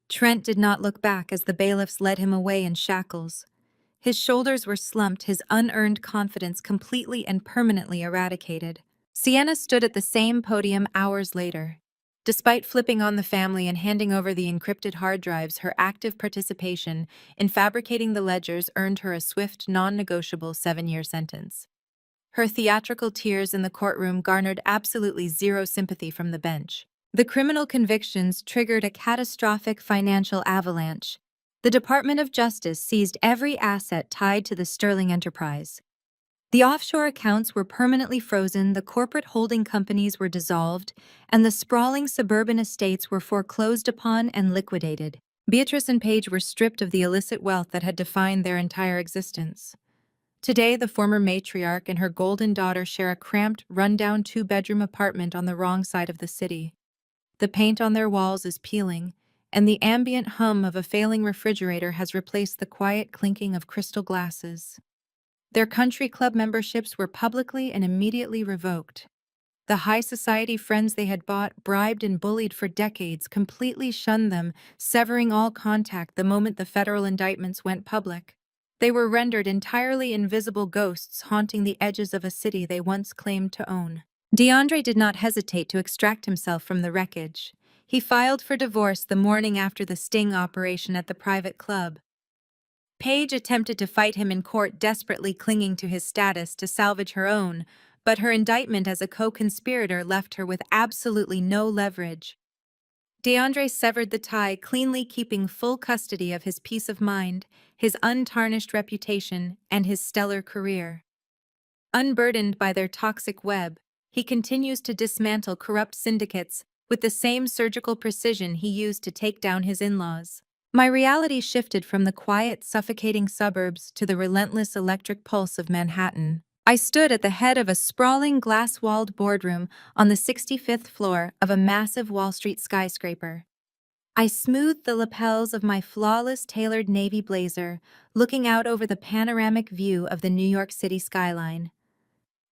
S1: Trent did not look back as the bailiffs led him away in shackles. His shoulders were slumped, his unearned confidence completely and permanently eradicated. Sienna stood at the same podium hours later. Despite flipping on the family and handing over the encrypted hard drives, her active participation in fabricating the ledgers earned her a swift, non-negotiable 7-year sentence. Her theatrical tears in the courtroom garnered absolutely zero sympathy from the bench. The criminal convictions triggered a catastrophic financial avalanche. The Department of Justice seized every asset tied to the Sterling enterprise. The offshore accounts were permanently frozen, the corporate holding companies were dissolved, and the sprawling suburban estates were foreclosed upon and liquidated. Beatrice and Paige were stripped of the illicit wealth that had defined their entire existence. Today, the former matriarch and her golden daughter share a cramped, run-down 2-bedroom apartment on the wrong side of the city. The paint on their walls is peeling, and the ambient hum of a failing refrigerator has replaced the quiet clinking of crystal glasses. Their country club memberships were publicly and immediately revoked. The high society friends they had bought, bribed, and bullied for decades completely shunned them, severing all contact the moment the federal indictments went public. They were rendered entirely invisible ghosts haunting the edges of a city they once claimed to own. DeAndre did not hesitate to extract himself from the wreckage. He filed for divorce the morning after the sting operation at the private club. Paige attempted to fight him in court, desperately clinging to his status to salvage her own, but her indictment as a co-conspirator left her with absolutely no leverage. DeAndre severed the tie, cleanly keeping full custody of his peace of mind, his untarnished reputation, and his stellar career. Unburdened by their toxic web, he continues to dismantle corrupt syndicates with the same surgical precision he used to take down his in-laws. My reality shifted from the quiet, suffocating suburbs to the relentless electric pulse of Manhattan. I stood at the head of a sprawling, glass-walled boardroom on the 65th floor of a massive Wall Street skyscraper. I smoothed the lapels of my flawless, tailored navy blazer, looking out over the panoramic view of the New York City skyline.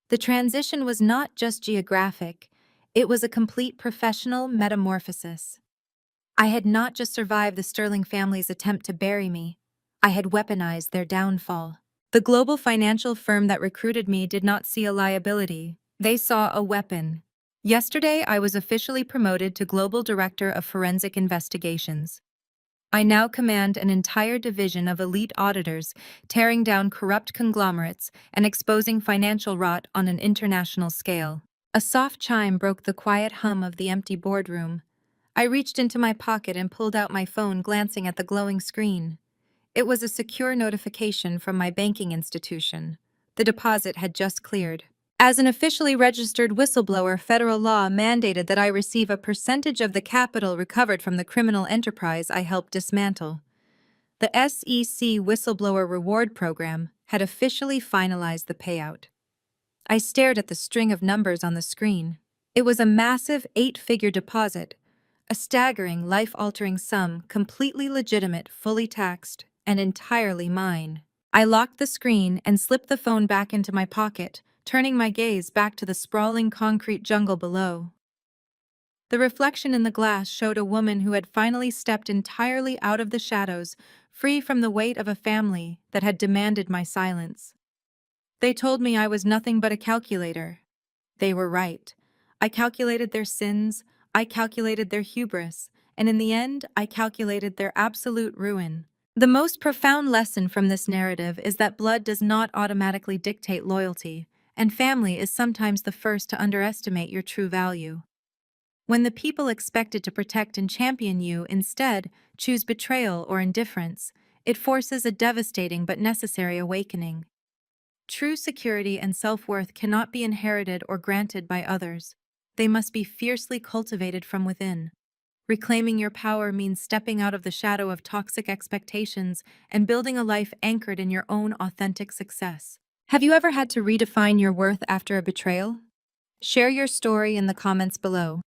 S1: The transition was not just geographic, it was a complete professional metamorphosis. I had not just survived the Sterling family's attempt to bury me, I had weaponized their downfall. The global financial firm that recruited me did not see a liability, they saw a weapon. Yesterday, I was officially promoted to Global Director of Forensic Investigations. I now command an entire division of elite auditors, tearing down corrupt conglomerates and exposing financial rot on an international scale. A soft chime broke the quiet hum of the empty boardroom. I reached into my pocket and pulled out my phone, glancing at the glowing screen. It was a secure notification from my banking institution. The deposit had just cleared. As an officially registered whistleblower, federal law mandated that I receive a percentage of the capital recovered from the criminal enterprise I helped dismantle. The SEC Whistleblower Reward Program had officially finalized the payout. I stared at the string of numbers on the screen. It was a massive 8-figure deposit, a staggering, life-altering sum, completely legitimate, fully taxed, and entirely mine. I locked the screen and slipped the phone back into my pocket, turning my gaze back to the sprawling concrete jungle below. The reflection in the glass showed a woman who had finally stepped entirely out of the shadows, free from the weight of a family that had demanded my silence. They told me I was nothing but a calculator. They were right. I calculated their sins, I calculated their hubris, and in the end, I calculated their absolute ruin. The most profound lesson from this narrative is that blood does not automatically dictate loyalty, and family is sometimes the first to underestimate your true value. When the people expected to protect and champion you instead choose betrayal or indifference, it forces a devastating but necessary awakening. True security and self-worth cannot be inherited or granted by others. They must be fiercely cultivated from within. Reclaiming your power means stepping out of the shadow of toxic expectations and building a life anchored in your own authentic success. Have you ever had to redefine your worth after a betrayal? Share your story in the comments below.